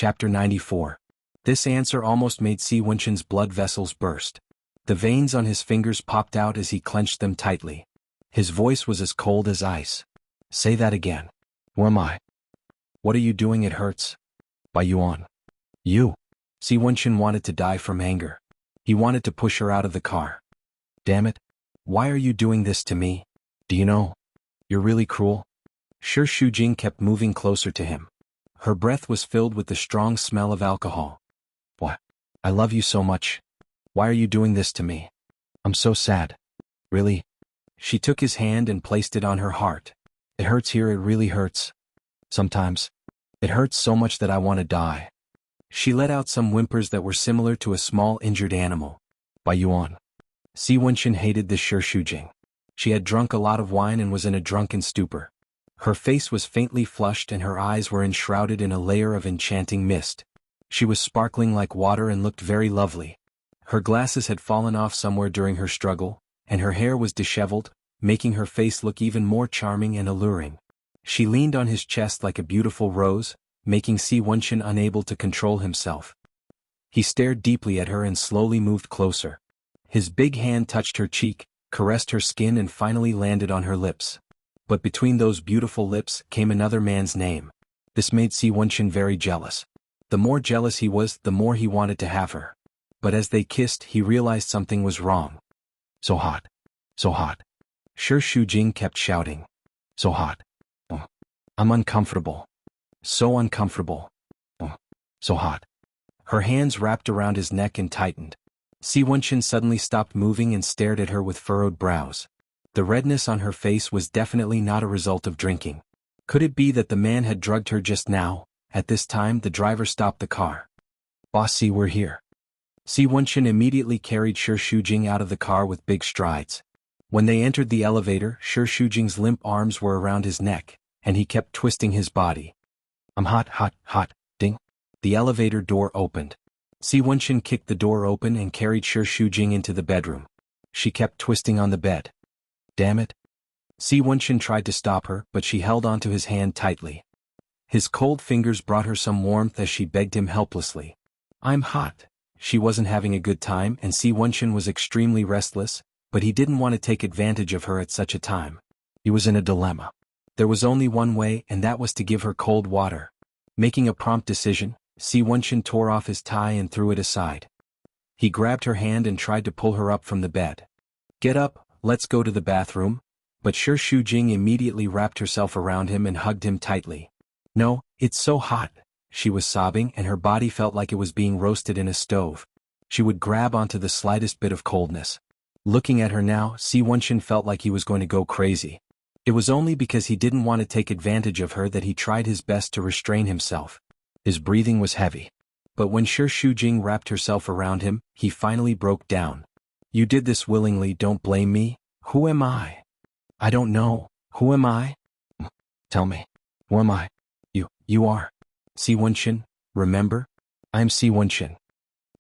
Chapter 94. This answer almost made Si Wenxin's blood vessels burst. The veins on his fingers popped out as he clenched them tightly. His voice was as cold as ice. Say that again. Who am I? What are you doing? It hurts. Bai Yuan. You. Si Wenxin wanted to die from anger. He wanted to push her out of the car. Damn it. Why are you doing this to me? Do you know? You're really cruel. Shi Shujing kept moving closer to him. Her breath was filled with the strong smell of alcohol. What? I love you so much. Why are you doing this to me? I'm so sad. Really? She took his hand and placed it on her heart. It hurts here, it really hurts. Sometimes. It hurts so much that I want to die. She let out some whimpers that were similar to a small injured animal. Bai Yuan. Si Wenxin hated this Shi Shujing. She had drunk a lot of wine and was in a drunken stupor. Her face was faintly flushed and her eyes were enshrouded in a layer of enchanting mist. She was sparkling like water and looked very lovely. Her glasses had fallen off somewhere during her struggle, and her hair was disheveled, making her face look even more charming and alluring. She leaned on his chest like a beautiful rose, making Si Wenxin unable to control himself. He stared deeply at her and slowly moved closer. His big hand touched her cheek, caressed her skin and finally landed on her lips. But between those beautiful lips came another man's name. This made Si Wenxin very jealous. The more jealous he was, the more he wanted to have her. But as they kissed, he realized something was wrong. So hot. So hot. Shi Shujing kept shouting. So hot. Oh. I'm uncomfortable. So uncomfortable. Oh. So hot. Her hands wrapped around his neck and tightened. Si Wenxin suddenly stopped moving and stared at her with furrowed brows. The redness on her face was definitely not a result of drinking. Could it be that the man had drugged her just now? At this time, the driver stopped the car. Boss Si, we're here. Si Wenxin immediately carried Shi Shujing out of the car with big strides. When they entered the elevator, Shi Shujing's limp arms were around his neck, and he kept twisting his body. I'm hot, hot, hot, ding. The elevator door opened. Si Wenxin kicked the door open and carried Shi Shujing into the bedroom. She kept twisting on the bed. Damn it. Si Wenxin tried to stop her, but she held onto his hand tightly. His cold fingers brought her some warmth as she begged him helplessly. I'm hot. She wasn't having a good time and Si Wenxin was extremely restless, but he didn't want to take advantage of her at such a time. He was in a dilemma. There was only one way and that was to give her cold water. Making a prompt decision, Si Wenxin tore off his tie and threw it aside. He grabbed her hand and tried to pull her up from the bed. Get up, let's go to the bathroom. But Shi Shujing immediately wrapped herself around him and hugged him tightly. No, it's so hot. She was sobbing and her body felt like it was being roasted in a stove. She would grab onto the slightest bit of coldness. Looking at her now, Si Wenxin felt like he was going to go crazy. It was only because he didn't want to take advantage of her that he tried his best to restrain himself. His breathing was heavy. But when Shi Shujing wrapped herself around him, he finally broke down. You did this willingly, don't blame me. Who am I? I don't know. Who am I? Tell me. Who am I? You are. Si Wenxin, remember? I'm Si Wenxin.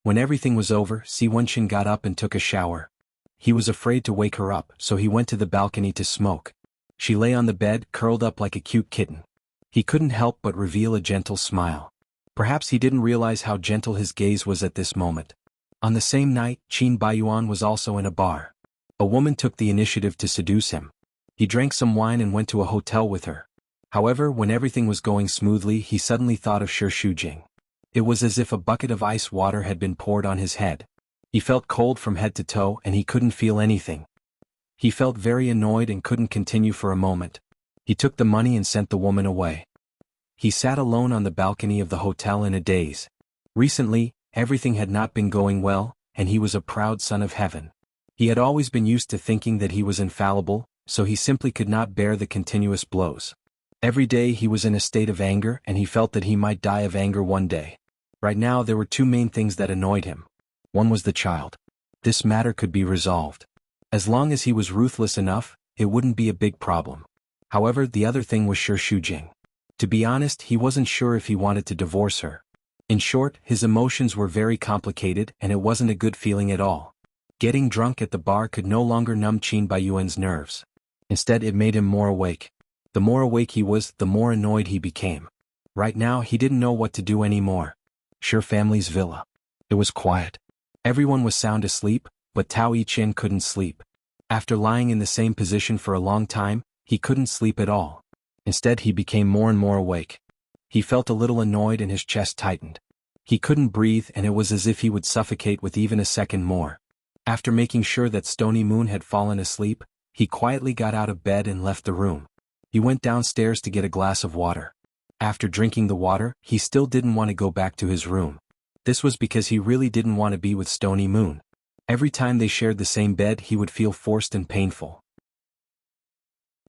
When everything was over, Si Wenxin got up and took a shower. He was afraid to wake her up, so he went to the balcony to smoke. She lay on the bed, curled up like a cute kitten. He couldn't help but reveal a gentle smile. Perhaps he didn't realize how gentle his gaze was at this moment. On the same night, Qin Baiyuan was also in a bar. A woman took the initiative to seduce him. He drank some wine and went to a hotel with her. However, when everything was going smoothly, he suddenly thought of Shi Shujing. It was as if a bucket of ice water had been poured on his head. He felt cold from head to toe and he couldn't feel anything. He felt very annoyed and couldn't continue for a moment. He took the money and sent the woman away. He sat alone on the balcony of the hotel in a daze. Recently, everything had not been going well, and he was a proud son of heaven. He had always been used to thinking that he was infallible, so he simply could not bear the continuous blows. Every day he was in a state of anger and he felt that he might die of anger one day. Right now there were two main things that annoyed him. One was the child. This matter could be resolved. As long as he was ruthless enough, it wouldn't be a big problem. However, the other thing was Shi Shujing. To be honest, he wasn't sure if he wanted to divorce her. In short, his emotions were very complicated and it wasn't a good feeling at all. Getting drunk at the bar could no longer numb Qin Baiyuan's nerves. Instead, it made him more awake. The more awake he was, the more annoyed he became. Right now he didn't know what to do anymore. Shi family's villa. It was quiet. Everyone was sound asleep, but Tao Yiqian couldn't sleep. After lying in the same position for a long time, he couldn't sleep at all. Instead he became more and more awake. He felt a little annoyed and his chest tightened. He couldn't breathe and it was as if he would suffocate with even a second more. After making sure that Stony Moon had fallen asleep, he quietly got out of bed and left the room. He went downstairs to get a glass of water. After drinking the water, he still didn't want to go back to his room. This was because he really didn't want to be with Stony Moon. Every time they shared the same bed he would feel forced and painful.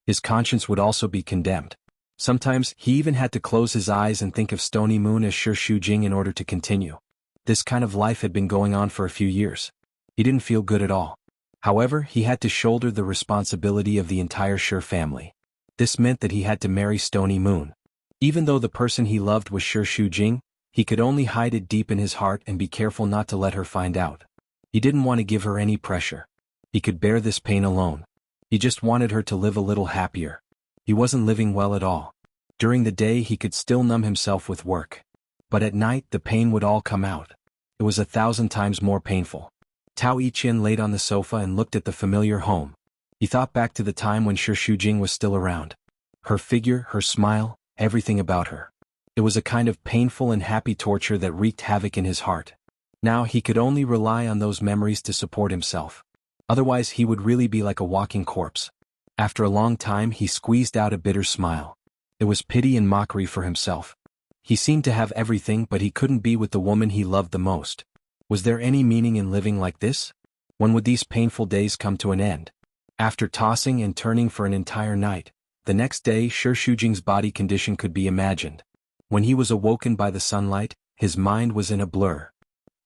His conscience would also be condemned. Sometimes he even had to close his eyes and think of Stony Moon as Shi Shujing in order to continue. This kind of life had been going on for a few years. He didn't feel good at all. However, he had to shoulder the responsibility of the entire Shi family. This meant that he had to marry Stony Moon. Even though the person he loved was Shi Shujing, he could only hide it deep in his heart and be careful not to let her find out. He didn't want to give her any pressure. He could bear this pain alone. He just wanted her to live a little happier. He wasn't living well at all. During the day he could still numb himself with work. But at night the pain would all come out. It was 1,000 times more painful. Tao Yiqian laid on the sofa and looked at the familiar home. He thought back to the time when Shi Shujing was still around. Her figure, her smile, everything about her. It was a kind of painful and happy torture that wreaked havoc in his heart. Now he could only rely on those memories to support himself. Otherwise he would really be like a walking corpse. After a long time he squeezed out a bitter smile. It was pity and mockery for himself. He seemed to have everything but he couldn't be with the woman he loved the most. Was there any meaning in living like this? When would these painful days come to an end? After tossing and turning for an entire night, the next day Shi Shujing's body condition could be imagined. When he was awoken by the sunlight, his mind was in a blur.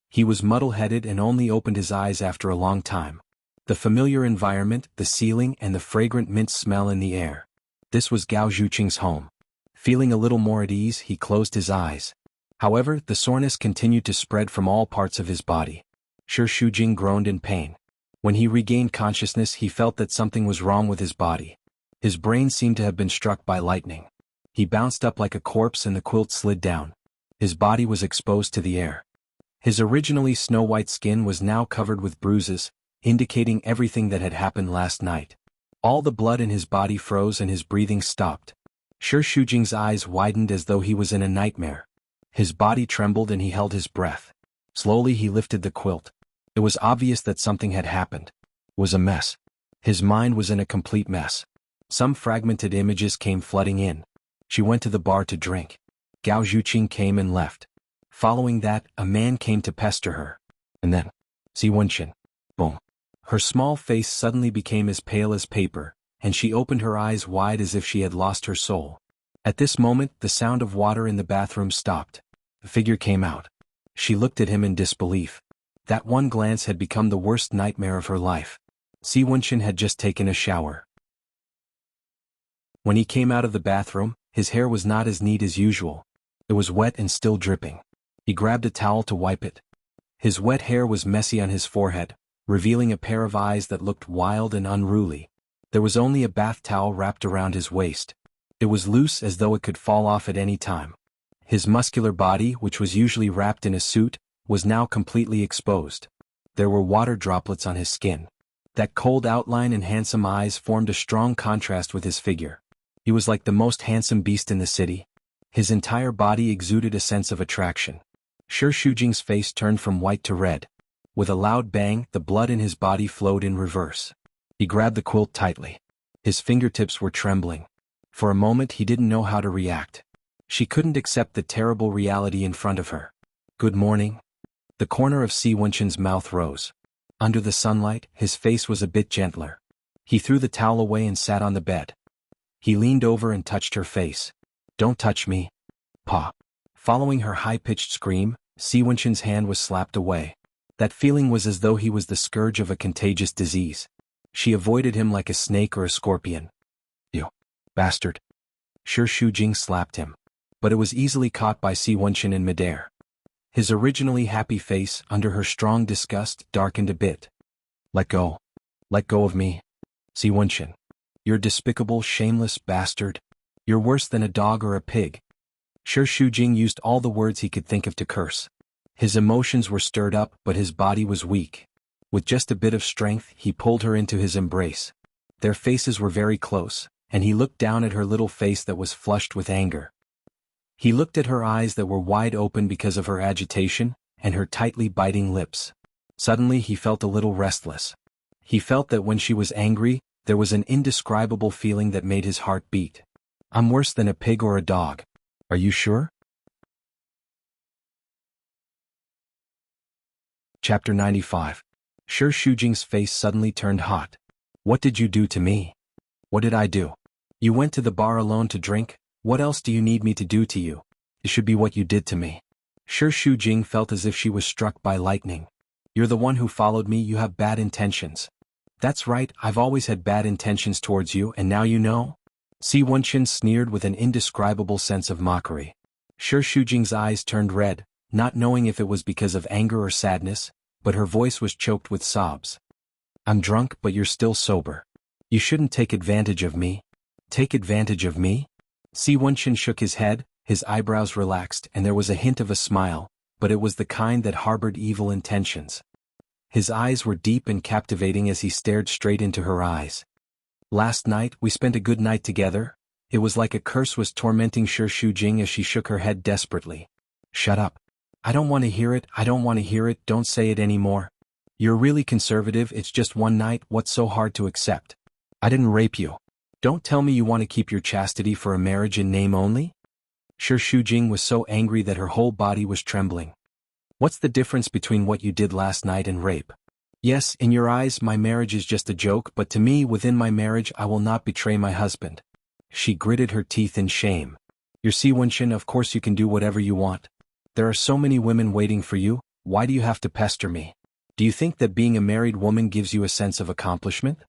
He was muddle-headed and only opened his eyes after a long time. The familiar environment, the ceiling and the fragrant mint smell in the air. This was Gao Zhuqing's home. Feeling a little more at ease, he closed his eyes. However, the soreness continued to spread from all parts of his body. Shi Shujing groaned in pain. When he regained consciousness he felt that something was wrong with his body. His brain seemed to have been struck by lightning. He bounced up like a corpse and the quilt slid down. His body was exposed to the air. His originally snow-white skin was now covered with bruises, indicating everything that had happened last night. All the blood in his body froze and his breathing stopped. Shi Shujing's eyes widened as though he was in a nightmare. His body trembled and he held his breath. Slowly he lifted the quilt. It was obvious that something had happened. It was a mess. His mind was in a complete mess. Some fragmented images came flooding in. She went to the bar to drink. Gao Zhuqing came and left. Following that, a man came to pester her. And then, Si Wenqin. Boom. Her small face suddenly became as pale as paper, and she opened her eyes wide as if she had lost her soul. At this moment, the sound of water in the bathroom stopped. The figure came out. She looked at him in disbelief. That one glance had become the worst nightmare of her life. Si Wenqin had just taken a shower. When he came out of the bathroom, his hair was not as neat as usual. It was wet and still dripping. He grabbed a towel to wipe it. His wet hair was messy on his forehead, revealing a pair of eyes that looked wild and unruly. There was only a bath towel wrapped around his waist. It was loose as though it could fall off at any time. His muscular body, which was usually wrapped in a suit, was now completely exposed. There were water droplets on his skin. That cold outline and handsome eyes formed a strong contrast with his figure. He was like the most handsome beast in the city. His entire body exuded a sense of attraction. Shi Shujing's face turned from white to red. With a loud bang, the blood in his body flowed in reverse. He grabbed the quilt tightly. His fingertips were trembling. For a moment he didn't know how to react. She couldn't accept the terrible reality in front of her. Good morning. The corner of Si Wenqin's mouth rose. Under the sunlight, his face was a bit gentler. He threw the towel away and sat on the bed. He leaned over and touched her face. Don't touch me. Pa. Following her high-pitched scream, Si Wenqin's hand was slapped away. That feeling was as though he was the scourge of a contagious disease. She avoided him like a snake or a scorpion. You bastard. Shi Shujing slapped him. But it was easily caught by Si Wenqin in midair. His originally happy face, under her strong disgust, darkened a bit. Let go. Let go of me. Si Wenqin. You're a despicable, shameless bastard. You're worse than a dog or a pig. Shi Shujing used all the words he could think of to curse. His emotions were stirred up, but his body was weak. With just a bit of strength, he pulled her into his embrace. Their faces were very close, and he looked down at her little face that was flushed with anger. He looked at her eyes that were wide open because of her agitation, and her tightly biting lips. Suddenly he felt a little restless. He felt that when she was angry, there was an indescribable feeling that made his heart beat. "I'm worse than a pig or a dog. Are you sure?" Chapter 95. Shi Shujing's face suddenly turned hot. "What did you do to me?" "What did I do?" "You went to the bar alone to drink. What else do you need me to do to you?" "It should be what you did to me." Shi Shujing felt as if she was struck by lightning. "You're the one who followed me. You have bad intentions." "That's right, I've always had bad intentions towards you, and now you know?" Si Wenqin sneered with an indescribable sense of mockery. Shi Shujing's eyes turned red, not knowing if it was because of anger or sadness, but her voice was choked with sobs. "I'm drunk, but you're still sober. You shouldn't take advantage of me." "Take advantage of me?" Si Wenqin shook his head, his eyebrows relaxed, and there was a hint of a smile, but it was the kind that harbored evil intentions. His eyes were deep and captivating as he stared straight into her eyes. "Last night, we spent a good night together." It was like a curse was tormenting Shi Shujing as she shook her head desperately. "Shut up. I don't want to hear it, I don't want to hear it, don't say it anymore. You're really conservative, it's just one night, what's so hard to accept? I didn't rape you. Don't tell me you want to keep your chastity for a marriage in name only?" Shi Shujing was so angry that her whole body was trembling. "What's the difference between what you did last night and rape? Yes, in your eyes my marriage is just a joke, but to me within my marriage I will not betray my husband." She gritted her teeth in shame. "You're Si Wenqin, of course you can do whatever you want. There are so many women waiting for you, why do you have to pester me? Do you think that being a married woman gives you a sense of accomplishment?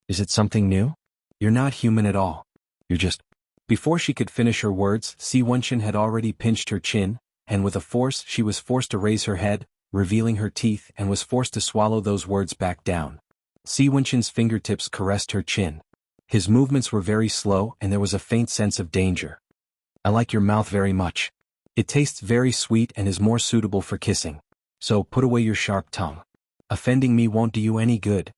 Is it something new? You're not human at all. You're just—" Before she could finish her words, Si Wenqin had already pinched her chin, and with a force she was forced to raise her head, revealing her teeth, and was forced to swallow those words back down. Si Wenqin's fingertips caressed her chin. His movements were very slow and there was a faint sense of danger. "I like your mouth very much. It tastes very sweet and is more suitable for kissing. So put away your sharp tongue. Offending me won't do you any good."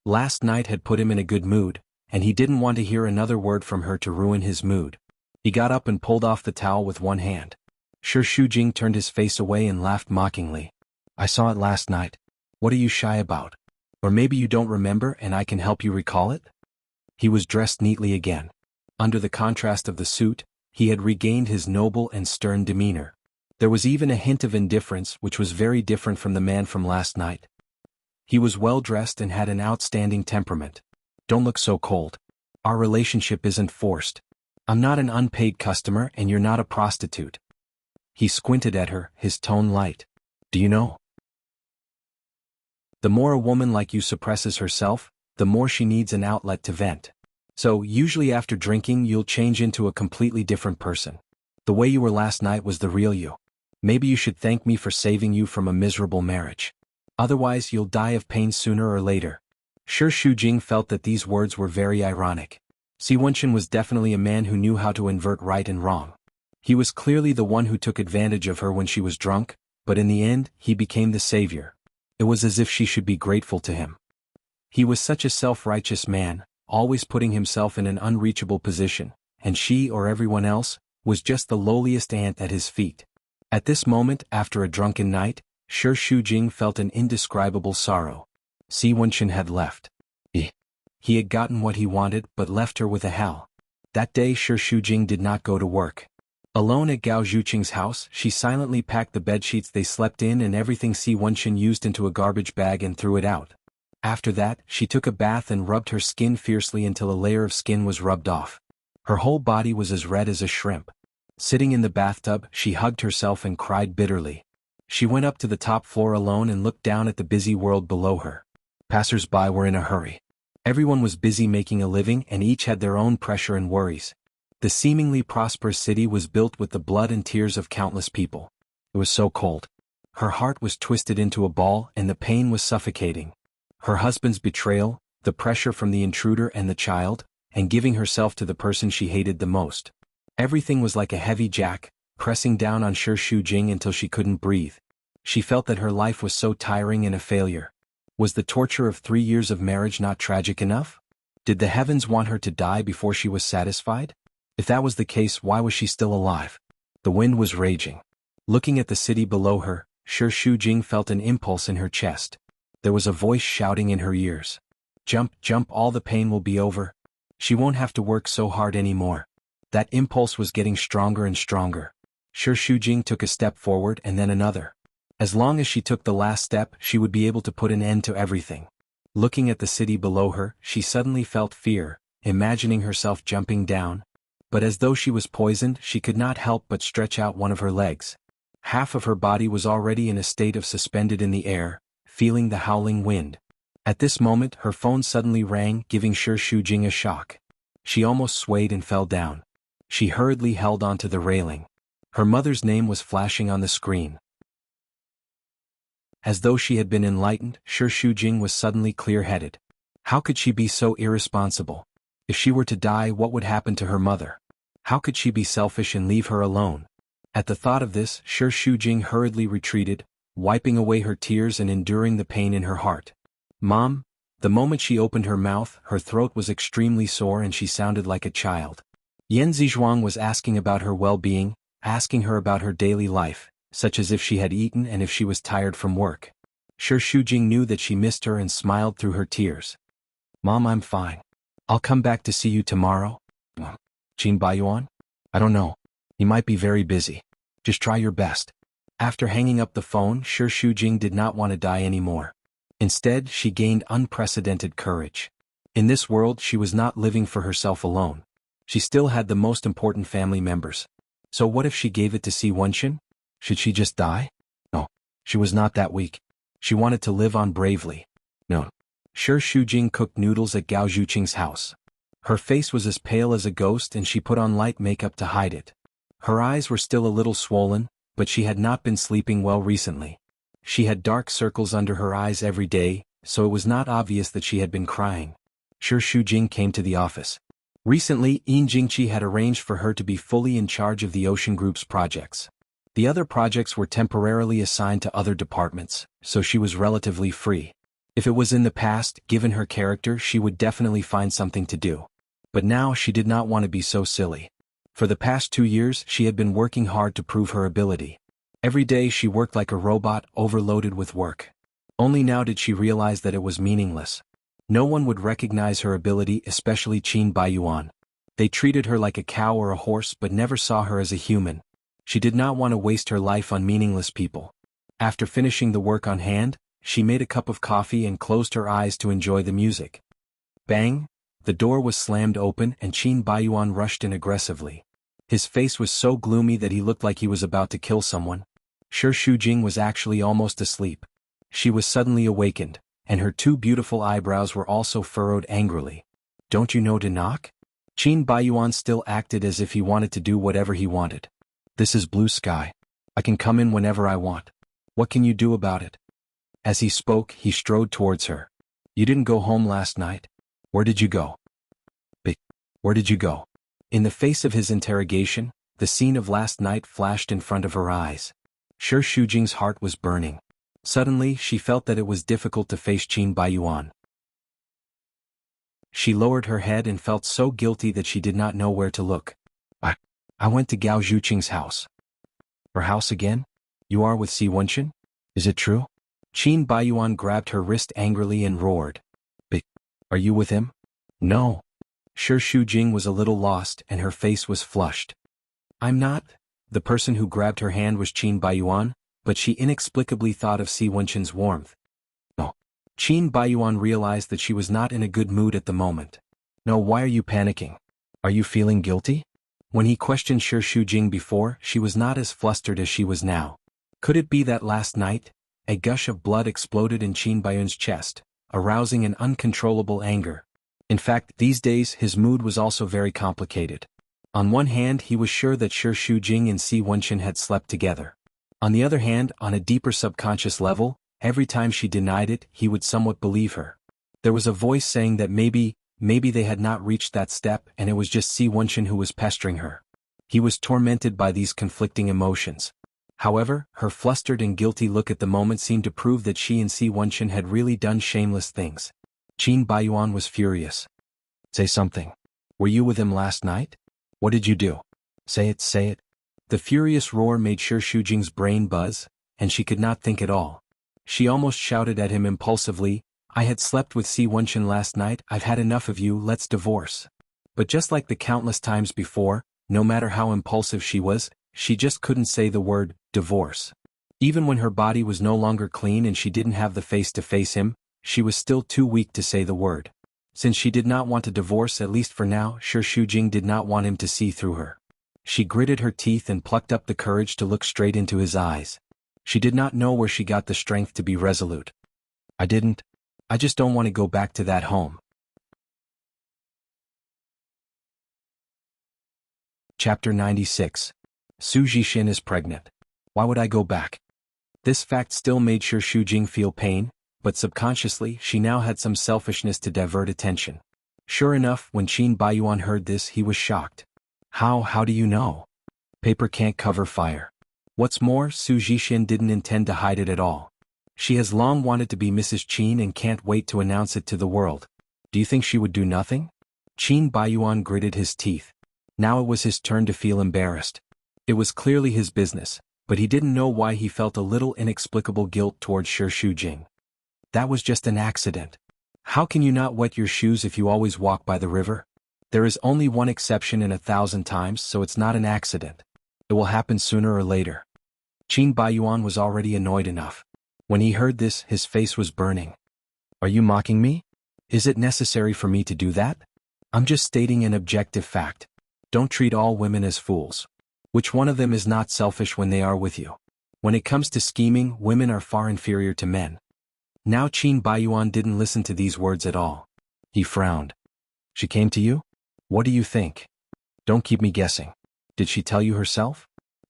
Last night had put him in a good mood, and he didn't want to hear another word from her to ruin his mood. He got up and pulled off the towel with one hand. Shi Shujing turned his face away and laughed mockingly. "I saw it last night. What are you shy about? Or maybe you don't remember and I can help you recall it?" He was dressed neatly again. Under the contrast of the suit, he had regained his noble and stern demeanor. There was even a hint of indifference which was very different from the man from last night. He was well dressed and had an outstanding temperament. "Don't look so cold. Our relationship isn't forced. I'm not an unpaid customer and you're not a prostitute." He squinted at her, his tone light. "Do you know? The more a woman like you suppresses herself, the more she needs an outlet to vent. So, usually after drinking you'll change into a completely different person. The way you were last night was the real you. Maybe you should thank me for saving you from a miserable marriage. Otherwise you'll die of pain sooner or later." Shi Shujing felt that these words were very ironic. Si Wenqin was definitely a man who knew how to invert right and wrong. He was clearly the one who took advantage of her when she was drunk, but in the end, he became the savior. It was as if she should be grateful to him. He was such a self-righteous man, always putting himself in an unreachable position, and she or everyone else was just the lowliest ant at his feet. At this moment, after a drunken night, Shi Shujing felt an indescribable sorrow. Si Wenqin had left. He had gotten what he wanted but left her with a howl. That day Shi Shujing did not go to work. Alone at Gao Zhuqing's house, she silently packed the bedsheets they slept in and everything Si Wenqin used into a garbage bag and threw it out. After that, she took a bath and rubbed her skin fiercely until a layer of skin was rubbed off. Her whole body was as red as a shrimp. Sitting in the bathtub, she hugged herself and cried bitterly. She went up to the top floor alone and looked down at the busy world below her. Passers-by were in a hurry. Everyone was busy making a living and each had their own pressure and worries. The seemingly prosperous city was built with the blood and tears of countless people. It was so cold. Her heart was twisted into a ball and the pain was suffocating. Her husband's betrayal, the pressure from the intruder and the child, and giving herself to the person she hated the most. Everything was like a heavy jack, pressing down on Shi Shujing until she couldn't breathe. She felt that her life was so tiring and a failure. Was the torture of 3 years of marriage not tragic enough? Did the heavens want her to die before she was satisfied? If that was the case, why was she still alive? The wind was raging. Looking at the city below her, Shi Shujing felt an impulse in her chest. There was a voice shouting in her ears. Jump, jump, all the pain will be over. She won't have to work so hard anymore. That impulse was getting stronger and stronger. Shi Shujing took a step forward and then another. As long as she took the last step, she would be able to put an end to everything. Looking at the city below her, she suddenly felt fear, imagining herself jumping down. But as though she was poisoned, she could not help but stretch out one of her legs. Half of her body was already in a state of suspended in the air, feeling the howling wind. At this moment, her phone suddenly rang, giving Shi Shujing a shock. She almost swayed and fell down. She hurriedly held onto the railing. Her mother's name was flashing on the screen. As though she had been enlightened, Shi Shujing was suddenly clear-headed. How could she be so irresponsible? If she were to die, what would happen to her mother? How could she be selfish and leave her alone? At the thought of this, Shi Shujing hurriedly retreated, wiping away her tears and enduring the pain in her heart. Mom? The moment she opened her mouth, her throat was extremely sore and she sounded like a child. Yan Zizhuang was asking about her well-being, asking her about her daily life, such as if she had eaten and if she was tired from work. Shi Shujing knew that she missed her and smiled through her tears. Mom, I'm fine. I'll come back to see you tomorrow. Qin Baiyuan? I don't know. He might be very busy. Just try your best. After hanging up the phone, Shi Shujing did not want to die anymore. Instead, she gained unprecedented courage. In this world, she was not living for herself alone. She still had the most important family members. So what if she gave it to Si Wenxin? Should she just die? No. She was not that weak. She wanted to live on bravely. No. Shi Shujing cooked noodles at Gao Zhuqing's house. Her face was as pale as a ghost and she put on light makeup to hide it. Her eyes were still a little swollen, but she had not been sleeping well recently. She had dark circles under her eyes every day, so it was not obvious that she had been crying. Shi Shujing came to the office. Recently, Yin Jingqi had arranged for her to be fully in charge of the Ocean Group's projects. The other projects were temporarily assigned to other departments, so she was relatively free. If it was in the past, given her character, she would definitely find something to do. But now she did not want to be so silly. For the past 2 years, she had been working hard to prove her ability. Every day she worked like a robot, overloaded with work. Only now did she realize that it was meaningless. No one would recognize her ability, especially Qin Baiyuan. They treated her like a cow or a horse but never saw her as a human. She did not want to waste her life on meaningless people. After finishing the work on hand, she made a cup of coffee and closed her eyes to enjoy the music. Bang! The door was slammed open and Qin Baiyuan rushed in aggressively. His face was so gloomy that he looked like he was about to kill someone. Shi Shujing was actually almost asleep. She was suddenly awakened, and her 2 beautiful eyebrows were also furrowed angrily. Don't you know to knock? Qin Baiyuan still acted as if he wanted to do whatever he wanted. This is blue sky. I can come in whenever I want. What can you do about it? As he spoke, he strode towards her. You didn't go home last night? Where did you go? Where did you go? In the face of his interrogation, the scene of last night flashed in front of her eyes. Shi Shujing's heart was burning. Suddenly, she felt that it was difficult to face Qin Baiyuan. She lowered her head and felt so guilty that she did not know where to look. I went to Gao Zhuqing's house. Her house again? You are with Si Wenxin? Is it true? Qin Baiyuan grabbed her wrist angrily and roared. Are you with him? No. Shi Shujing was a little lost and her face was flushed. I'm not. The person who grabbed her hand was Qin Baiyuan, but she inexplicably thought of Si Wenxin's warmth. No. Qin Baiyuan realized that she was not in a good mood at the moment. No, why are you panicking? Are you feeling guilty? When he questioned Shi Shujing before, she was not as flustered as she was now. Could it be that last night, a gush of blood exploded in Qin Baiyuan's chest, arousing an uncontrollable anger? In fact, these days his mood was also very complicated. On one hand, he was sure that Shi Shujing and Si Wenxin had slept together. On the other hand, on a deeper subconscious level, every time she denied it, he would somewhat believe her. There was a voice saying that maybe they had not reached that step and it was just Si Wenxin who was pestering her. He was tormented by these conflicting emotions. However, her flustered and guilty look at the moment seemed to prove that she and Si Wenchen had really done shameless things. Qin Baiyuan was furious. Say something. Were you with him last night? What did you do? Say it, say it. The furious roar made Shi Shujing's brain buzz, and she could not think at all. She almost shouted at him impulsively, I had slept with Si Wenchen last night, I've had enough of you, let's divorce. But just like the countless times before, no matter how impulsive she was, she just couldn't say the word, divorce. Even when her body was no longer clean and she didn't have the face to face him, she was still too weak to say the word. Since she did not want a divorce, at least for now, Shi Shujing did not want him to see through her. She gritted her teeth and plucked up the courage to look straight into his eyes. She did not know where she got the strength to be resolute. I just don't want to go back to that home. Chapter 96. Su Jixin is pregnant. Why would I go back? This fact still made Shi Shujing feel pain, but subconsciously she now had some selfishness to divert attention. Sure enough, when Qin Baiyuan heard this, he was shocked. How do you know? Paper can't cover fire. What's more, Su Jixin didn't intend to hide it at all. She has long wanted to be Mrs. Qin and can't wait to announce it to the world. Do you think she would do nothing? Qin Baiyuan gritted his teeth. Now it was his turn to feel embarrassed. It was clearly his business, but he didn't know why he felt a little inexplicable guilt towards Shi Shujing. That was just an accident. How can you not wet your shoes if you always walk by the river? There is only one exception in 1,000 times, so it's not an accident. It will happen sooner or later. Qin Baiyuan was already annoyed enough. When he heard this, his face was burning. Are you mocking me? Is it necessary for me to do that? I'm just stating an objective fact. Don't treat all women as fools. Which one of them is not selfish when they are with you? When it comes to scheming, women are far inferior to men. Now Qin Baiyuan didn't listen to these words at all. He frowned. She came to you? What do you think? Don't keep me guessing. Did she tell you herself?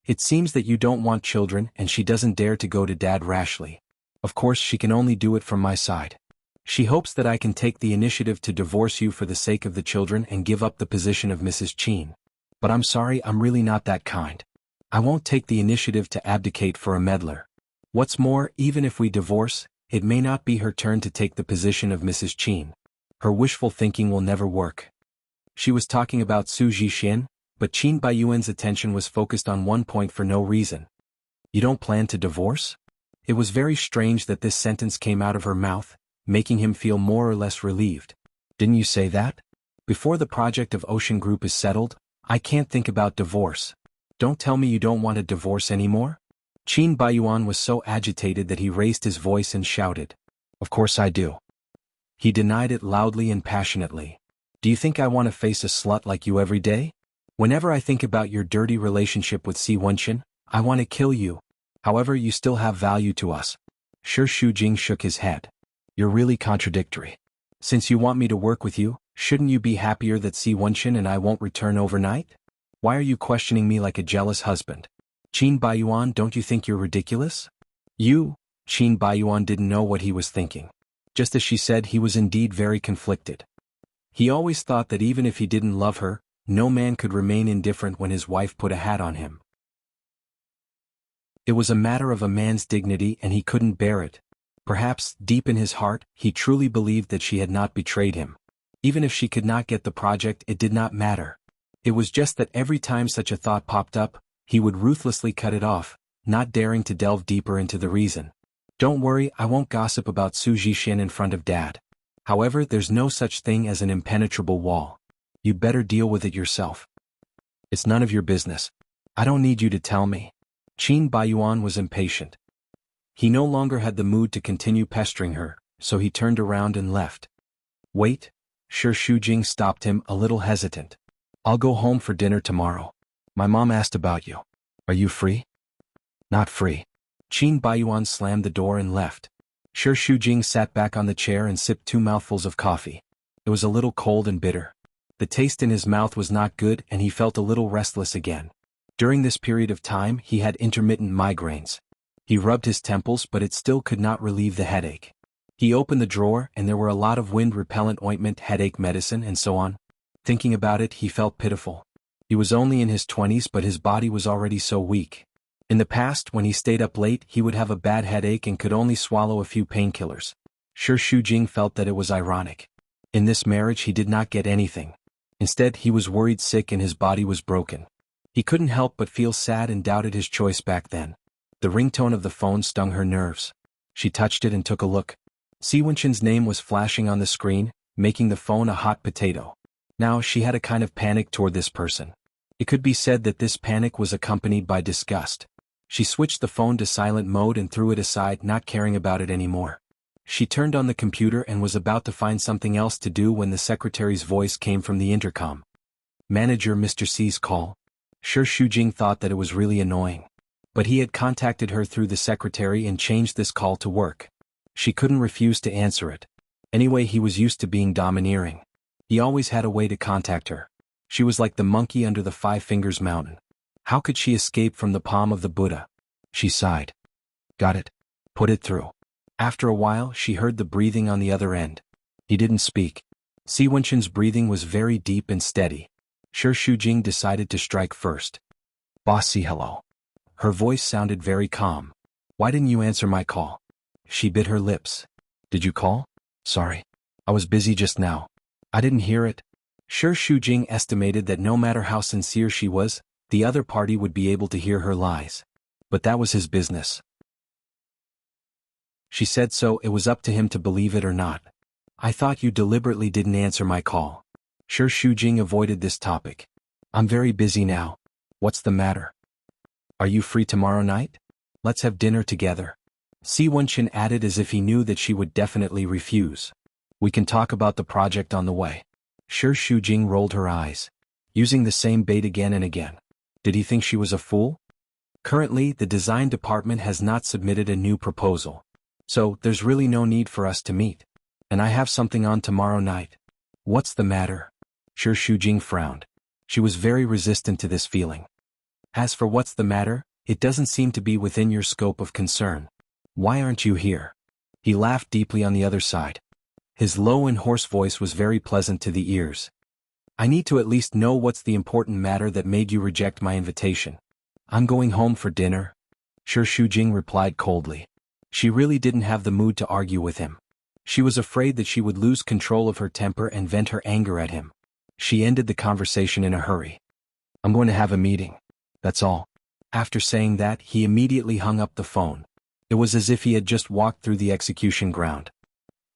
It seems that you don't want children and she doesn't dare to go to Dad rashly. Of course she can only do it from my side. She hopes that I can take the initiative to divorce you for the sake of the children and give up the position of Mrs. Qin. But I'm sorry, I'm really not that kind. I won't take the initiative to abdicate for a meddler. What's more, even if we divorce, it may not be her turn to take the position of Mrs. Qin. Her wishful thinking will never work. She was talking about Su Jixin, but Qin Baiyuan's attention was focused on one point for no reason. You don't plan to divorce? It was very strange that this sentence came out of her mouth, making him feel more or less relieved. Didn't you say that? Before the project of Ocean Group is settled, I can't think about divorce. Don't tell me you don't want a divorce anymore? Qin Baiyuan was so agitated that he raised his voice and shouted. Of course I do. He denied it loudly and passionately. Do you think I want to face a slut like you every day? Whenever I think about your dirty relationship with Si Wenchen, I want to kill you. However, you still have value to us. Shi Shujing shook his head. You're really contradictory. Since you want me to work with you, shouldn't you be happier that Si Wenchen and I won't return overnight? Why are you questioning me like a jealous husband? Qin Baiyuan, don't you think you're ridiculous? Qin Baiyuan didn't know what he was thinking. Just as she said, he was indeed very conflicted. He always thought that even if he didn't love her, no man could remain indifferent when his wife put a hat on him. It was a matter of a man's dignity and he couldn't bear it. Perhaps, deep in his heart, he truly believed that she had not betrayed him. Even if she could not get the project, it did not matter. It was just that every time such a thought popped up, he would ruthlessly cut it off, not daring to delve deeper into the reason. Don't worry, I won't gossip about Su Jixin in front of Dad. However, there's no such thing as an impenetrable wall. You'd better deal with it yourself. It's none of your business. I don't need you to tell me. Qin Baiyuan was impatient. He no longer had the mood to continue pestering her, so he turned around and left. Wait, Shi Shujing stopped him, a little hesitant. I'll go home for dinner tomorrow. My mom asked about you. Are you free? Not free. Qin Baiyuan slammed the door and left. Shi Shujing sat back on the chair and sipped 2 mouthfuls of coffee. It was a little cold and bitter. The taste in his mouth was not good and he felt a little restless again. During this period of time, he had intermittent migraines. He rubbed his temples, but it still could not relieve the headache. He opened the drawer and there were a lot of wind-repellent ointment, headache medicine, and so on. Thinking about it, he felt pitiful. He was only in his 20s, but his body was already so weak. In the past, when he stayed up late, he would have a bad headache and could only swallow a few painkillers. Shi Shujing felt that it was ironic. In this marriage he did not get anything. Instead, he was worried sick and his body was broken. He couldn't help but feel sad and doubted his choice back then. The ringtone of the phone stung her nerves. She touched it and took a look. Si Wenqin's name was flashing on the screen, making the phone a hot potato. Now she had a kind of panic toward this person. It could be said that this panic was accompanied by disgust. She switched the phone to silent mode and threw it aside, not caring about it anymore. She turned on the computer and was about to find something else to do when the secretary's voice came from the intercom. "Manager, Mr. C's call." Shi Shujing thought that it was really annoying. But he had contacted her through the secretary and changed this call to work. She couldn't refuse to answer it. Anyway, he was used to being domineering. He always had a way to contact her. She was like the monkey under the Five Fingers Mountain. How could she escape from the palm of the Buddha? She sighed. "Got it. Put it through." After a while, she heard the breathing on the other end. He didn't speak. Si Wenqin's breathing was very deep and steady. Shi Shujing decided to strike first. "Bossy, hello." Her voice sounded very calm. "Why didn't you answer my call?" She bit her lips. "Did you call?" "Sorry. I was busy just now. I didn't hear it." Shi Shujing estimated that no matter how sincere she was, the other party would be able to hear her lies. But that was his business. She said so it was up to him to believe it or not. "I thought you deliberately didn't answer my call." Shi Shujing avoided this topic. "I'm very busy now." "What's the matter?" "Are you free tomorrow night? Let's have dinner together." Si Wenqin added as if he knew that she would definitely refuse. "We can talk about the project on the way." Shi Shujing rolled her eyes. Using the same bait again and again. Did he think she was a fool? Currently, the design department has not submitted a new proposal. So, there's really no need for us to meet. And I have something on tomorrow night. What's the matter? Shi Shujing frowned. She was very resistant to this feeling. As for what's the matter, it doesn't seem to be within your scope of concern. Why aren't you here? He laughed deeply on the other side. His low and hoarse voice was very pleasant to the ears. I need to at least know what's the important matter that made you reject my invitation. I'm going home for dinner. Shi Shujing replied coldly. She really didn't have the mood to argue with him. She was afraid that she would lose control of her temper and vent her anger at him. She ended the conversation in a hurry. I'm going to have a meeting. That's all. After saying that, he immediately hung up the phone. It was as if he had just walked through the execution ground.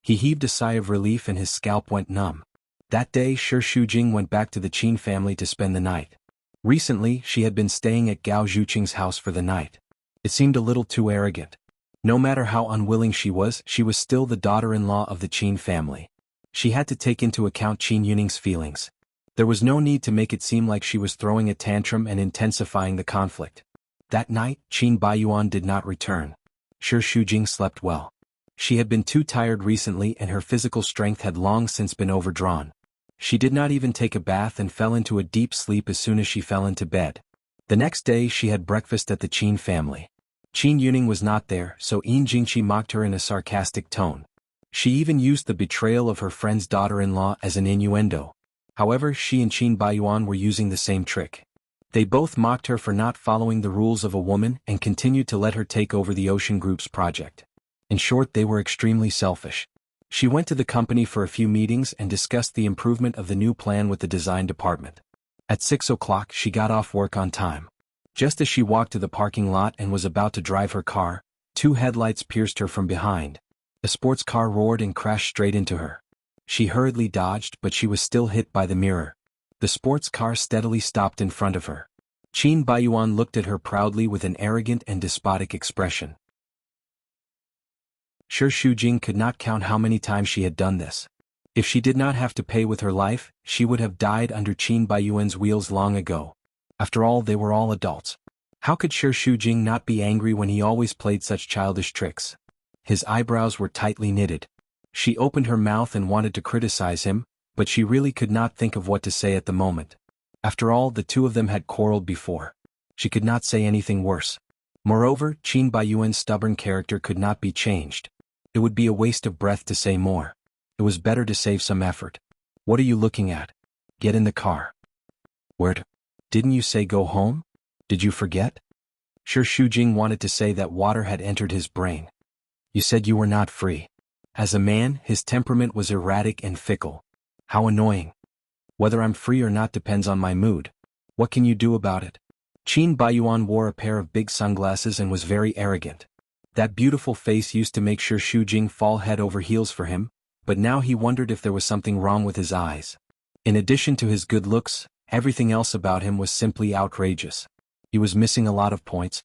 He heaved a sigh of relief and his scalp went numb. That day, Shi Shujing went back to the Qin family to spend the night. Recently, she had been staying at Gao Zhuqing's house for the night. It seemed a little too arrogant. No matter how unwilling she was still the daughter-in-law of the Qin family. She had to take into account Qin Yuning's feelings. There was no need to make it seem like she was throwing a tantrum and intensifying the conflict. That night, Qin Baiyuan did not return. Shi Shujing slept well. She had been too tired recently and her physical strength had long since been overdrawn. She did not even take a bath and fell into a deep sleep as soon as she fell into bed. The next day she had breakfast at the Qin family. Qin Yuning was not there, so Yin Jingqi mocked her in a sarcastic tone. She even used the betrayal of her friend's daughter-in-law as an innuendo. However, she and Qin Baiyuan were using the same trick. They both mocked her for not following the rules of a woman and continued to let her take over the Ocean Group's project. In short, they were extremely selfish. She went to the company for a few meetings and discussed the improvement of the new plan with the design department. At 6 o'clock she got off work on time. Just as she walked to the parking lot and was about to drive her car, two headlights pierced her from behind. A sports car roared and crashed straight into her. She hurriedly dodged, but she was still hit by the mirror. The sports car steadily stopped in front of her. Qin Baiyuan looked at her proudly with an arrogant and despotic expression. Shi Shujing could not count how many times she had done this. If she did not have to pay with her life, she would have died under Qin Baiyuan's wheels long ago. After all, they were all adults. How could Shi Shujing not be angry when he always played such childish tricks? His eyebrows were tightly knitted. She opened her mouth and wanted to criticize him, but she really could not think of what to say at the moment. After all, the two of them had quarreled before. She could not say anything worse. Moreover, Qin Baiyuan's stubborn character could not be changed. It would be a waste of breath to say more. It was better to save some effort. What are you looking at? Get in the car. Where to? Didn't you say go home? Did you forget? Sure, Shujing wanted to say that water had entered his brain. You said you were not free. As a man, his temperament was erratic and fickle. How annoying. Whether I'm free or not depends on my mood. What can you do about it? Qin Baiyuan wore a pair of big sunglasses and was very arrogant. That beautiful face used to make sure Shujing fall head over heels for him, but now he wondered if there was something wrong with his eyes. In addition to his good looks, everything else about him was simply outrageous. He was missing a lot of points.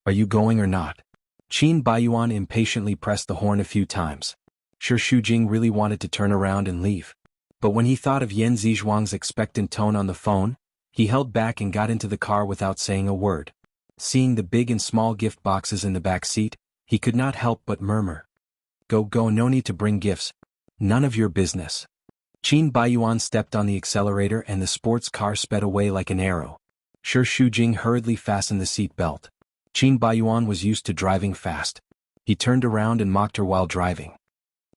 Are you going or not? Qin Baiyuan impatiently pressed the horn a few times. Sure, Shujing really wanted to turn around and leave. But when he thought of Yan Zizhuang's expectant tone on the phone, he held back and got into the car without saying a word. Seeing the big and small gift boxes in the back seat, he could not help but murmur. Go, no need to bring gifts. None of your business. Qin Baiyuan stepped on the accelerator and the sports car sped away like an arrow. Sure, Shujing hurriedly fastened the seat belt. Qin Baiyuan was used to driving fast. He turned around and mocked her while driving.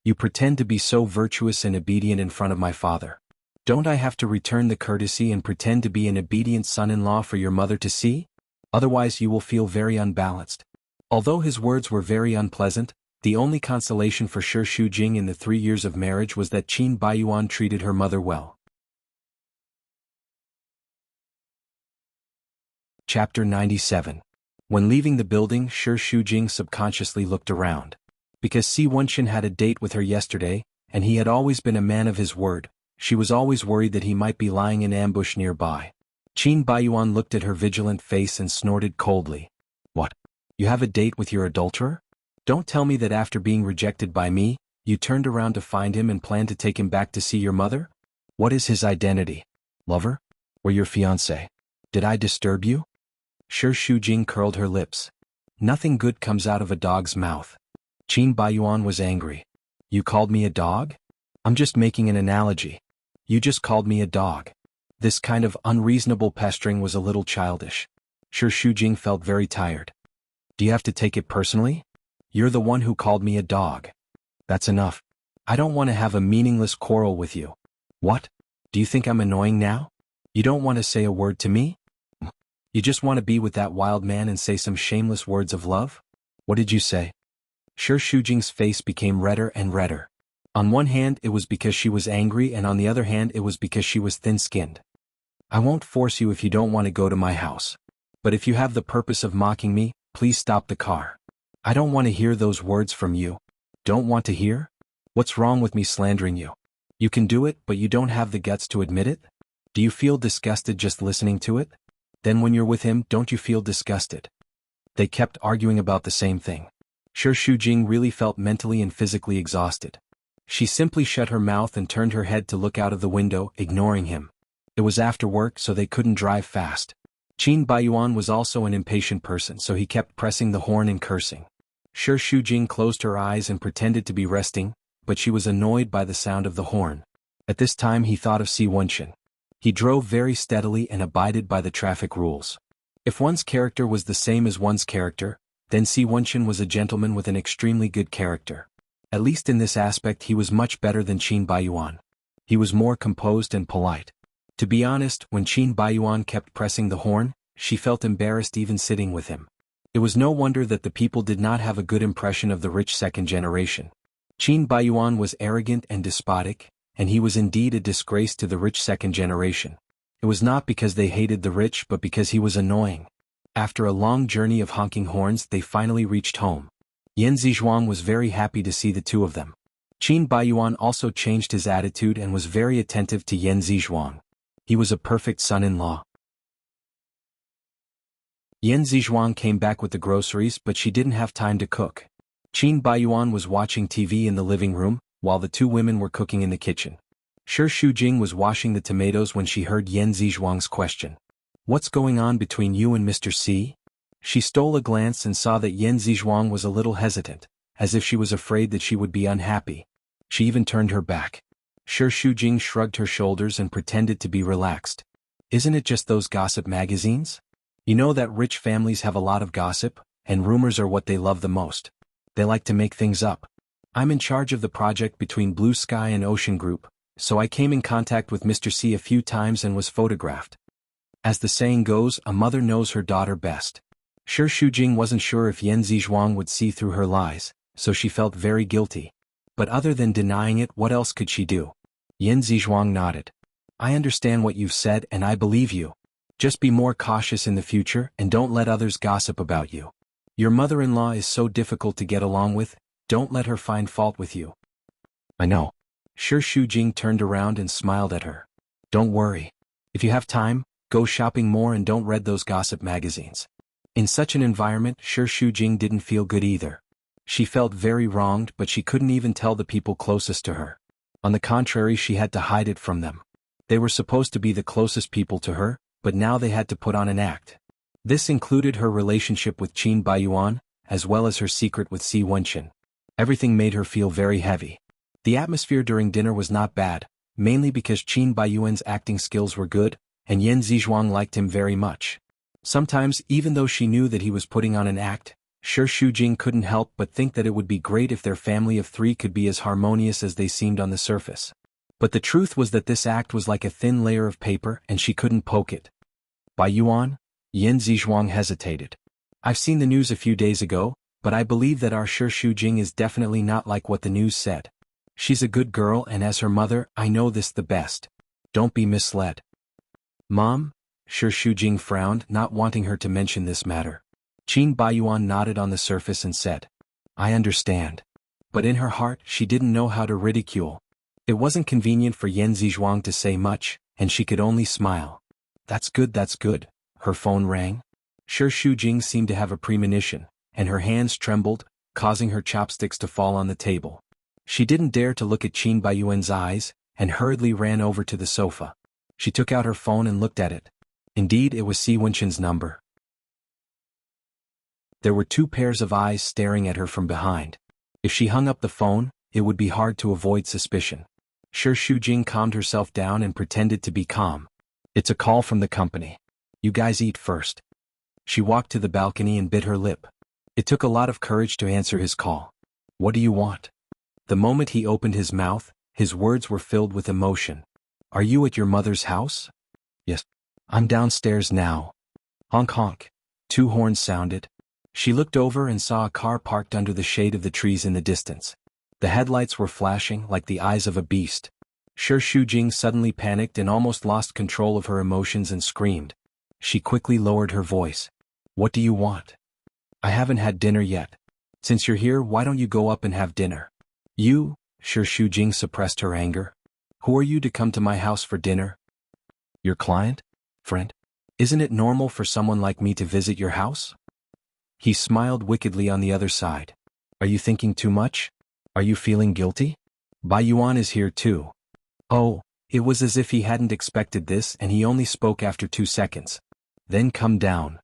You pretend to be so virtuous and obedient in front of my father. Don't I have to return the courtesy and pretend to be an obedient son-in-law for your mother to see? Otherwise you will feel very unbalanced. Although his words were very unpleasant, the only consolation for Sure Shujing in the 3 years of marriage was that Qin Baiyuan treated her mother well. Chapter 97. When leaving the building, Sure Shujing subconsciously looked around. Because Si Wenqin had a date with her yesterday, and he had always been a man of his word, she was always worried that he might be lying in ambush nearby. Qin Baiyuan looked at her vigilant face and snorted coldly. What? You have a date with your adulterer? Don't tell me that after being rejected by me, you turned around to find him and planned to take him back to see your mother? What is his identity? Lover? Or your fiancé? Did I disturb you? Sure, Shujing curled her lips. Nothing good comes out of a dog's mouth. Qin Baiyuan was angry. You called me a dog? I'm just making an analogy. You just called me a dog. This kind of unreasonable pestering was a little childish. Sure, Shujing felt very tired. Do you have to take it personally? You're the one who called me a dog. That's enough. I don't want to have a meaningless quarrel with you. What? Do you think I'm annoying now? You don't want to say a word to me? You just want to be with that wild man and say some shameless words of love? What did you say? Sure, Shujing's face became redder and redder. On one hand it was because she was angry and on the other hand it was because she was thin-skinned. I won't force you if you don't want to go to my house. But if you have the purpose of mocking me, please stop the car. I don't want to hear those words from you. Don't want to hear? What's wrong with me slandering you? You can do it, but you don't have the guts to admit it? Do you feel disgusted just listening to it? Then when you're with him, don't you feel disgusted? They kept arguing about the same thing. Sure, Shujing really felt mentally and physically exhausted. She simply shut her mouth and turned her head to look out of the window, ignoring him. It was after work, so they couldn't drive fast. Qin Baiyuan was also an impatient person, so he kept pressing the horn and cursing. Sure, Shujing closed her eyes and pretended to be resting, but she was annoyed by the sound of the horn. At this time he thought of Si Wenqin. He drove very steadily and abided by the traffic rules. If one's character was the same as one's character, then Si Wenqin was a gentleman with an extremely good character. At least in this aspect he was much better than Qin Baiyuan. He was more composed and polite. To be honest, when Qin Baiyuan kept pressing the horn, she felt embarrassed even sitting with him. It was no wonder that the people did not have a good impression of the rich second generation. Qin Baiyuan was arrogant and despotic, and he was indeed a disgrace to the rich second generation. It was not because they hated the rich but because he was annoying. After a long journey of honking horns they finally reached home. Yan Zizhuang was very happy to see the two of them. Qin Baiyuan also changed his attitude and was very attentive to Yan Zizhuang. He was a perfect son-in-law. Yan Zizhuang came back with the groceries, but she didn't have time to cook. Qin Baiyuan was watching TV in the living room, while the two women were cooking in the kitchen. Sure, Shujing was washing the tomatoes when she heard Yan Zizhuang's question. What's going on between you and Mr. C? She stole a glance and saw that Yan Zizhuang was a little hesitant, as if she was afraid that she would be unhappy. She even turned her back. Sure, Shujing shrugged her shoulders and pretended to be relaxed. Isn't it just those gossip magazines? You know that rich families have a lot of gossip, and rumors are what they love the most. They like to make things up. I'm in charge of the project between Blue Sky and Ocean Group, so I came in contact with Mr. C a few times and was photographed. As the saying goes, a mother knows her daughter best. Shi Shujing wasn't sure if Yan Zizhuang would see through her lies, so she felt very guilty. But other than denying it, what else could she do? Yan Zizhuang nodded. I understand what you've said and I believe you. Just be more cautious in the future and don't let others gossip about you. Your mother-in-law is so difficult to get along with, don't let her find fault with you. I know. Shi Shujing turned around and smiled at her. Don't worry. If you have time, go shopping more and don't read those gossip magazines. In such an environment, Shi Shujing didn't feel good either. She felt very wronged, but she couldn't even tell the people closest to her. On the contrary, she had to hide it from them. They were supposed to be the closest people to her, but now they had to put on an act. This included her relationship with Qin Baiyuan, as well as her secret with Si Wenqin. Everything made her feel very heavy. The atmosphere during dinner was not bad, mainly because Qin Baiyuan's acting skills were good, and Yan Zizhuang liked him very much. Sometimes, even though she knew that he was putting on an act, Shi Shujing couldn't help but think that it would be great if their family of three could be as harmonious as they seemed on the surface. But the truth was that this act was like a thin layer of paper and she couldn't poke it. Baiyuan? Yan Zizhuang hesitated. I've seen the news a few days ago, but I believe that our Shi Shujing is definitely not like what the news said. She's a good girl and as her mother, I know this the best. Don't be misled. Mom? Shi Shujing frowned, not wanting her to mention this matter. Qin Baiyuan nodded on the surface and said, I understand. But in her heart, she didn't know how to ridicule. It wasn't convenient for Yan Zizhuang to say much, and she could only smile. That's good, that's good. Her phone rang. Shi Shujing seemed to have a premonition, and her hands trembled, causing her chopsticks to fall on the table. She didn't dare to look at Qin Baiyuan's eyes, and hurriedly ran over to the sofa. She took out her phone and looked at it. Indeed, it was Si Wenqin's number. There were two pairs of eyes staring at her from behind. If she hung up the phone, it would be hard to avoid suspicion. Shi Shujing calmed herself down and pretended to be calm. It's a call from the company. You guys eat first. She walked to the balcony and bit her lip. It took a lot of courage to answer his call. What do you want? The moment he opened his mouth, his words were filled with emotion. Are you at your mother's house? Yes. I'm downstairs now. Honk honk. Two horns sounded. She looked over and saw a car parked under the shade of the trees in the distance. The headlights were flashing like the eyes of a beast. Shi Shujing suddenly panicked and almost lost control of her emotions and screamed. She quickly lowered her voice. What do you want? I haven't had dinner yet. Since you're here, why don't you go up and have dinner? You? Shi Shujing suppressed her anger. Who are you to come to my house for dinner? Your client? Friend? Isn't it normal for someone like me to visit your house? He smiled wickedly on the other side. Are you thinking too much? Are you feeling guilty? Baiyuan is here too. Oh, it was as if he hadn't expected this and he only spoke after 2 seconds. Then come down.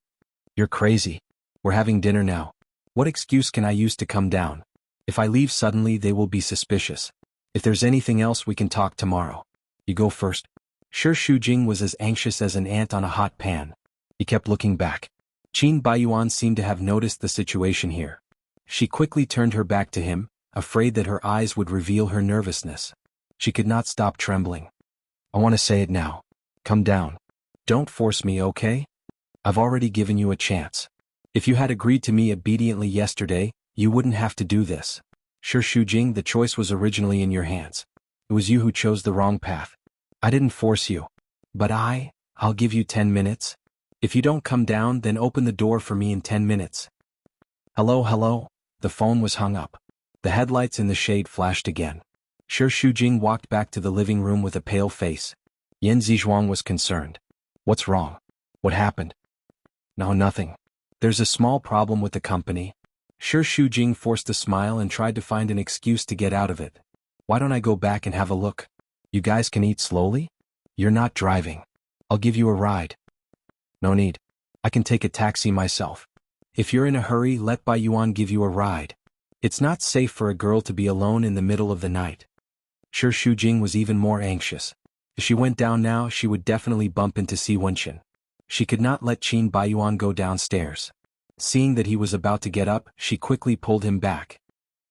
You're crazy. We're having dinner now. What excuse can I use to come down? If I leave suddenly, they will be suspicious. If there's anything else, we can talk tomorrow. You go first. Shi Shujing was as anxious as an ant on a hot pan. He kept looking back. Qin Baiyuan seemed to have noticed the situation here. She quickly turned her back to him, afraid that her eyes would reveal her nervousness. She could not stop trembling. I want to say it now. Come down. Don't force me, okay? I've already given you a chance. If you had agreed to me obediently yesterday, you wouldn't have to do this. Shi Shujing, the choice was originally in your hands. It was you who chose the wrong path. I didn't force you. But I'll give you 10 minutes. If you don't come down, then open the door for me in 10 minutes. Hello, hello. The phone was hung up. The headlights in the shade flashed again. Shi Shujing walked back to the living room with a pale face. Yan Zizhuang was concerned. What's wrong? What happened? No, nothing. There's a small problem with the company. Shi Shujing forced a smile and tried to find an excuse to get out of it. Why don't I go back and have a look? You guys can eat slowly? You're not driving. I'll give you a ride. No need. I can take a taxi myself. If you're in a hurry, let Baiyuan give you a ride. It's not safe for a girl to be alone in the middle of the night. Shi Shujing was even more anxious. If she went down now, she would definitely bump into Si Wenqin. She could not let Qin Baiyuan go downstairs. Seeing that he was about to get up, she quickly pulled him back.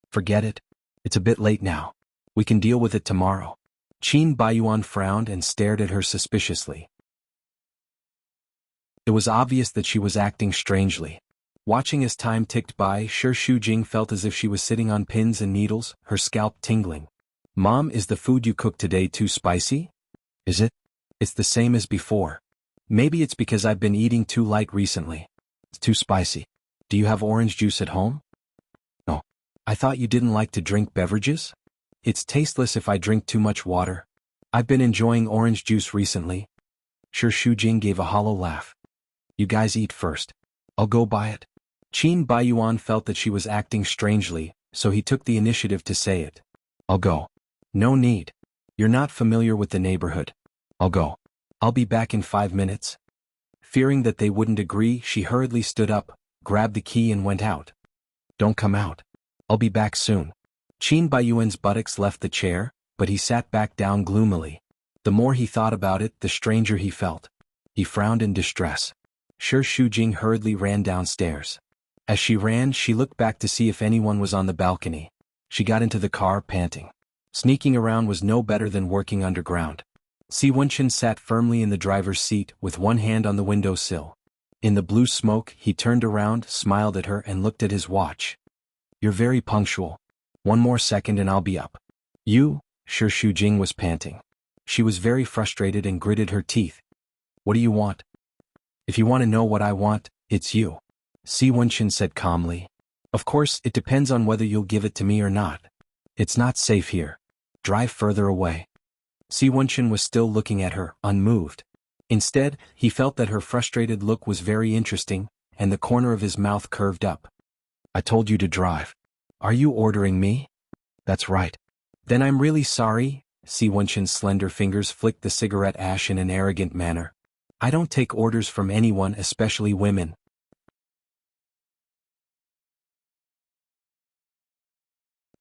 Forget it. It's a bit late now. We can deal with it tomorrow. Qin Baiyuan frowned and stared at her suspiciously. It was obvious that she was acting strangely. Watching as time ticked by, Shi Shujing felt as if she was sitting on pins and needles, her scalp tingling. Mom, is the food you cooked today too spicy? Is it? It's the same as before. Maybe it's because I've been eating too light recently. It's too spicy. Do you have orange juice at home? No. I thought you didn't like to drink beverages? It's tasteless if I drink too much water. I've been enjoying orange juice recently. Shi Shujing gave a hollow laugh. You guys eat first. I'll go buy it. Qin Baiyuan felt that she was acting strangely, so he took the initiative to say it. I'll go. No need. You're not familiar with the neighborhood. I'll go. I'll be back in 5 minutes. Fearing that they wouldn't agree, she hurriedly stood up, grabbed the key and went out. Don't come out. I'll be back soon. Qin Baiyuan's buttocks left the chair, but he sat back down gloomily. The more he thought about it, the stranger he felt. He frowned in distress. Shi Shujing hurriedly ran downstairs. As she ran, she looked back to see if anyone was on the balcony. She got into the car, panting. Sneaking around was no better than working underground. Si Wenchen sat firmly in the driver's seat, with one hand on the windowsill. In the blue smoke, he turned around, smiled at her and looked at his watch. You're very punctual. 1 more second and I'll be up. You? Shi Shujing was panting. She was very frustrated and gritted her teeth. What do you want? If you want to know what I want, it's you. Si Wenchen said calmly. Of course, it depends on whether you'll give it to me or not. It's not safe here. Drive further away. Si Wenchen was still looking at her, unmoved. Instead, he felt that her frustrated look was very interesting, and the corner of his mouth curved up. I told you to drive. Are you ordering me? That's right. Then I'm really sorry. Si Wenchen's slender fingers flicked the cigarette ash in an arrogant manner. I don't take orders from anyone, especially women.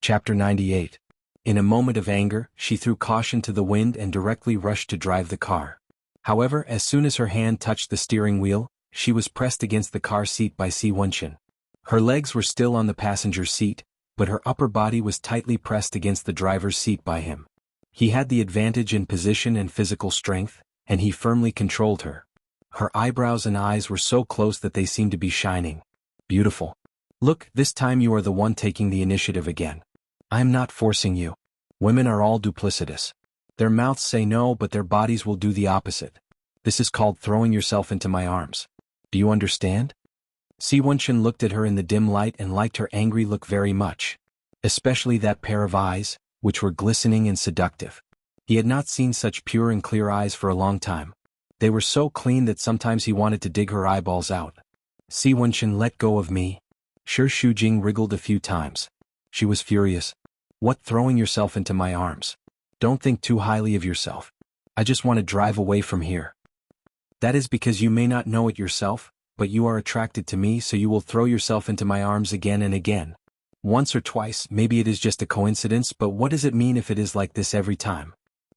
Chapter 98. In a moment of anger, she threw caution to the wind and directly rushed to drive the car. However, as soon as her hand touched the steering wheel, she was pressed against the car seat by Si Wenchen. Her legs were still on the passenger seat, but her upper body was tightly pressed against the driver's seat by him. He had the advantage in position and physical strength, and he firmly controlled her. Her eyebrows and eyes were so close that they seemed to be shining. Beautiful. Look, this time you are the one taking the initiative again. I am not forcing you. Women are all duplicitous. Their mouths say no, but their bodies will do the opposite. This is called throwing yourself into my arms. Do you understand? Si Wenchen looked at her in the dim light and liked her angry look very much. Especially that pair of eyes, which were glistening and seductive. He had not seen such pure and clear eyes for a long time. They were so clean that sometimes he wanted to dig her eyeballs out. Si Wenchen, let go of me. Shi Shujing wriggled a few times. She was furious. What, throwing yourself into my arms? Don't think too highly of yourself. I just want to drive away from here. That is because you may not know it yourself, but you are attracted to me, so you will throw yourself into my arms again and again. Once or twice, maybe it is just a coincidence, but what does it mean if it is like this every time?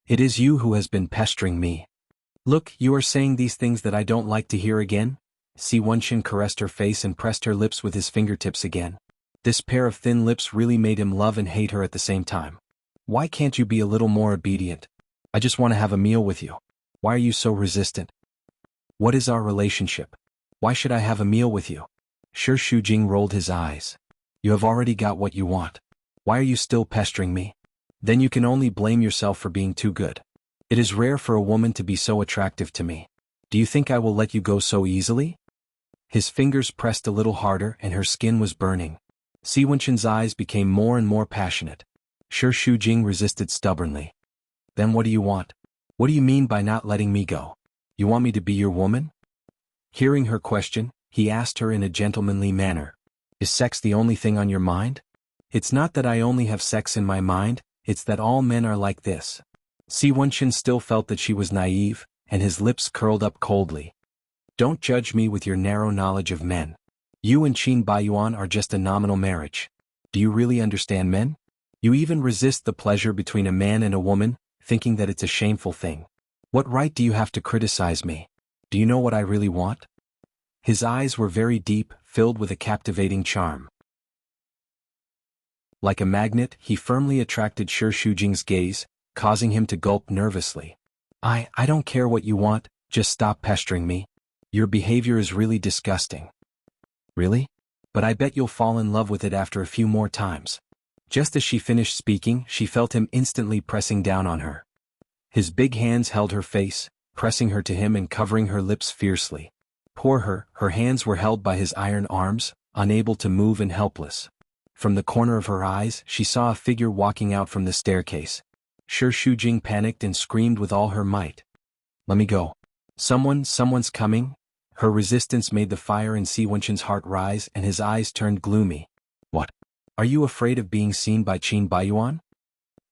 It is you who has been pestering me. Look, you are saying these things that I don't like to hear again? Si Wenchen caressed her face and pressed her lips with his fingertips again. This pair of thin lips really made him love and hate her at the same time. Why can't you be a little more obedient? I just want to have a meal with you. Why are you so resistant? What is our relationship? Why should I have a meal with you? Shi Shujing rolled his eyes. You have already got what you want. Why are you still pestering me? Then you can only blame yourself for being too good. It is rare for a woman to be so attractive to me. Do you think I will let you go so easily? His fingers pressed a little harder and her skin was burning. Si Wenchen's eyes became more and more passionate. Shi Shujing resisted stubbornly. Then what do you want? What do you mean by not letting me go? You want me to be your woman? Hearing her question, he asked her in a gentlemanly manner. Is sex the only thing on your mind? It's not that I only have sex in my mind, it's that all men are like this. Si Wenchen still felt that she was naive, and his lips curled up coldly. Don't judge me with your narrow knowledge of men. You and Qin Baiyuan are just a nominal marriage. Do you really understand men? You even resist the pleasure between a man and a woman, thinking that it's a shameful thing. What right do you have to criticize me? Do you know what I really want? His eyes were very deep, filled with a captivating charm. Like a magnet, he firmly attracted Shi Shujing's gaze, causing him to gulp nervously. I don't care what you want, just stop pestering me. Your behavior is really disgusting. Really? But I bet you'll fall in love with it after a few more times. Just as she finished speaking, she felt him instantly pressing down on her. His big hands held her face, pressing her to him and covering her lips fiercely. Poor her hands were held by his iron arms, unable to move and helpless. From the corner of her eyes, she saw a figure walking out from the staircase. Shi Shujing panicked and screamed with all her might. Let me go. Someone's coming. Her resistance made the fire in Si Wenqin's heart rise and his eyes turned gloomy. What? Are you afraid of being seen by Qin Baiyuan?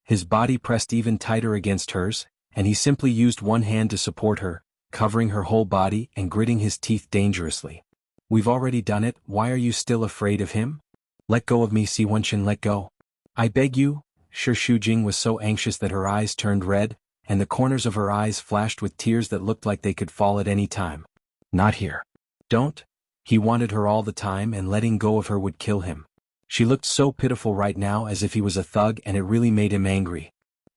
His body pressed even tighter against hers, and he simply used one hand to support her, covering her whole body and gritting his teeth dangerously. We've already done it, why are you still afraid of him? Let go of me, Si Wenqin, let go. I beg you. Shi Shujing was so anxious that her eyes turned red, and the corners of her eyes flashed with tears that looked like they could fall at any time. Not here. Don't. He wanted her all the time and letting go of her would kill him. She looked so pitiful right now as if he was a thug and it really made him angry.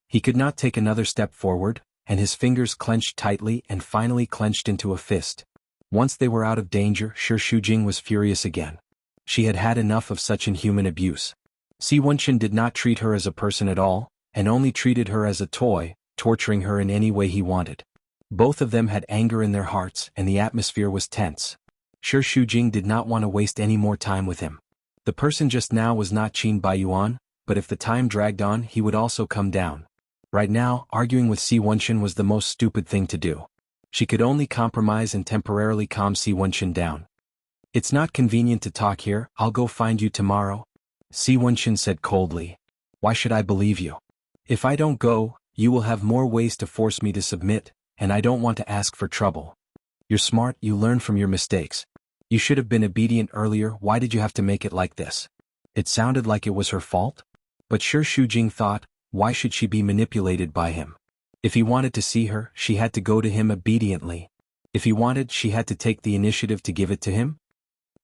He could not take another step forward, and his fingers clenched tightly and finally clenched into a fist. Once they were out of danger, Shi Shujing was furious again. She had had enough of such inhuman abuse. Si Wenqin did not treat her as a person at all, and only treated her as a toy, torturing her in any way he wanted. Both of them had anger in their hearts and the atmosphere was tense. Shi Shujing did not want to waste any more time with him. The person just now was not Qin Baiyuan, but if the time dragged on he would also come down. Right now, arguing with Si Wenqin was the most stupid thing to do. She could only compromise and temporarily calm Si Wenqin down. It's not convenient to talk here, I'll go find you tomorrow. Si Wenqin said coldly. Why should I believe you? If I don't go, you will have more ways to force me to submit, and I don't want to ask for trouble. You're smart, you learn from your mistakes. You should have been obedient earlier, why did you have to make it like this? It sounded like it was her fault? But Shi Shujing thought, why should she be manipulated by him? If he wanted to see her, she had to go to him obediently. If he wanted, she had to take the initiative to give it to him?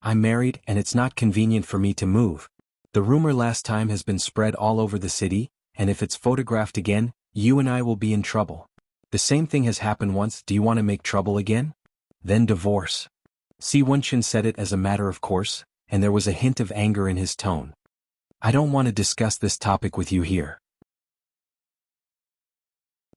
I'm married and it's not convenient for me to move. The rumor last time has been spread all over the city, and if it's photographed again, you and I will be in trouble. The same thing has happened once, do you want to make trouble again? Then divorce. Si Wenqin said it as a matter of course, and there was a hint of anger in his tone. I don't want to discuss this topic with you here.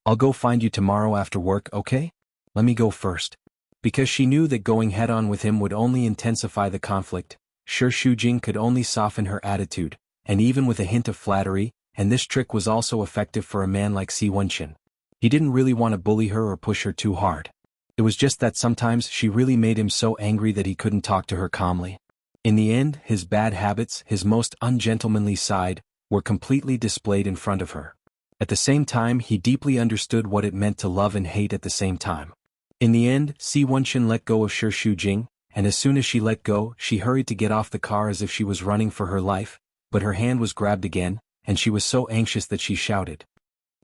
I'll go find you tomorrow after work, okay? Let me go first. Because she knew that going head-on with him would only intensify the conflict, Shi Shujing could only soften her attitude, and even with a hint of flattery, and this trick was also effective for a man like Si Wenqin. He didn't really want to bully her or push her too hard. It was just that sometimes she really made him so angry that he couldn't talk to her calmly. In the end, his bad habits, his most ungentlemanly side, were completely displayed in front of her. At the same time, he deeply understood what it meant to love and hate at the same time. In the end, Si Wenqin let go of Shi Shujing, and as soon as she let go, she hurried to get off the car as if she was running for her life, but her hand was grabbed again, and she was so anxious that she shouted.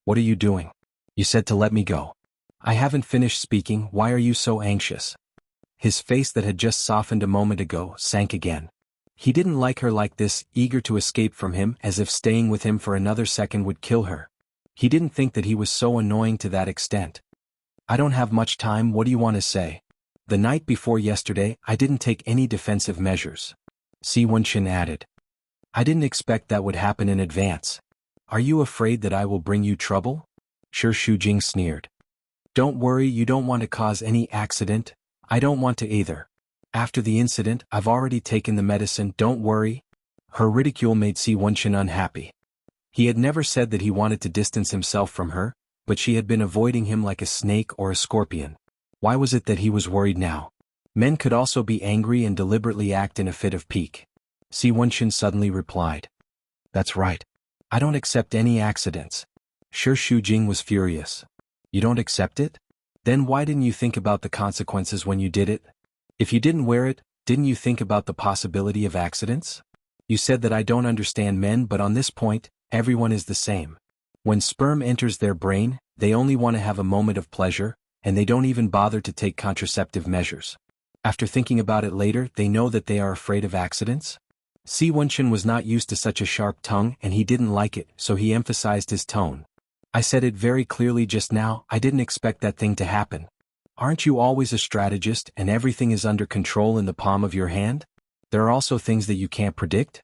What are you doing? You said to let me go. I haven't finished speaking, why are you so anxious? His face that had just softened a moment ago sank again. He didn't like her like this, eager to escape from him as if staying with him for another second would kill her. He didn't think that he was so annoying to that extent. I don't have much time, what do you want to say? The night before yesterday, I didn't take any defensive measures. Si Wenqin added. I didn't expect that would happen in advance. Are you afraid that I will bring you trouble? Shi Shujing sneered. Don't worry, you don't want to cause any accident. I don't want to either. After the incident, I've already taken the medicine, don't worry. Her ridicule made Si Wenqin unhappy. He had never said that he wanted to distance himself from her, but she had been avoiding him like a snake or a scorpion. Why was it that he was worried now? Men could also be angry and deliberately act in a fit of pique. Si Wenqin suddenly replied. That's right. I don't accept any accidents. Shi Shujing was furious. You don't accept it? Then why didn't you think about the consequences when you did it? If you didn't wear it, didn't you think about the possibility of accidents? You said that I don't understand men, but on this point, everyone is the same. When sperm enters their brain, they only want to have a moment of pleasure, and they don't even bother to take contraceptive measures. After thinking about it later, they know that they are afraid of accidents? Si Wenqin was not used to such a sharp tongue and he didn't like it, so he emphasized his tone. I said it very clearly just now, I didn't expect that thing to happen. Aren't you always a strategist and everything is under control in the palm of your hand? There are also things that you can't predict?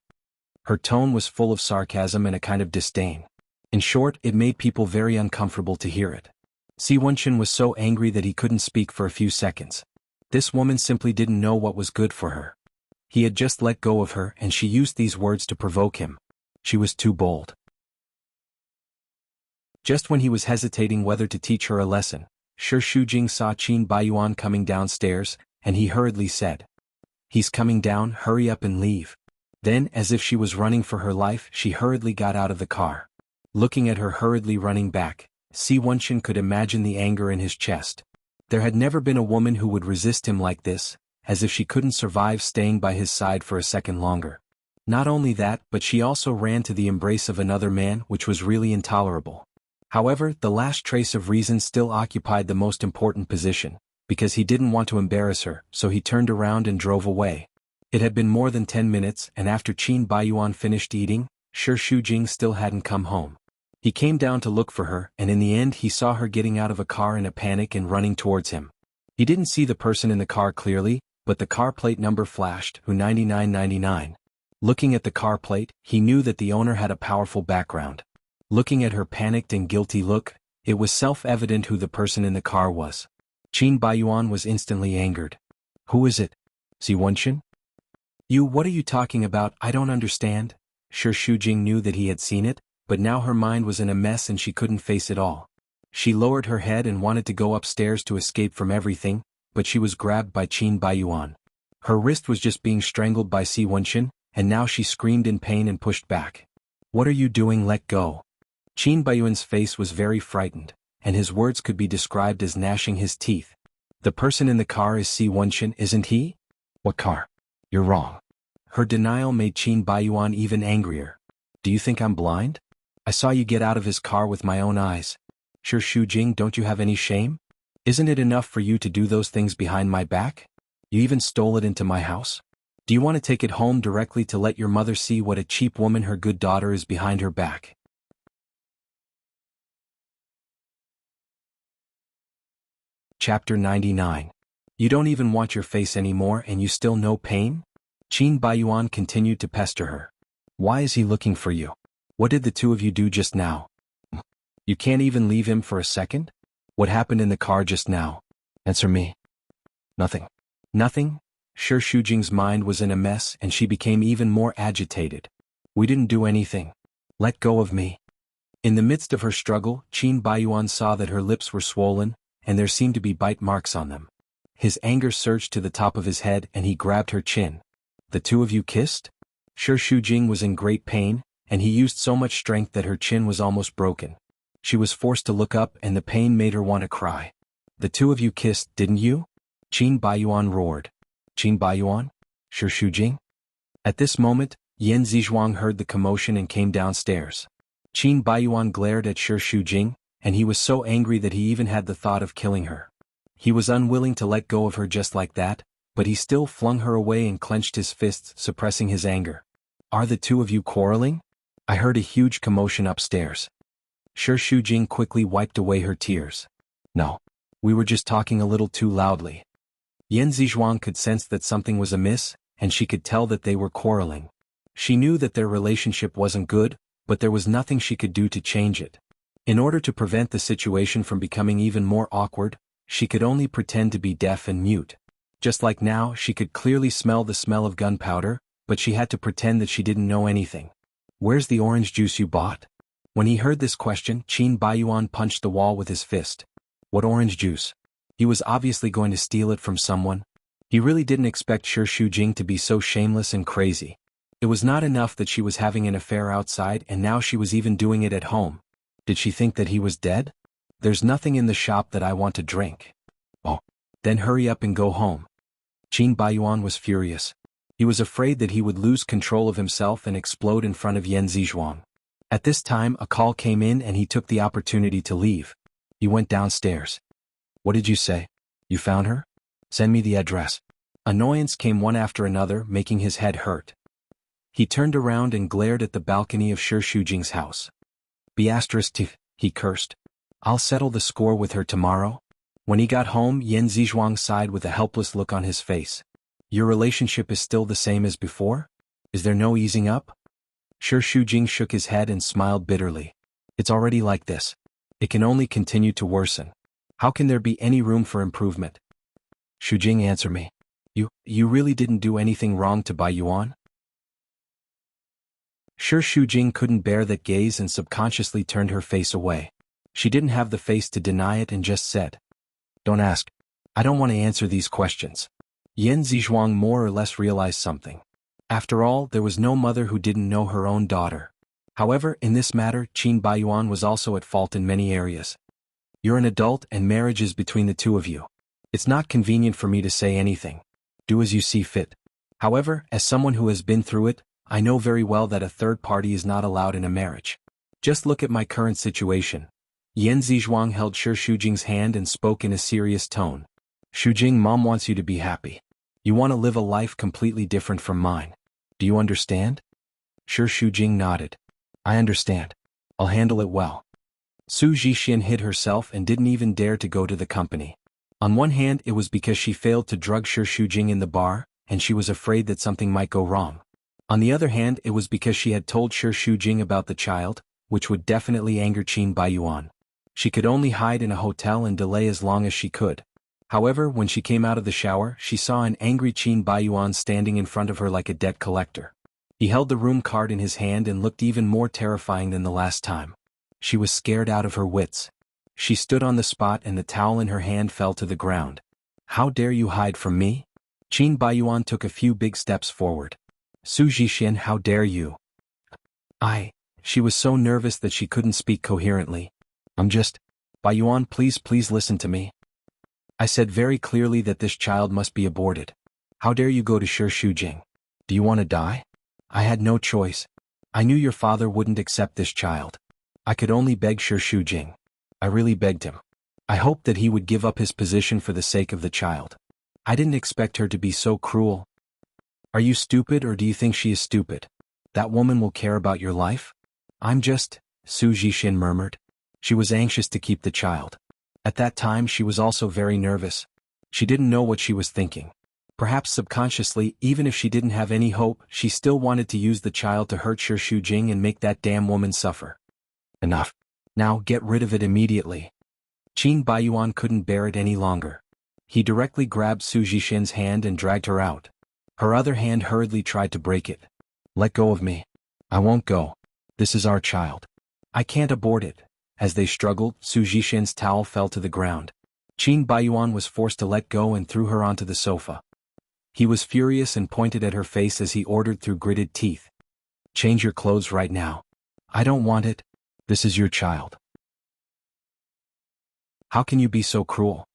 Her tone was full of sarcasm and a kind of disdain. In short, it made people very uncomfortable to hear it. Si Wenchen was so angry that he couldn't speak for a few seconds. This woman simply didn't know what was good for her. He had just let go of her and she used these words to provoke him. She was too bold. Just when he was hesitating whether to teach her a lesson, Shi Shujing saw Qin Baiyuan coming downstairs, and he hurriedly said, "He's coming down, hurry up and leave." Then, as if she was running for her life, she hurriedly got out of the car. Looking at her hurriedly running back, Si Wenchen could imagine the anger in his chest. There had never been a woman who would resist him like this, as if she couldn't survive staying by his side for a second longer. Not only that, but she also ran to the embrace of another man, which was really intolerable. However, the last trace of reason still occupied the most important position, because he didn't want to embarrass her, so he turned around and drove away. It had been more than 10 minutes, and after Qin Baiyuan finished eating, Shi Shujing still hadn't come home. He came down to look for her, and in the end he saw her getting out of a car in a panic and running towards him. He didn't see the person in the car clearly, but the car plate number flashed, Hu 9999. Looking at the car plate, he knew that the owner had a powerful background. Looking at her panicked and guilty look, it was self-evident who the person in the car was. Qin Baiyuan was instantly angered. "Who is it? Si Wenchen? What are you talking about? I don't understand." Shi Shujing knew that he had seen it, but now her mind was in a mess and she couldn't face it all. She lowered her head and wanted to go upstairs to escape from everything, but she was grabbed by Qin Baiyuan. Her wrist was just being strangled by Si Wenchen, and now she screamed in pain and pushed back. "What are you doing? Let go." Qin Baiyuan's face was very frightened, and his words could be described as gnashing his teeth. "The person in the car is Si Wenchen, isn't he?" "What car? You're wrong." Her denial made Qin Baiyuan even angrier. "Do you think I'm blind? I saw you get out of his car with my own eyes. Shi Shujing, don't you have any shame? Isn't it enough for you to do those things behind my back? You even stole it into my house. Do you want to take it home directly to let your mother see what a cheap woman her good daughter is behind her back?" Chapter 99. You don't even want your face anymore and you still know pain? Qin Baiyuan continued to pester her. "Why is he looking for you? What did the two of you do just now? You can't even leave him for a second? What happened in the car just now? Answer me." "Nothing." "Nothing?" Shi Shujing's mind was in a mess and she became even more agitated. "We didn't do anything. Let go of me." In the midst of her struggle, Qin Baiyuan saw that her lips were swollen, and there seemed to be bite marks on them. His anger surged to the top of his head and he grabbed her chin. "The two of you kissed?" Shi Shujing was in great pain, and he used so much strength that her chin was almost broken. She was forced to look up and the pain made her want to cry. "The two of you kissed, didn't you?" Qin Baiyuan roared. "Qin Baiyuan? Shi Shujing?" At this moment, Yan Zizhuang heard the commotion and came downstairs. Qin Baiyuan glared at Shi Shujing, and he was so angry that he even had the thought of killing her. He was unwilling to let go of her just like that, but he still flung her away and clenched his fists, suppressing his anger. "Are the two of you quarreling? I heard a huge commotion upstairs." Shi Shujing quickly wiped away her tears. "No. We were just talking a little too loudly." Yan Zizhuang could sense that something was amiss, and she could tell that they were quarreling. She knew that their relationship wasn't good, but there was nothing she could do to change it. In order to prevent the situation from becoming even more awkward, she could only pretend to be deaf and mute. Just like now, she could clearly smell the smell of gunpowder, but she had to pretend that she didn't know anything. "Where's the orange juice you bought?" When he heard this question, Qin Baiyuan punched the wall with his fist. "What orange juice?" He was obviously going to steal it from someone. He really didn't expect Shi Shujing to be so shameless and crazy. It was not enough that she was having an affair outside and now she was even doing it at home. Did she think that he was dead? "There's nothing in the shop that I want to drink." "Oh. Then hurry up and go home." Qin Baiyuan was furious. He was afraid that he would lose control of himself and explode in front of Yan Zizhuang. At this time a call came in and he took the opportunity to leave. He went downstairs. "What did you say? You found her? Send me the address." Annoyance came one after another, making his head hurt. He turned around and glared at the balcony of Shi Shujing's house. "Be*, he cursed. "I'll settle the score with her tomorrow." When he got home, Yan Zizhuang sighed with a helpless look on his face. Your relationship is still the same as before? Is there no easing up? Shi Shujing shook his head and smiled bitterly. It's already like this. It can only continue to worsen. How can there be any room for improvement? Shujing, answer me. You really didn't do anything wrong to Bai Yuan? Shi Shujing couldn't bear that gaze and subconsciously turned her face away. She didn't have the face to deny it and just said, Don't ask. I don't want to answer these questions. Yan Zizhuang more or less realized something. After all, there was no mother who didn't know her own daughter. However, in this matter, Qin Baiyuan was also at fault in many areas. You're an adult and marriage is between the two of you. It's not convenient for me to say anything. Do as you see fit. However, as someone who has been through it, I know very well that a third party is not allowed in a marriage. Just look at my current situation. Yan Zizhuang held Shi Shujing's hand and spoke in a serious tone. Shujing, Mom wants you to be happy. You want to live a life completely different from mine. Do you understand? Shi Shujing nodded. I understand. I'll handle it well. Su Zhixian hid herself and didn't even dare to go to the company. On one hand, it was because she failed to drug Shi Shujing in the bar, and she was afraid that something might go wrong. On the other hand, it was because she had told Shi Shujing about the child, which would definitely anger Qin Baiyuan. She could only hide in a hotel and delay as long as she could. However, when she came out of the shower, she saw an angry Qin Baiyuan standing in front of her like a debt collector. He held the room card in his hand and looked even more terrifying than the last time. She was scared out of her wits. She stood on the spot and the towel in her hand fell to the ground. How dare you hide from me? Qin Baiyuan took a few big steps forward. Su Zhixian, how dare you? She was so nervous that she couldn't speak coherently. Baiyuan, please listen to me. I said very clearly that this child must be aborted. How dare you go to Shi Shujing? Do you want to die? I had no choice. I knew your father wouldn't accept this child. I could only beg Shi Shujing. I really begged him. I hoped that he would give up his position for the sake of the child. I didn't expect her to be so cruel. Are you stupid or do you think she is stupid? That woman will care about your life? Su Zhixian murmured. She was anxious to keep the child. At that time she was also very nervous. She didn't know what she was thinking. Perhaps subconsciously, even if she didn't have any hope, she still wanted to use the child to hurt Shi Shujing and make that damn woman suffer. Enough. Now get rid of it immediately. Qin Baiyuan couldn't bear it any longer. He directly grabbed Su Zhixian's hand and dragged her out. Her other hand hurriedly tried to break it. Let go of me. I won't go. This is our child. I can't abort it. As they struggled, Su Zhixian's towel fell to the ground. Qin Baiyuan was forced to let go and threw her onto the sofa. He was furious and pointed at her face as he ordered through gritted teeth. Change your clothes right now. I don't want it. This is your child. How can you be so cruel?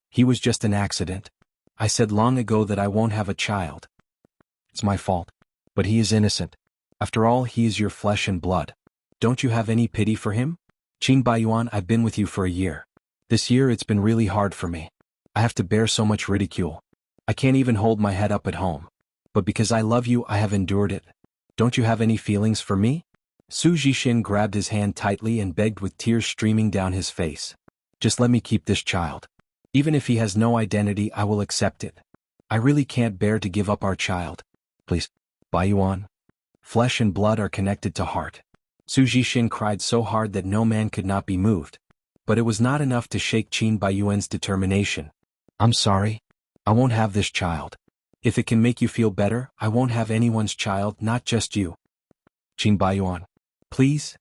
He was just an accident. I said long ago that I won't have a child. It's my fault. But he is innocent. After all, he is your flesh and blood. Don't you have any pity for him? Qin Baiyuan, I've been with you for a year. This year it's been really hard for me. I have to bear so much ridicule. I can't even hold my head up at home. But because I love you, I have endured it. Don't you have any feelings for me? Su Zhixian grabbed his hand tightly and begged with tears streaming down his face. Just let me keep this child. Even if he has no identity, I will accept it. I really can't bear to give up our child. Please, Baiyuan. Flesh and blood are connected to heart. Su Zhixian cried so hard that no man could not be moved. But it was not enough to shake Qin Baiyuan's determination. I'm sorry. I won't have this child. If it can make you feel better, I won't have anyone's child, not just you. Qin Baiyuan. Please.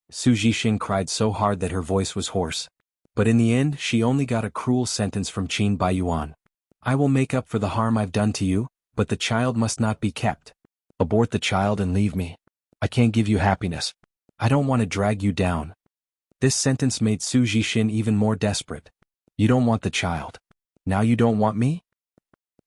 Su Zhixian cried so hard that her voice was hoarse. But in the end, she only got a cruel sentence from Qin Baiyuan. I will make up for the harm I've done to you, but the child must not be kept. Abort the child and leave me. I can't give you happiness. I don't want to drag you down. This sentence made Su Zhixian even more desperate. You don't want the child. Now you don't want me?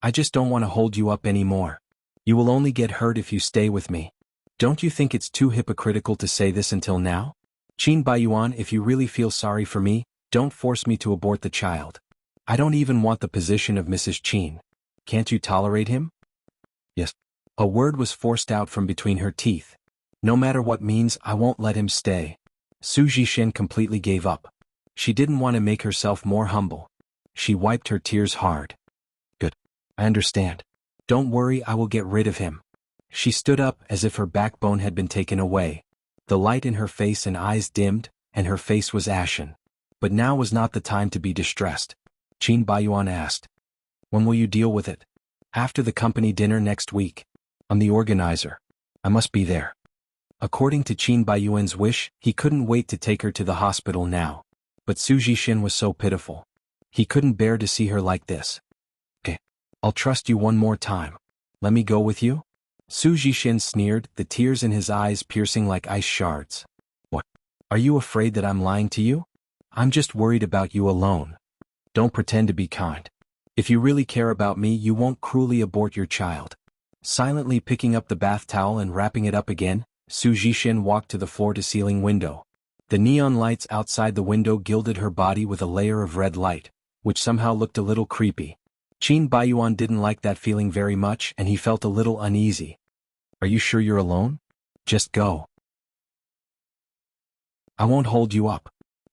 I just don't want to hold you up anymore. You will only get hurt if you stay with me. Don't you think it's too hypocritical to say this until now? Qin Baiyuan, if you really feel sorry for me, don't force me to abort the child. I don't even want the position of Mrs. Qin. Can't you tolerate him? Yes. A word was forced out from between her teeth. No matter what means, I won't let him stay. Su Zhixian completely gave up. She didn't want to make herself more humble. She wiped her tears hard. Good. I understand. Don't worry, I will get rid of him. She stood up as if her backbone had been taken away. The light in her face and eyes dimmed, and her face was ashen. But now was not the time to be distressed. Qin Baiyuan asked. When will you deal with it? After the company dinner next week. I'm the organizer. I must be there. According to Qin Baiyuan's wish, he couldn't wait to take her to the hospital now. But Su Jixin was so pitiful. He couldn't bear to see her like this. Okay. I'll trust you one more time. Let me go with you? Su Jixin sneered, the tears in his eyes piercing like ice shards. What? Are you afraid that I'm lying to you? I'm just worried about you alone. Don't pretend to be kind. If you really care about me, you won't cruelly abort your child. Silently picking up the bath towel and wrapping it up again, Su Jixin walked to the floor-to-ceiling window. The neon lights outside the window gilded her body with a layer of red light, which somehow looked a little creepy. Qin Baiyuan didn't like that feeling very much and he felt a little uneasy. Are you sure you're alone? Just go. I won't hold you up.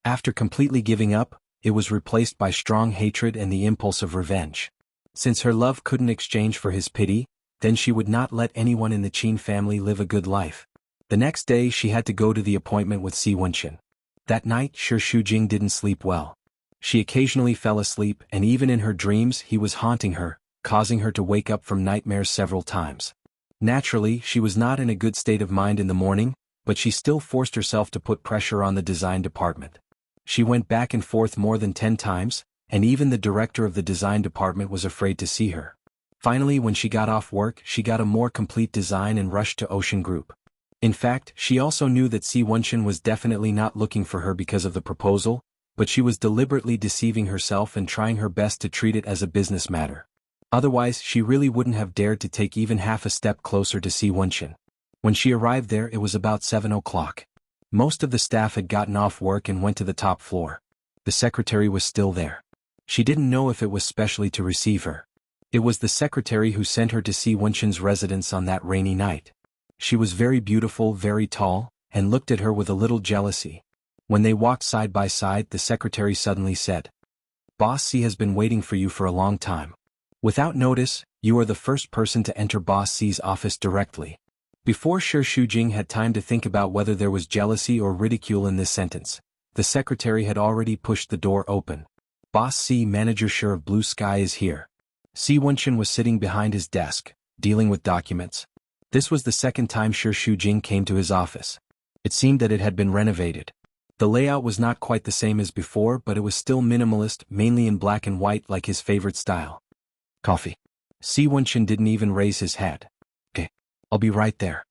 After completely giving up, it was replaced by strong hatred and the impulse of revenge. Since her love couldn't exchange for his pity, then she would not let anyone in the Qin family live a good life. The next day she had to go to the appointment with Si Wenqin. That night Shi Shujing didn't sleep well. She occasionally fell asleep and even in her dreams he was haunting her, causing her to wake up from nightmares several times. Naturally, she was not in a good state of mind in the morning, but she still forced herself to put pressure on the design department. She went back and forth more than 10 times, and even the director of the design department was afraid to see her. Finally, when she got off work, she got a more complete design and rushed to Ocean Group. In fact, she also knew that Si Wenqin was definitely not looking for her because of the proposal, but she was deliberately deceiving herself and trying her best to treat it as a business matter. Otherwise, she really wouldn't have dared to take even half a step closer to Si Wenqin. When she arrived there, it was about 7 o'clock. Most of the staff had gotten off work and went to the top floor. The secretary was still there. She didn't know if it was specially to receive her. It was the secretary who sent her to Si Wenqin's residence on that rainy night. She was very beautiful, very tall, and looked at her with a little jealousy. When they walked side by side, the secretary suddenly said, Boss C has been waiting for you for a long time. Without notice, you are the first person to enter Boss C's office directly. Before Shi Shujing had time to think about whether there was jealousy or ridicule in this sentence, the secretary had already pushed the door open. Boss C, Manager Shi of Blue Sky is here. Si Wenqin was sitting behind his desk, dealing with documents. This was the second time Shi Shujing came to his office. It seemed that it had been renovated. The layout was not quite the same as before, but it was still minimalist, mainly in black and white like his favorite style. Coffee. Si Wenqin didn't even raise his head. Okay, I'll be right there.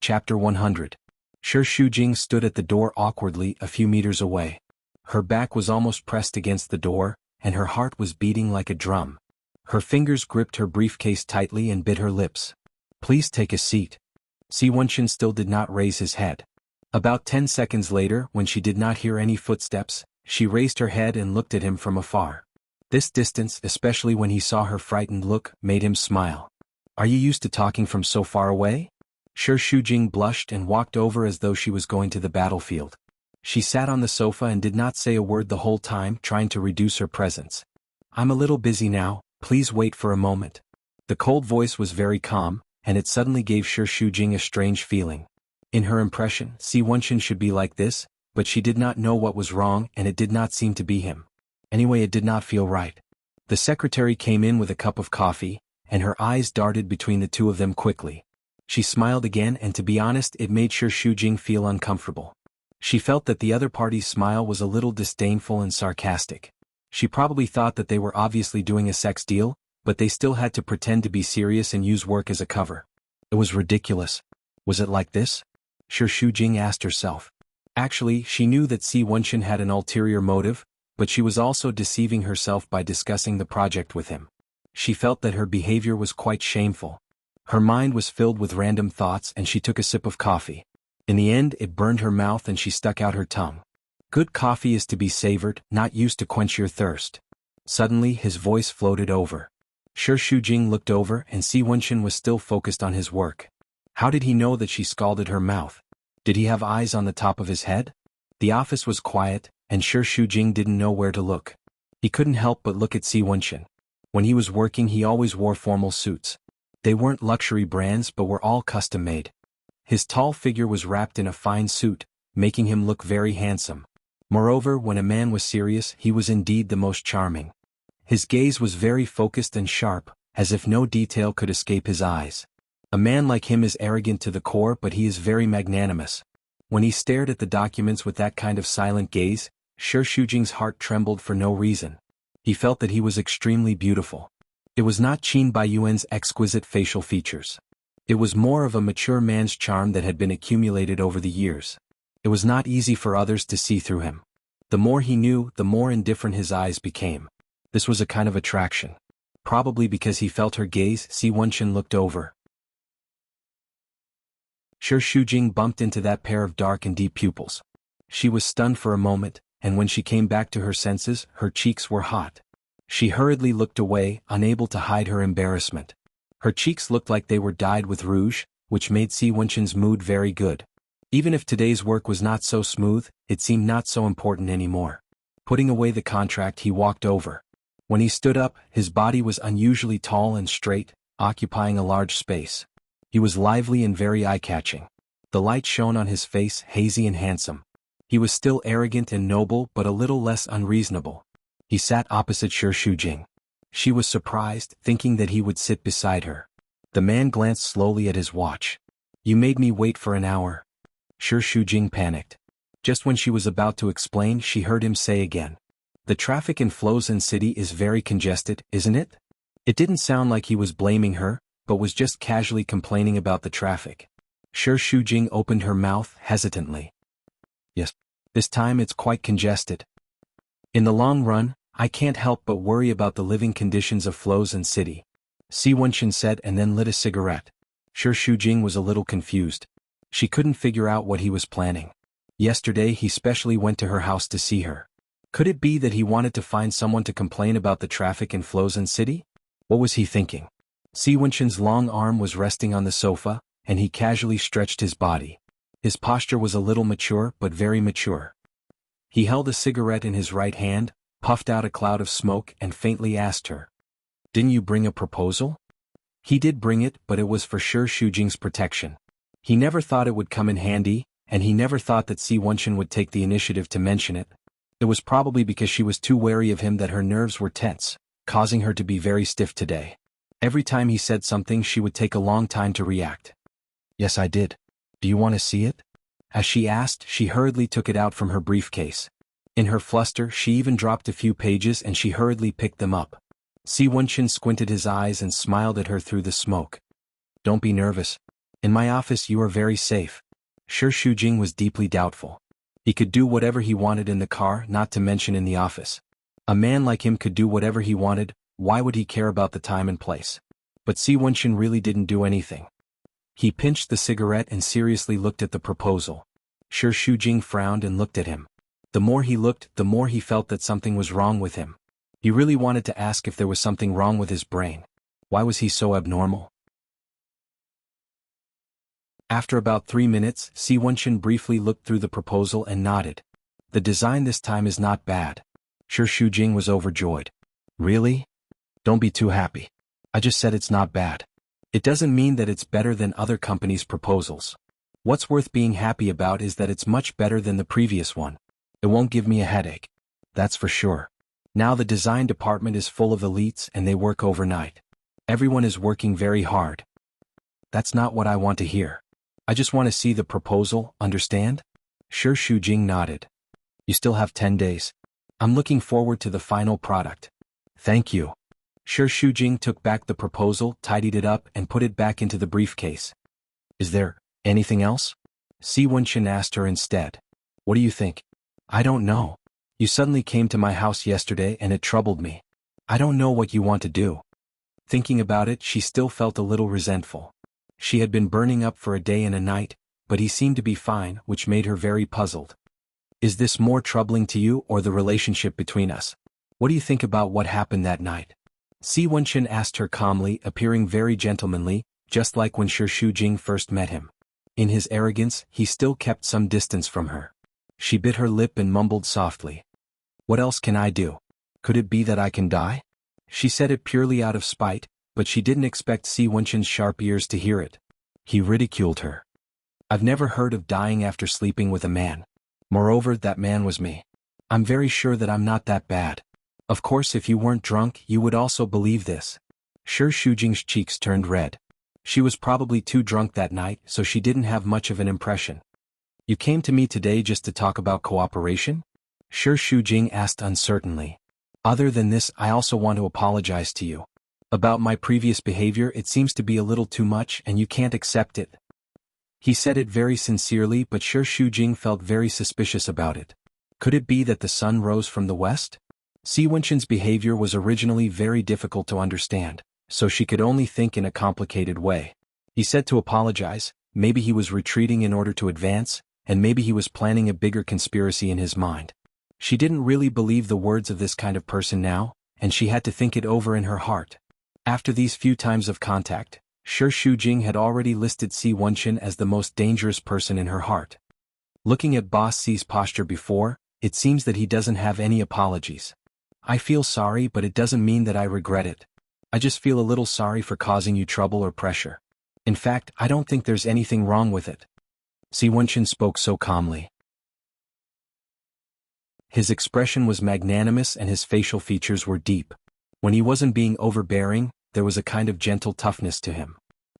Chapter 100. Shi Shujing stood at the door awkwardly a few meters away. Her back was almost pressed against the door, and her heart was beating like a drum. Her fingers gripped her briefcase tightly and bit her lips. Please take a seat. Si Wenqin still did not raise his head. About 10 seconds later, when she did not hear any footsteps, she raised her head and looked at him from afar. This distance, especially when he saw her frightened look, made him smile. Are you used to talking from so far away? Shi Shujing blushed and walked over as though she was going to the battlefield. She sat on the sofa and did not say a word the whole time, trying to reduce her presence. I'm a little busy now, please wait for a moment. The cold voice was very calm, and it suddenly gave Shi Shujing a strange feeling. In her impression, Si Wenqin should be like this, but she did not know what was wrong and it did not seem to be him. Anyway, it did not feel right. The secretary came in with a cup of coffee, and her eyes darted between the two of them quickly. She smiled again and to be honest, it made Shi Shujing feel uncomfortable. She felt that the other party's smile was a little disdainful and sarcastic. She probably thought that they were obviously doing a sex deal, but they still had to pretend to be serious and use work as a cover. It was ridiculous. Was it like this? Shi Shujing asked herself. Actually, she knew that Si Wenqin had an ulterior motive, but she was also deceiving herself by discussing the project with him. She felt that her behavior was quite shameful. Her mind was filled with random thoughts and she took a sip of coffee. In the end, it burned her mouth and she stuck out her tongue. Good coffee is to be savored, not used to quench your thirst. Suddenly, his voice floated over. Shi Shujing looked over and Si Wenqin was still focused on his work. How did he know that she scalded her mouth? Did he have eyes on the top of his head? The office was quiet, and Shi Shujing didn't know where to look. He couldn't help but look at Si Wenchen. When he was working, he always wore formal suits. They weren't luxury brands but were all custom-made. His tall figure was wrapped in a fine suit, making him look very handsome. Moreover, when a man was serious, he was indeed the most charming. His gaze was very focused and sharp, as if no detail could escape his eyes. A man like him is arrogant to the core, but he is very magnanimous. When he stared at the documents with that kind of silent gaze, Shi Shujing's heart trembled for no reason. He felt that he was extremely beautiful. It was not Qin Baiyuan's exquisite facial features. It was more of a mature man's charm that had been accumulated over the years. It was not easy for others to see through him. The more he knew, the more indifferent his eyes became. This was a kind of attraction. Probably because he felt her gaze, Si Wenchen looked over. Shi Shujing bumped into that pair of dark and deep pupils. She was stunned for a moment, and when she came back to her senses, her cheeks were hot. She hurriedly looked away, unable to hide her embarrassment. Her cheeks looked like they were dyed with rouge, which made Si Wenchen's mood very good. Even if today's work was not so smooth, it seemed not so important anymore. Putting away the contract, he walked over. When he stood up, his body was unusually tall and straight, occupying a large space. He was lively and very eye-catching. The light shone on his face, hazy and handsome. He was still arrogant and noble but a little less unreasonable. He sat opposite Shi Shujing. She was surprised, thinking that he would sit beside her. The man glanced slowly at his watch. "You made me wait for an hour." Shi Shujing panicked. Just when she was about to explain, she heard him say again, "The traffic in Flozhen City is very congested, isn't it?" It didn't sound like he was blaming her, but was just casually complaining about the traffic. Shi Shujing opened her mouth hesitantly. "Yes, this time it's quite congested. In the long run, I can't help but worry about the living conditions of Flozhen City," Si Wenchen said and then lit a cigarette. Shi Shujing was a little confused. She couldn't figure out what he was planning. Yesterday he specially went to her house to see her. Could it be that he wanted to find someone to complain about the traffic in Flozhen City? What was he thinking? Si Wenchen's long arm was resting on the sofa, and he casually stretched his body. His posture was a little mature but very mature. He held a cigarette in his right hand, puffed out a cloud of smoke and faintly asked her, "Didn't you bring a proposal?" He did bring it, but it was for Shi Shujing's protection. He never thought it would come in handy, and he never thought that Si Wenchen would take the initiative to mention it. It was probably because she was too wary of him that her nerves were tense, causing her to be very stiff today. Every time he said something, she would take a long time to react. "Yes, I did. Do you want to see it?" As she asked, she hurriedly took it out from her briefcase. In her fluster, she even dropped a few pages and she hurriedly picked them up. Si Wenchen squinted his eyes and smiled at her through the smoke. "Don't be nervous. In my office you are very safe." Shi Shujing was deeply doubtful. He could do whatever he wanted in the car, not to mention in the office. A man like him could do whatever he wanted, why would he care about the time and place? But Si Wenchen really didn't do anything. He pinched the cigarette and seriously looked at the proposal. Shi Shujing frowned and looked at him. The more he looked, the more he felt that something was wrong with him. He really wanted to ask if there was something wrong with his brain. Why was he so abnormal? After about 3 minutes, Si Wenchen briefly looked through the proposal and nodded. "The design this time is not bad." Shi Shujing was overjoyed. "Really? Don't be too happy. I just said it's not bad. It doesn't mean that it's better than other companies' proposals. What's worth being happy about is that it's much better than the previous one. It won't give me a headache. That's for sure. Now the design department is full of elites and they work overnight. Everyone is working very hard." "That's not what I want to hear. I just want to see the proposal, understand?" Shi Shujing nodded. "You still have 10 days. I'm looking forward to the final product." "Thank you." Shi Shujing took back the proposal, tidied it up and put it back into the briefcase. "Is there anything else?" Si Wenchen asked her instead. "What do you think?" "I don't know. You suddenly came to my house yesterday and it troubled me. I don't know what you want to do." Thinking about it, she still felt a little resentful. She had been burning up for a day and a night, but he seemed to be fine, which made her very puzzled. "Is this more troubling to you or the relationship between us? What do you think about what happened that night?" Si Wenchen asked her calmly, appearing very gentlemanly, just like when Shi Shujing first met him. In his arrogance, he still kept some distance from her. She bit her lip and mumbled softly. What else can I do? Could it be that I can die? She said it purely out of spite, but she didn't expect Si Wenchen's sharp ears to hear it. He ridiculed her. I've never heard of dying after sleeping with a man. Moreover, that man was me. I'm very sure that I'm not that bad. Of course, if you weren't drunk, you would also believe this. Shi Shujing's cheeks turned red. She was probably too drunk that night, so she didn't have much of an impression. You came to me today just to talk about cooperation? Shi Shujing asked uncertainly. Other than this, I also want to apologize to you. About my previous behavior, it seems to be a little too much and you can't accept it. He said it very sincerely, but Shi Shujing felt very suspicious about it. Could it be that the sun rose from the west? Si Wenchen's behavior was originally very difficult to understand, so she could only think in a complicated way. He said to apologize, maybe he was retreating in order to advance, and maybe he was planning a bigger conspiracy in his mind. She didn't really believe the words of this kind of person now, and she had to think it over in her heart. After these few times of contact, Shi Shujing had already listed Si Wenchen as the most dangerous person in her heart. Looking at Boss Si's posture before, it seems that he doesn't have any apologies. I feel sorry, but it doesn't mean that I regret it. I just feel a little sorry for causing you trouble or pressure. In fact, I don't think there's anything wrong with it. Si Wenchen spoke so calmly. His expression was magnanimous and his facial features were deep. When he wasn't being overbearing, there was a kind of gentle toughness to him.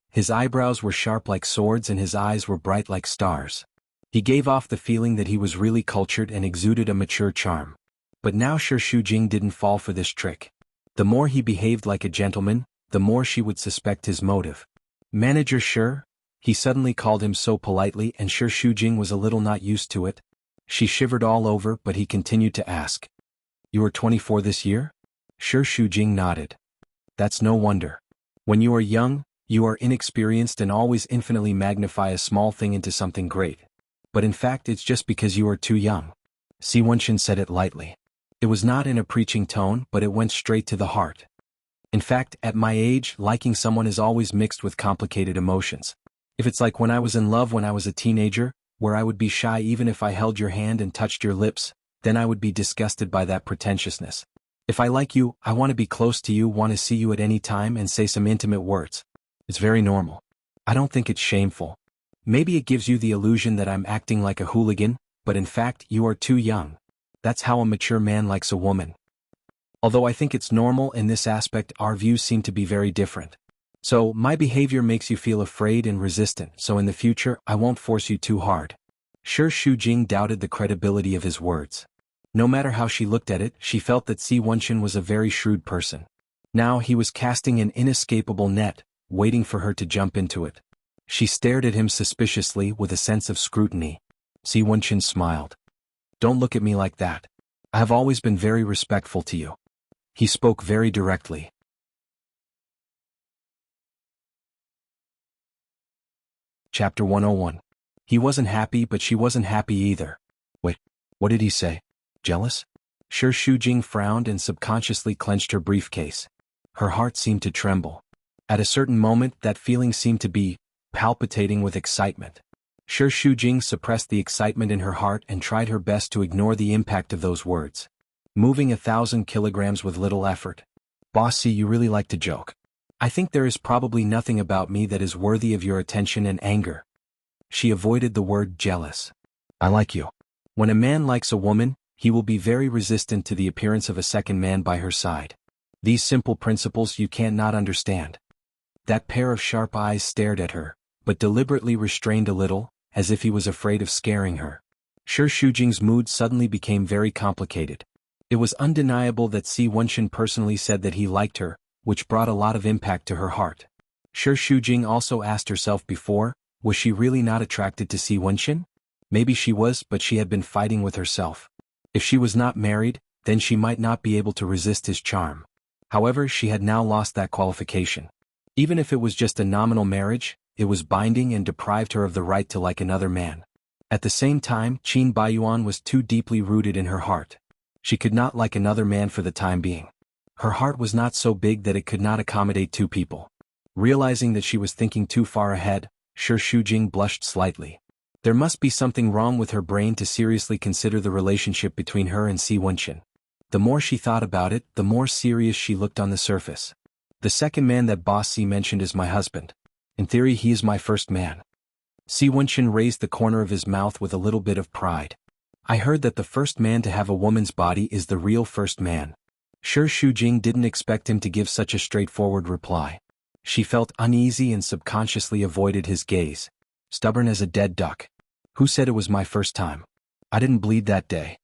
His eyebrows were sharp like swords and his eyes were bright like stars. He gave off the feeling that he was really cultured and exuded a mature charm. But now Shi Shujing didn't fall for this trick. The more he behaved like a gentleman, the more she would suspect his motive. Manager Shi? He suddenly called him so politely and Shi Shujing was a little not used to it. She shivered all over, but he continued to ask. You are 24 this year? Shi Shujing nodded. That's no wonder. When you are young, you are inexperienced and always infinitely magnify a small thing into something great. But in fact it's just because you are too young. Si Wenchen said it lightly. It was not in a preaching tone, but it went straight to the heart. In fact, at my age, liking someone is always mixed with complicated emotions. If it's like when I was in love when I was a teenager, where I would be shy even if I held your hand and touched your lips, then I would be disgusted by that pretentiousness. If I like you, I want to be close to you, want to see you at any time and say some intimate words. It's very normal. I don't think it's shameful. Maybe it gives you the illusion that I'm acting like a hooligan, but in fact you are too young. That's how a mature man likes a woman. Although I think it's normal in this aspect, our views seem to be very different. So, my behavior makes you feel afraid and resistant, so in the future, I won't force you too hard. Shi Shujing doubted the credibility of his words. No matter how she looked at it, she felt that Si Wenchen was a very shrewd person. Now he was casting an inescapable net, waiting for her to jump into it. She stared at him suspiciously with a sense of scrutiny. Si Wenchen smiled. Don't look at me like that. I have always been very respectful to you. He spoke very directly. Chapter 101. He wasn't happy, but she wasn't happy either. Wait, what did he say? Jealous? Shi Shujing frowned and subconsciously clenched her briefcase. Her heart seemed to tremble. At a certain moment, that feeling seemed to be palpitating with excitement. Shi Shujing suppressed the excitement in her heart and tried her best to ignore the impact of those words. Moving 1,000 kilograms with little effort. Bossy, you really like to joke. I think there is probably nothing about me that is worthy of your attention and anger. She avoided the word jealous. I like you. When a man likes a woman, he will be very resistant to the appearance of a second man by her side. These simple principles you can't not understand. That pair of sharp eyes stared at her, but deliberately restrained a little, as if he was afraid of scaring her. Shi Shujing's mood suddenly became very complicated. It was undeniable that Si Wenchen personally said that he liked her, which brought a lot of impact to her heart. Shi Shujing also asked herself before, was she really not attracted to Si Wenchen? Maybe she was, but she had been fighting with herself. If she was not married, then she might not be able to resist his charm. However, she had now lost that qualification. Even if it was just a nominal marriage, it was binding and deprived her of the right to like another man. At the same time, Qin Baiyuan was too deeply rooted in her heart. She could not like another man for the time being. Her heart was not so big that it could not accommodate two people. Realizing that she was thinking too far ahead, Shi Shujing blushed slightly. There must be something wrong with her brain to seriously consider the relationship between her and Si Wenqin. The more she thought about it, the more serious she looked on the surface. The second man that Boss Si mentioned is my husband. In theory, he is my first man. Si Wenqin raised the corner of his mouth with a little bit of pride. I heard that the first man to have a woman's body is the real first man. Shi Shujing didn't expect him to give such a straightforward reply. She felt uneasy and subconsciously avoided his gaze. Stubborn as a dead duck. Who said it was my first time? I didn't bleed that day.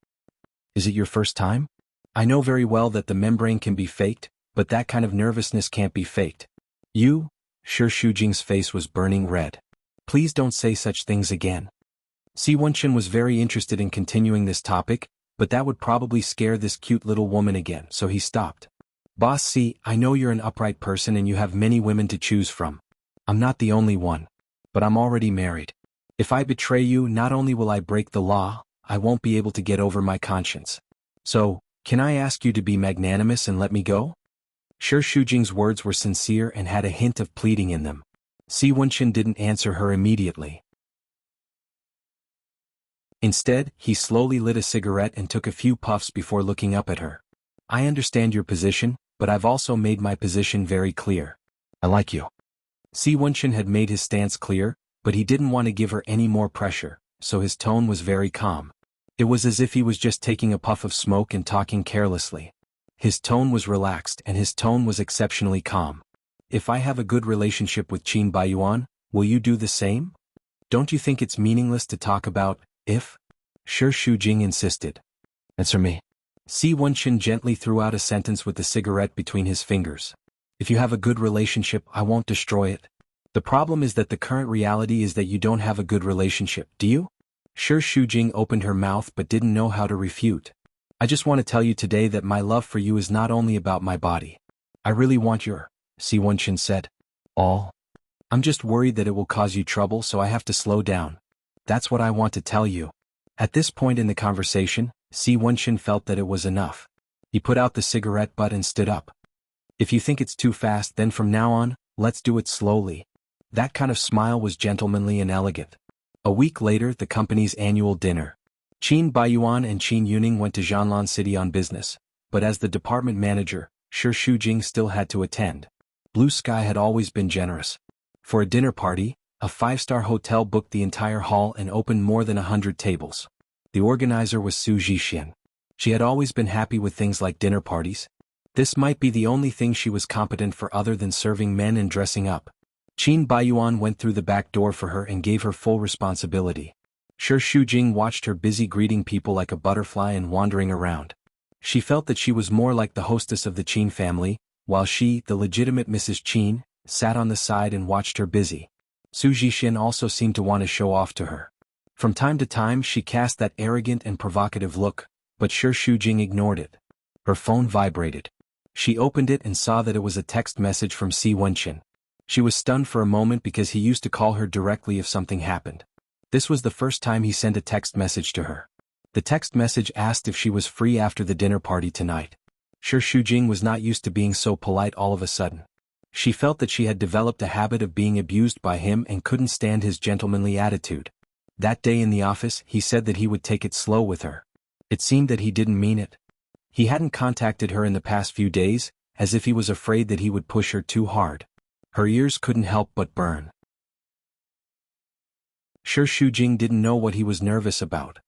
Is it your first time? I know very well that the membrane can be faked, but that kind of nervousness can't be faked. You? Shi Shujing's face was burning red. Please don't say such things again. Si Wenqin was very interested in continuing this topic, but that would probably scare this cute little woman again, so he stopped. Boss Si, I know you're an upright person and you have many women to choose from. I'm not the only one. But I'm already married. If I betray you, not only will I break the law, I won't be able to get over my conscience. So, can I ask you to be magnanimous and let me go? Shi Shujing's words were sincere and had a hint of pleading in them. Si Wenqin didn't answer her immediately. Instead, he slowly lit a cigarette and took a few puffs before looking up at her. I understand your position, but I've also made my position very clear. I like you. Si Wenqin had made his stance clear, but he didn't want to give her any more pressure, so his tone was very calm. It was as if he was just taking a puff of smoke and talking carelessly. His tone was relaxed and his tone was exceptionally calm. If I have a good relationship with Qin Baiyuan, will you do the same? Don't you think it's meaningless to talk about, if? Shi Shujing insisted. Answer me. Si Wenqin gently threw out a sentence with the cigarette between his fingers. If you have a good relationship, I won't destroy it. The problem is that the current reality is that you don't have a good relationship, do you? Shi Shujing opened her mouth but didn't know how to refute. I just want to tell you today that my love for you is not only about my body. I really want your, Si Wenqin said. All? I'm just worried that it will cause you trouble, so I have to slow down. That's what I want to tell you. At this point in the conversation, Si Wenqin felt that it was enough. He put out the cigarette butt and stood up. If you think it's too fast, then from now on, let's do it slowly. That kind of smile was gentlemanly and elegant. A week later, the company's annual dinner. Qin Baiyuan and Qin Yuning went to Jianlan City on business, but as the department manager, Shi Shujing still had to attend. Blue Sky had always been generous. For a dinner party, a 5-star hotel booked the entire hall and opened more than 100 tables. The organizer was Su Zhixian. She had always been happy with things like dinner parties. This might be the only thing she was competent for other than serving men and dressing up. Qin Baiyuan went through the back door for her and gave her full responsibility. Shi Shujing watched her busy greeting people like a butterfly and wandering around. She felt that she was more like the hostess of the Qin family, while she, the legitimate Mrs. Qin, sat on the side and watched her busy. Su Zhixian also seemed to want to show off to her. From time to time she cast that arrogant and provocative look, but Shi Shujing ignored it. Her phone vibrated. She opened it and saw that it was a text message from Si Wenqin. She was stunned for a moment because he used to call her directly if something happened. This was the first time he sent a text message to her. The text message asked if she was free after the dinner party tonight. Shi Shujing was not used to being so polite all of a sudden. She felt that she had developed a habit of being abused by him and couldn't stand his gentlemanly attitude. That day in the office, he said that he would take it slow with her. It seemed that he didn't mean it. He hadn't contacted her in the past few days, as if he was afraid that he would push her too hard. Her ears couldn't help but burn. Shi Shujing didn't know what he was nervous about.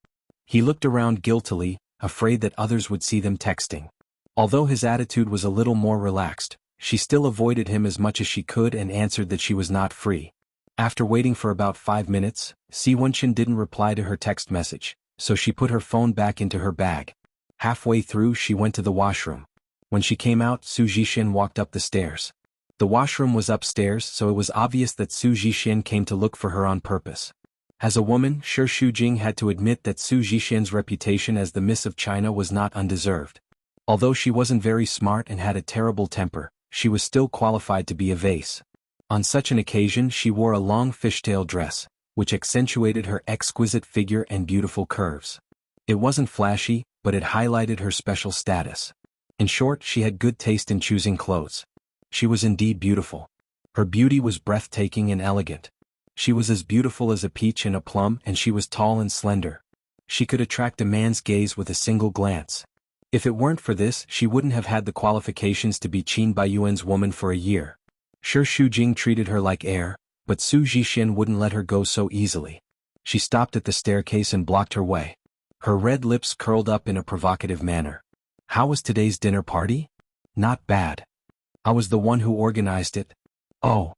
He looked around guiltily, afraid that others would see them texting. Although his attitude was a little more relaxed, she still avoided him as much as she could and answered that she was not free. After waiting for about 5 minutes, Si Wenqin didn't reply to her text message, so she put her phone back into her bag. Halfway through she went to the washroom. When she came out, Su Zhixian walked up the stairs. The washroom was upstairs, so it was obvious that Su Zhixian came to look for her on purpose. As a woman, Shi Shujing had to admit that Su Zhixian's reputation as the Miss of China was not undeserved. Although she wasn't very smart and had a terrible temper, she was still qualified to be a vase. On such an occasion she wore a long fishtail dress, which accentuated her exquisite figure and beautiful curves. It wasn't flashy, but it highlighted her special status. In short, she had good taste in choosing clothes. She was indeed beautiful. Her beauty was breathtaking and elegant. She was as beautiful as a peach and a plum, and she was tall and slender. She could attract a man's gaze with a single glance. If it weren't for this, she wouldn't have had the qualifications to be Qin Baiyuan's woman for a year. Shi Shujing treated her like air, but Su Zhixian wouldn't let her go so easily. She stopped at the staircase and blocked her way. Her red lips curled up in a provocative manner. How was today's dinner party? Not bad. I was the one who organized it. Oh.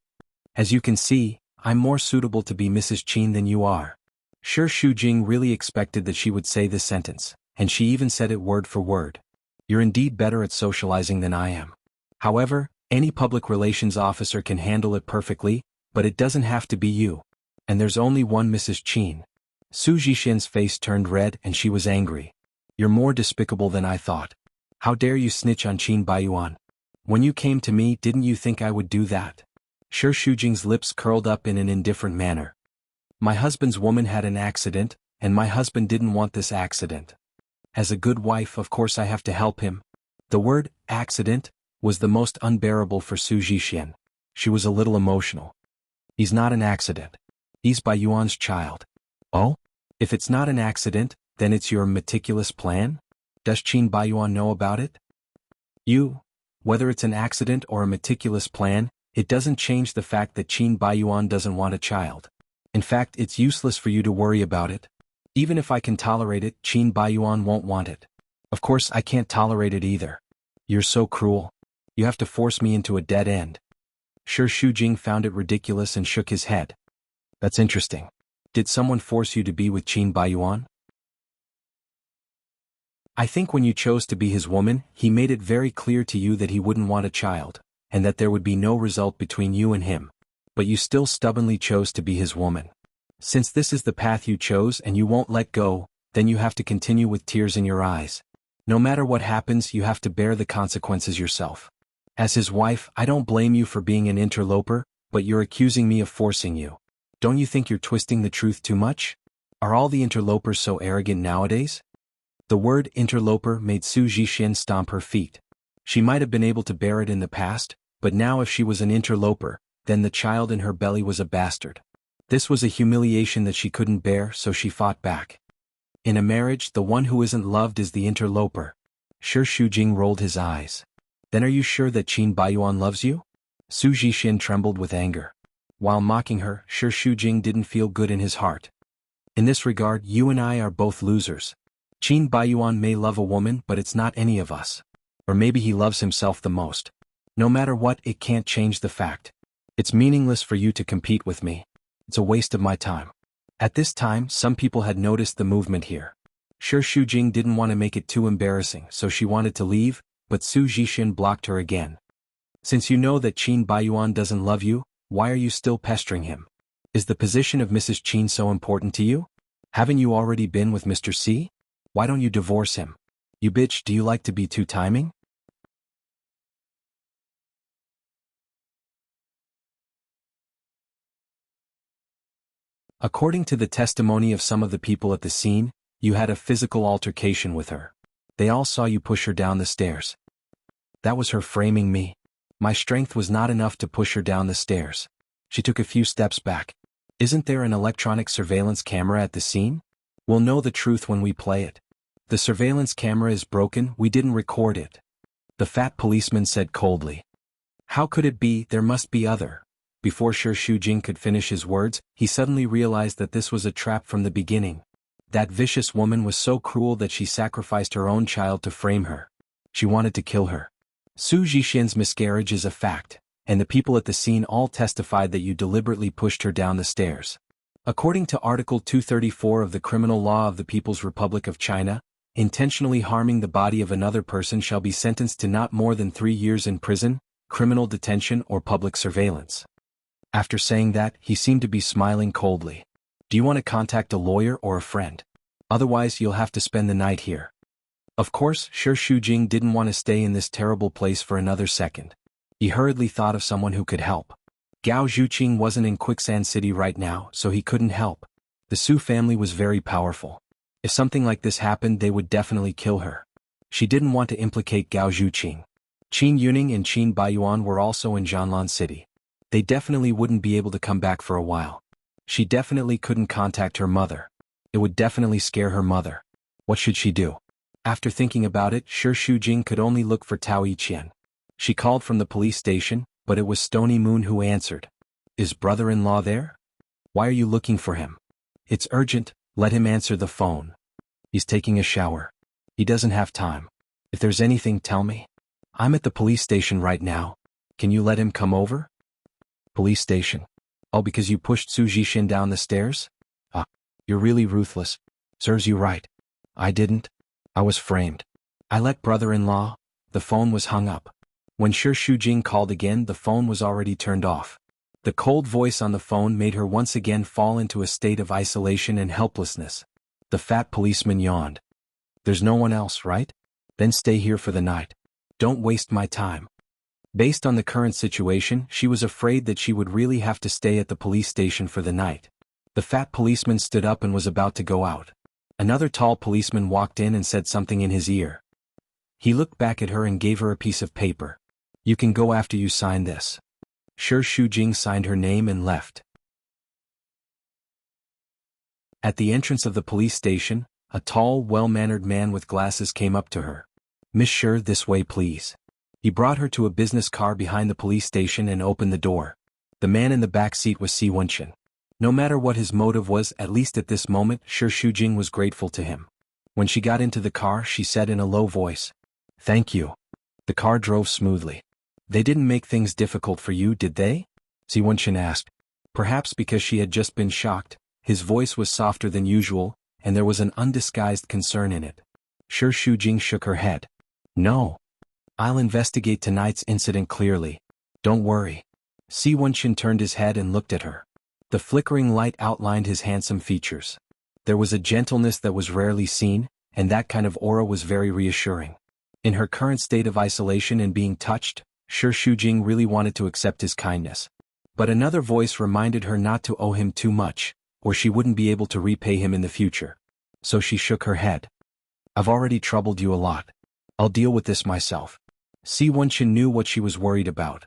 As you can see, I'm more suitable to be Mrs. Qin than you are. Shi Shujing really expected that she would say this sentence, and she even said it word for word. You're indeed better at socializing than I am. However, any public relations officer can handle it perfectly, but it doesn't have to be you. And there's only one Mrs. Qin. Su Zhixian's face turned red and she was angry. You're more despicable than I thought. How dare you snitch on Qin Baiyuan? When you came to me, didn't you think I would do that? Shi Shujing's lips curled up in an indifferent manner. My husband's woman had an accident, and my husband didn't want this accident. As a good wife, of course I have to help him. The word, accident, was the most unbearable for Su Zhixian. She was a little emotional. He's not an accident. He's Baiyuan's child. Oh? If it's not an accident, then it's your meticulous plan? Does Qin Baiyuan know about it? Whether it's an accident or a meticulous plan, it doesn't change the fact that Qin Baiyuan doesn't want a child. In fact, it's useless for you to worry about it. Even if I can tolerate it, Qin Baiyuan won't want it. Of course, I can't tolerate it either. You're so cruel. You have to force me into a dead end. Shi Shujing found it ridiculous and shook his head. That's interesting. Did someone force you to be with Qin Baiyuan? I think when you chose to be his woman, he made it very clear to you that he wouldn't want a child, and that there would be no result between you and him. But you still stubbornly chose to be his woman. Since this is the path you chose and you won't let go, then you have to continue with tears in your eyes. No matter what happens, you have to bear the consequences yourself. As his wife, I don't blame you for being an interloper, but you're accusing me of forcing you. Don't you think you're twisting the truth too much? Are all the interlopers so arrogant nowadays? The word interloper made Su Zhixian stomp her feet. She might have been able to bear it in the past, but now if she was an interloper, then the child in her belly was a bastard. This was a humiliation that she couldn't bear, so she fought back. In a marriage, the one who isn't loved is the interloper. Shi Shujing rolled his eyes. Then are you sure that Qin Baiyuan loves you? Su Zhixian trembled with anger. While mocking her, Shi Shujing didn't feel good in his heart. In this regard, you and I are both losers. Qin Baiyuan may love a woman, but it's not any of us. Or maybe he loves himself the most. No matter what, it can't change the fact. It's meaningless for you to compete with me. It's a waste of my time. At this time, some people had noticed the movement here. Shi Shujing didn't want to make it too embarrassing, so she wanted to leave, but Su Zhixian blocked her again. Since you know that Qin Baiyuan doesn't love you, why are you still pestering him? Is the position of Mrs. Qin so important to you? Haven't you already been with Mr. C? Why don't you divorce him? You bitch, do you like to be two-timing? According to the testimony of some of the people at the scene, you had a physical altercation with her. They all saw you push her down the stairs. That was her framing me. My strength was not enough to push her down the stairs. She took a few steps back. Isn't there an electronic surveillance camera at the scene? We'll know the truth when we play it. The surveillance camera is broken, we didn't record it. The fat policeman said coldly. How could it be? There must be other. Before Shi Shujing could finish his words, he suddenly realized that this was a trap from the beginning. That vicious woman was so cruel that she sacrificed her own child to frame her. She wanted to kill her. Su Zhixian's miscarriage is a fact, and the people at the scene all testified that you deliberately pushed her down the stairs. According to Article 234 of the Criminal Law of the People's Republic of China, intentionally harming the body of another person shall be sentenced to not more than 3 years in prison, criminal detention or public surveillance. After saying that, he seemed to be smiling coldly. Do you want to contact a lawyer or a friend? Otherwise you'll have to spend the night here. Of course, Shi Shujing didn't want to stay in this terrible place for another second. He hurriedly thought of someone who could help. Gao Zhuqing wasn't in Quicksand City right now, so he couldn't help. The Su family was very powerful. If something like this happened, they would definitely kill her. She didn't want to implicate Gao Zhuqing. Qin Yuning and Qin Baiyuan were also in Jianlan City. They definitely wouldn't be able to come back for a while. She definitely couldn't contact her mother. It would definitely scare her mother. What should she do? After thinking about it, Shi Shujing could only look for Tao Yiqian. She called from the police station, but it was Stony Moon who answered. Is brother-in-law there? Why are you looking for him? It's urgent, let him answer the phone. He's taking a shower. He doesn't have time. If there's anything, tell me. I'm at the police station right now. Can you let him come over? Police station. Oh, because you pushed Su Jixin down the stairs? Ah, you're really ruthless. Serves you right. I didn't. I was framed. I let brother-in-law. The phone was hung up. When Shi Shujing called again, the phone was already turned off. The cold voice on the phone made her once again fall into a state of isolation and helplessness. The fat policeman yawned. There's no one else, right? Then stay here for the night. Don't waste my time. Based on the current situation, she was afraid that she would really have to stay at the police station for the night. The fat policeman stood up and was about to go out. Another tall policeman walked in and said something in his ear. He looked back at her and gave her a piece of paper. You can go after you sign this. Shi Shujing signed her name and left. At the entrance of the police station, a tall, well-mannered man with glasses came up to her. Miss Shi, this way please. He brought her to a business car behind the police station and opened the door. The man in the back seat was Si Wenchen. No matter what his motive was, at least at this moment, Shi Shujing was grateful to him. When she got into the car, she said in a low voice, "Thank you." The car drove smoothly. They didn't make things difficult for you, did they? Si Wenchen asked. Perhaps because she had just been shocked, his voice was softer than usual, and there was an undisguised concern in it. Shi Shujing shook her head. No. I'll investigate tonight's incident clearly. Don't worry. Si Wenchen turned his head and looked at her. The flickering light outlined his handsome features. There was a gentleness that was rarely seen, and that kind of aura was very reassuring. In her current state of isolation and being touched, Shi Shujing really wanted to accept his kindness. But another voice reminded her not to owe him too much, or she wouldn't be able to repay him in the future. So she shook her head. I've already troubled you a lot. I'll deal with this myself. Si Wenchen knew what she was worried about.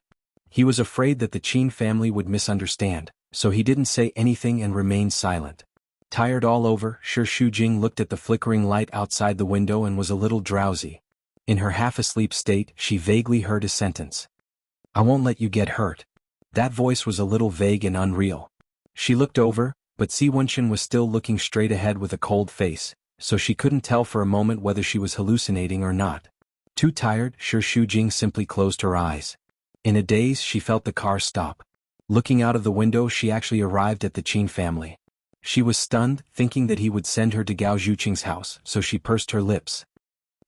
He was afraid that the Qin family would misunderstand, so he didn't say anything and remained silent. Tired all over, Shi Shujing looked at the flickering light outside the window and was a little drowsy. In her half-asleep state, she vaguely heard a sentence. I won't let you get hurt. That voice was a little vague and unreal. She looked over, but Si Wenchen was still looking straight ahead with a cold face, so she couldn't tell for a moment whether she was hallucinating or not. Too tired, Shi Shujing simply closed her eyes. In a daze, she felt the car stop. Looking out of the window, she actually arrived at the Qin family. She was stunned, thinking that he would send her to Gao Zhuqing's house, so she pursed her lips.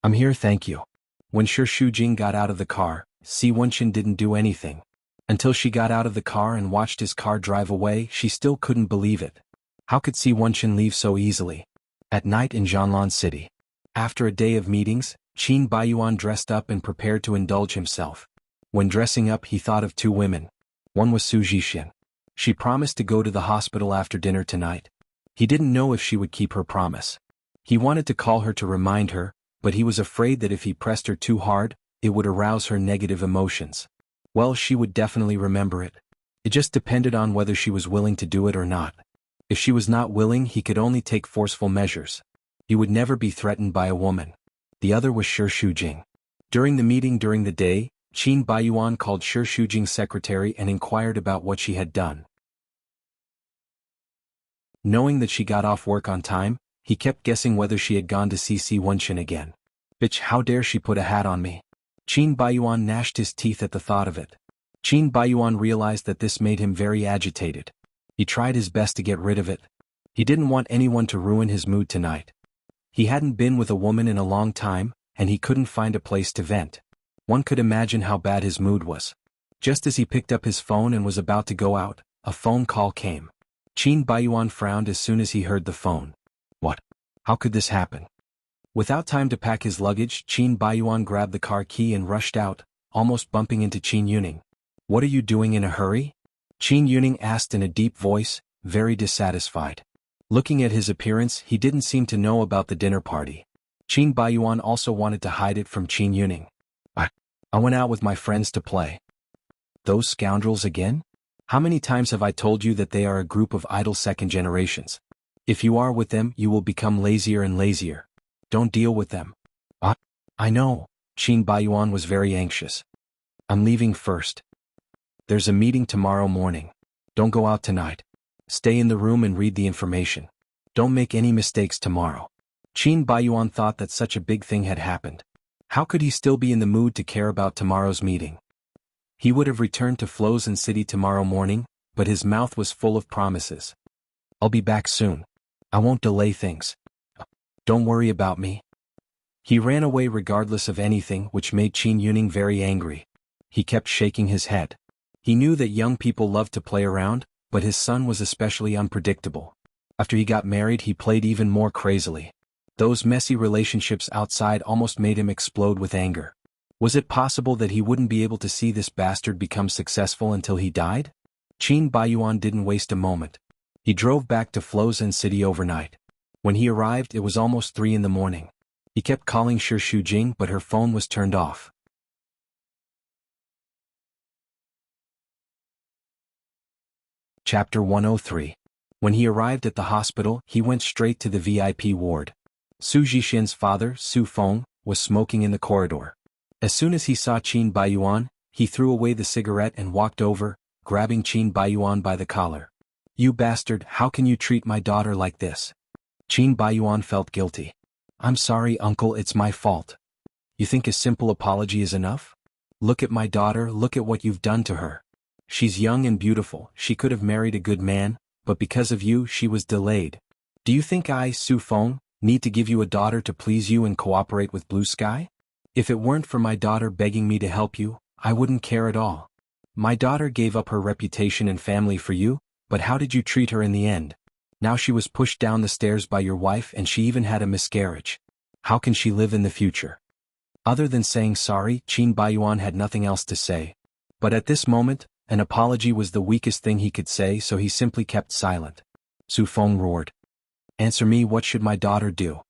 I'm here, thank you. When Shi Shujing got out of the car, Si Wenchen didn't do anything. Until she got out of the car and watched his car drive away, she still couldn't believe it. How could Si Wenchen leave so easily? At night in Jianlan City. After a day of meetings, Qin Baiyuan dressed up and prepared to indulge himself. When dressing up, he thought of two women. One was Su Jixin. She promised to go to the hospital after dinner tonight. He didn't know if she would keep her promise. He wanted to call her to remind her, but he was afraid that if he pressed her too hard, it would arouse her negative emotions. Well, she would definitely remember it. It just depended on whether she was willing to do it or not. If she was not willing, he could only take forceful measures. He would never be threatened by a woman. The other was Shi Shujing. During the meeting during the day, Qin Baiyuan called Shi Shujing's secretary and inquired about what she had done. Knowing that she got off work on time, he kept guessing whether she had gone to see Si Wenchen again. Bitch, how dare she put a hat on me? Qin Baiyuan gnashed his teeth at the thought of it. Qin Baiyuan realized that this made him very agitated. He tried his best to get rid of it. He didn't want anyone to ruin his mood tonight. He hadn't been with a woman in a long time, and he couldn't find a place to vent. One could imagine how bad his mood was. Just as he picked up his phone and was about to go out, a phone call came. Qin Baiyuan frowned as soon as he heard the phone. What? How could this happen? Without time to pack his luggage, Qin Baiyuan grabbed the car key and rushed out, almost bumping into Qin Yuning. What are you doing in a hurry? Qin Yuning asked in a deep voice, very dissatisfied. Looking at his appearance, he didn't seem to know about the dinner party. Qin Baiyuan also wanted to hide it from Qin Yuning. I went out with my friends to play. Those scoundrels again? How many times have I told you that they are a group of idle second generations? If you are with them, you will become lazier and lazier. Don't deal with them. I know. Qin Baiyuan was very anxious. I'm leaving first. There's a meeting tomorrow morning. Don't go out tonight. Stay in the room and read the information. Don't make any mistakes tomorrow. Qin Baiyuan thought that such a big thing had happened. How could he still be in the mood to care about tomorrow's meeting? He would have returned to Flozen City tomorrow morning, but his mouth was full of promises. I'll be back soon. I won't delay things. Don't worry about me. He ran away regardless of anything, which made Qin Yuning very angry. He kept shaking his head. He knew that young people loved to play around, but his son was especially unpredictable. After he got married, he played even more crazily. Those messy relationships outside almost made him explode with anger. Was it possible that he wouldn't be able to see this bastard become successful until he died? Qin Baiyuan didn't waste a moment. He drove back to Flozen City overnight. When he arrived, it was almost 3 in the morning. He kept calling Shi Shujing, but her phone was turned off. Chapter 103. When he arrived at the hospital, he went straight to the VIP ward. Su Jixin's father, Su Feng, was smoking in the corridor. As soon as he saw Qin Baiyuan, he threw away the cigarette and walked over, grabbing Qin Baiyuan by the collar. You bastard, how can you treat my daughter like this? Qin Baiyuan felt guilty. I'm sorry, uncle, it's my fault. You think a simple apology is enough? Look at my daughter, look at what you've done to her. She's young and beautiful, she could have married a good man, but because of you, she was delayed. Do you think I, Su Feng, need to give you a daughter to please you and cooperate with Blue Sky? If it weren't for my daughter begging me to help you, I wouldn't care at all. My daughter gave up her reputation and family for you, but how did you treat her in the end? Now she was pushed down the stairs by your wife and she even had a miscarriage. How can she live in the future? Other than saying sorry, Qin Baiyuan had nothing else to say. But at this moment, an apology was the weakest thing he could say, so he simply kept silent. Su Feng roared. Answer me, what should my daughter do?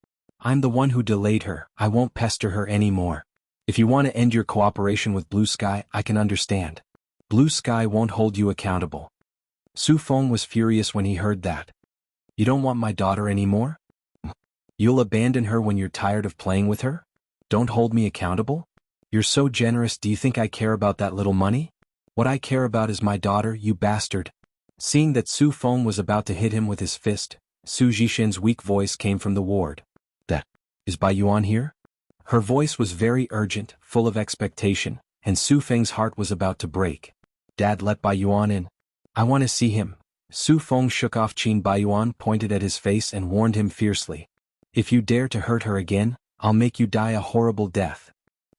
I'm the one who delayed her, I won't pester her anymore. If you want to end your cooperation with Blue Sky, I can understand. Blue Sky won't hold you accountable. Su Feng was furious when he heard that. You don't want my daughter anymore? You'll abandon her when you're tired of playing with her? Don't hold me accountable? You're so generous, do you think I care about that little money? What I care about is my daughter, you bastard. Seeing that Su Feng was about to hit him with his fist, Su Jixin's weak voice came from the ward. That is Baiyuan here? Her voice was very urgent, full of expectation, and Su Feng's heart was about to break. Dad, let Baiyuan in. I want to see him. Su Feng shook off Qin Baiyuan, pointed at his face and warned him fiercely. If you dare to hurt her again, I'll make you die a horrible death.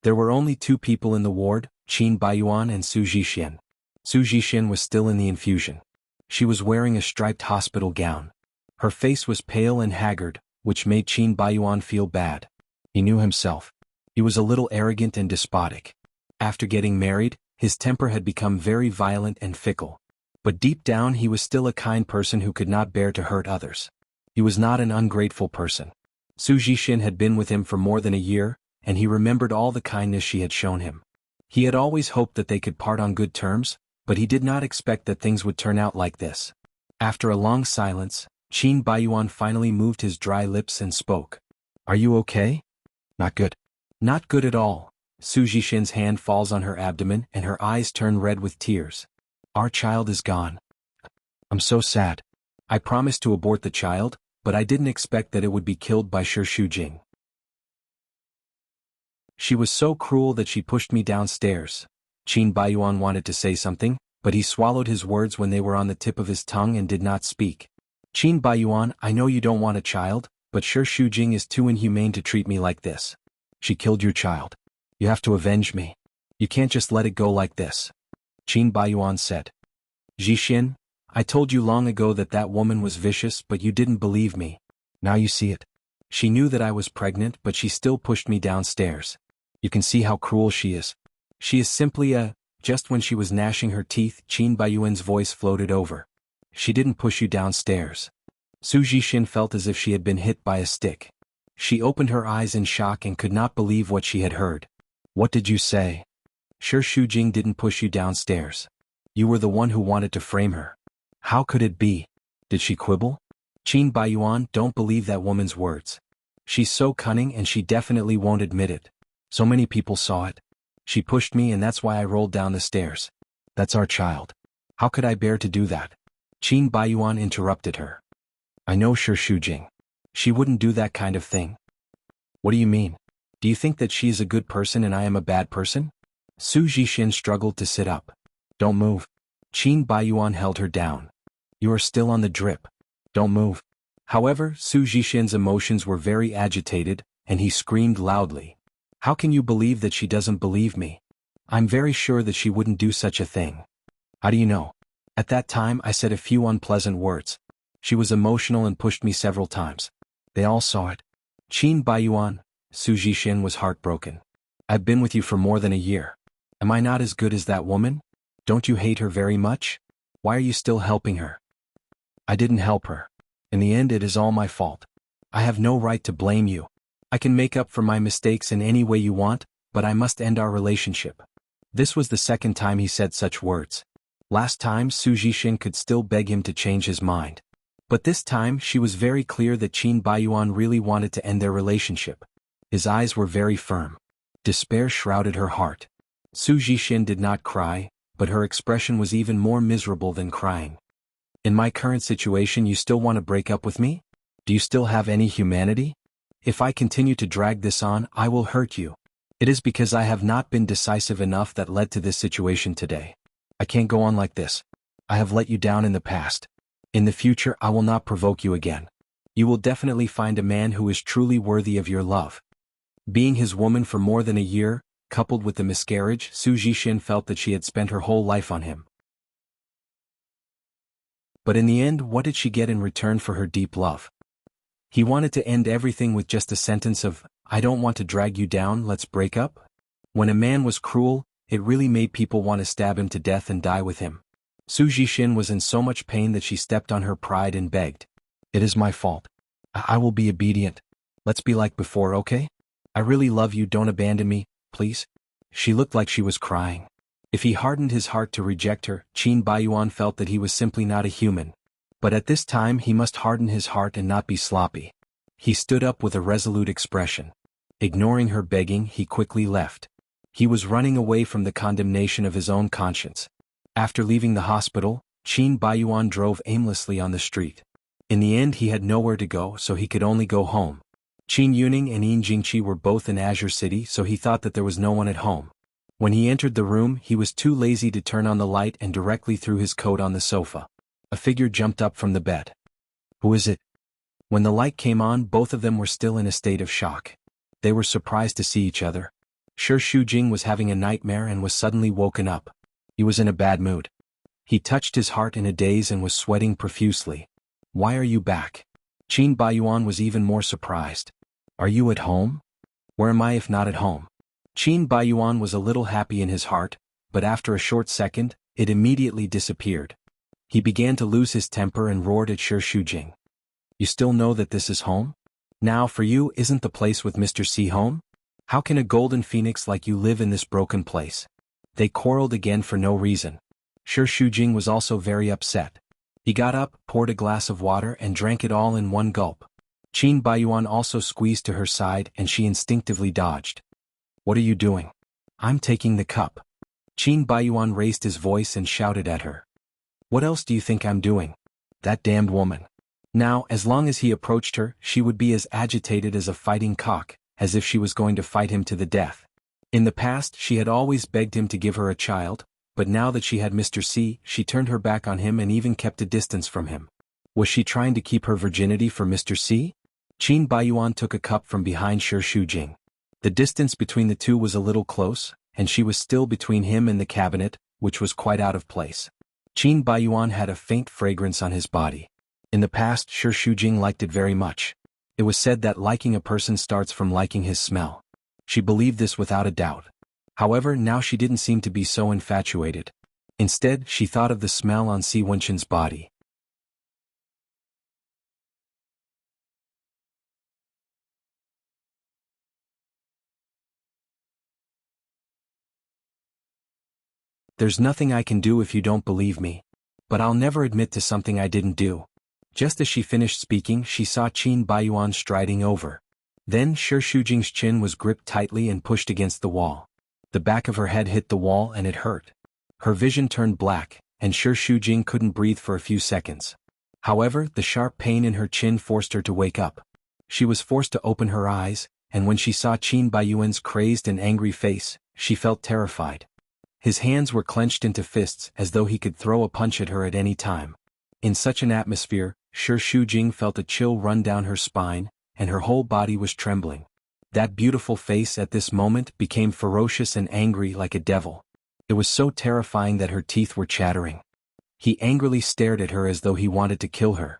There were only 2 people in the ward, Qin Baiyuan and Su Jixin. Su Jixin was still in the infusion. She was wearing a striped hospital gown. Her face was pale and haggard, which made Qin Baiyuan feel bad. He knew himself. He was a little arrogant and despotic. After getting married, his temper had become very violent and fickle. But deep down he was still a kind person who could not bear to hurt others. He was not an ungrateful person. Su Jixin had been with him for more than a year, and he remembered all the kindness she had shown him. He had always hoped that they could part on good terms, but he did not expect that things would turn out like this. After a long silence, Qin Baiyuan finally moved his dry lips and spoke. Are you okay? Not good. Not good at all. Su Jixin's hand falls on her abdomen and her eyes turn red with tears. Our child is gone. I'm so sad. I promised to abort the child, but I didn't expect that it would be killed by Shi Shujing. She was so cruel that she pushed me downstairs. Qin Baiyuan wanted to say something, but he swallowed his words when they were on the tip of his tongue and did not speak. Qin Baiyuan, I know you don't want a child, but Shi Shujing is too inhumane to treat me like this. She killed your child. You have to avenge me. You can't just let it go like this. Qin Baiyuan said. Jixin, I told you long ago that that woman was vicious, but you didn't believe me. Now you see it. She knew that I was pregnant, but she still pushed me downstairs. You can see how cruel she is. She is simply a... Just when she was gnashing her teeth, Qin Baiyuan's voice floated over. She didn't push you downstairs. Su Jixin felt as if she had been hit by a stick. She opened her eyes in shock and could not believe what she had heard. What did you say? Shi Shujing didn't push you downstairs. You were the one who wanted to frame her. How could it be? Did she quibble? Qin Baiyuan, don't believe that woman's words. She's so cunning and she definitely won't admit it. So many people saw it. She pushed me and that's why I rolled down the stairs. That's our child. How could I bear to do that? Qin Baiyuan interrupted her. I know Shi Shujing. She wouldn't do that kind of thing. What do you mean? Do you think that she is a good person and I am a bad person? Su Jixin struggled to sit up. Don't move. Qin Baiyuan held her down. You are still on the drip. Don't move. However, Su Jixin's emotions were very agitated, and he screamed loudly. How can you believe that she doesn't believe me? I'm very sure that she wouldn't do such a thing. How do you know? At that time I said a few unpleasant words. She was emotional and pushed me several times. They all saw it. Qin Baiyuan, Su Jixin was heartbroken. I've been with you for more than a year. Am I not as good as that woman? Don't you hate her very much? Why are you still helping her? I didn't help her. In the end it is all my fault. I have no right to blame you. I can make up for my mistakes in any way you want, but I must end our relationship. This was the second time he said such words. Last time Su Jixin could still beg him to change his mind. But this time she was very clear that Qin Baiyuan really wanted to end their relationship. His eyes were very firm. Despair shrouded her heart. Su Jixin did not cry, but her expression was even more miserable than crying. In my current situation you still want to break up with me? Do you still have any humanity? If I continue to drag this on, I will hurt you. It is because I have not been decisive enough that led to this situation today. I can't go on like this. I have let you down in the past. In the future I will not provoke you again. You will definitely find a man who is truly worthy of your love. Being his woman for more than a year, coupled with the miscarriage, Su Jixin felt that she had spent her whole life on him. But in the end, what did she get in return for her deep love? He wanted to end everything with just a sentence of, I don't want to drag you down, let's break up? When a man was cruel, it really made people want to stab him to death and die with him. Su Jixin was in so much pain that she stepped on her pride and begged. It is my fault. I will be obedient. Let's be like before, okay? I really love you, don't abandon me, please. She looked like she was crying. If he hardened his heart to reject her, Qin Baiyuan felt that he was simply not a human. But at this time he must harden his heart and not be sloppy. He stood up with a resolute expression. Ignoring her begging, he quickly left. He was running away from the condemnation of his own conscience. After leaving the hospital, Qin Baiyuan drove aimlessly on the street. In the end he had nowhere to go, so he could only go home. Qin Yuning and Yin Jingqi were both in Azure City, so he thought that there was no one at home. When he entered the room, he was too lazy to turn on the light and directly threw his coat on the sofa. A figure jumped up from the bed. Who is it? When the light came on, both of them were still in a state of shock. They were surprised to see each other. Shi Shujing was having a nightmare and was suddenly woken up. He was in a bad mood. He touched his heart in a daze and was sweating profusely. Why are you back? Qin Baiyuan was even more surprised. Are you at home? Where am I if not at home? Qin Baiyuan was a little happy in his heart, but after a short second, it immediately disappeared. He began to lose his temper and roared at Shi Shujing. You still know that this is home? Now for you, isn't the place with Mr. C home? How can a golden phoenix like you live in this broken place? They quarreled again for no reason. Shi Shujing was also very upset. He got up, poured a glass of water and drank it all in one gulp. Qin Baiyuan also squeezed to her side and she instinctively dodged. What are you doing? I'm taking the cup. Qin Baiyuan raised his voice and shouted at her. What else do you think I'm doing? That damned woman. Now, as long as he approached her, she would be as agitated as a fighting cock, as if she was going to fight him to the death. In the past, she had always begged him to give her a child, but now that she had Mr. C, she turned her back on him and even kept a distance from him. Was she trying to keep her virginity for Mr. C? Qin Baiyuan took a cup from behind Shi Shujing. The distance between the two was a little close, and she was still between him and the cabinet, which was quite out of place. Qin Baiyuan had a faint fragrance on his body. In the past, Shi Shujing liked it very much. It was said that liking a person starts from liking his smell. She believed this without a doubt. However, now she didn't seem to be so infatuated. Instead, she thought of the smell on Si Wenchen's body. There's nothing I can do if you don't believe me. But I'll never admit to something I didn't do. Just as she finished speaking, she saw Qin Baiyuan striding over. Then Shi Shujing's chin was gripped tightly and pushed against the wall. The back of her head hit the wall and it hurt. Her vision turned black, and Shi Shujing couldn't breathe for a few seconds. However, the sharp pain in her chin forced her to wake up. She was forced to open her eyes, and when she saw Qin Baiyuan's crazed and angry face, she felt terrified. His hands were clenched into fists as though he could throw a punch at her at any time. In such an atmosphere, Shi Shujing felt a chill run down her spine, and her whole body was trembling. That beautiful face at this moment became ferocious and angry like a devil. It was so terrifying that her teeth were chattering. He angrily stared at her as though he wanted to kill her.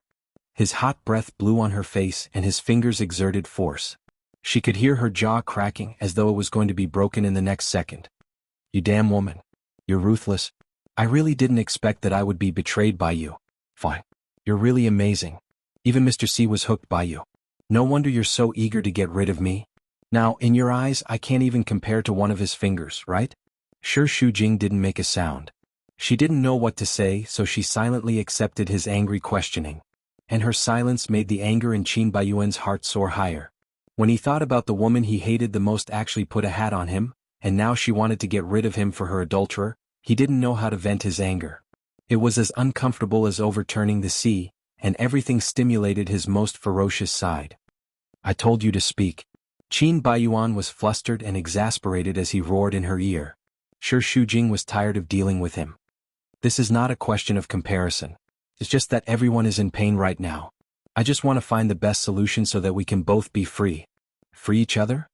His hot breath blew on her face and his fingers exerted force. She could hear her jaw cracking as though it was going to be broken in the next second. You damn woman. You're ruthless. I really didn't expect that I would be betrayed by you. Fine. You're really amazing. Even Mr. C was hooked by you. No wonder you're so eager to get rid of me. Now, in your eyes, I can't even compare to one of his fingers, right? Shi Shujing didn't make a sound. She didn't know what to say, so she silently accepted his angry questioning. And her silence made the anger in Qin Baiyuan's heart soar higher. When he thought about the woman he hated the most actually put a hat on him, and now she wanted to get rid of him for her adulterer, he didn't know how to vent his anger. It was as uncomfortable as overturning the sea, and everything stimulated his most ferocious side. I told you to speak. Qin Baiyuan was flustered and exasperated as he roared in her ear. Shi Shujing was tired of dealing with him. This is not a question of comparison. It's just that everyone is in pain right now. I just want to find the best solution so that we can both be free. Free each other?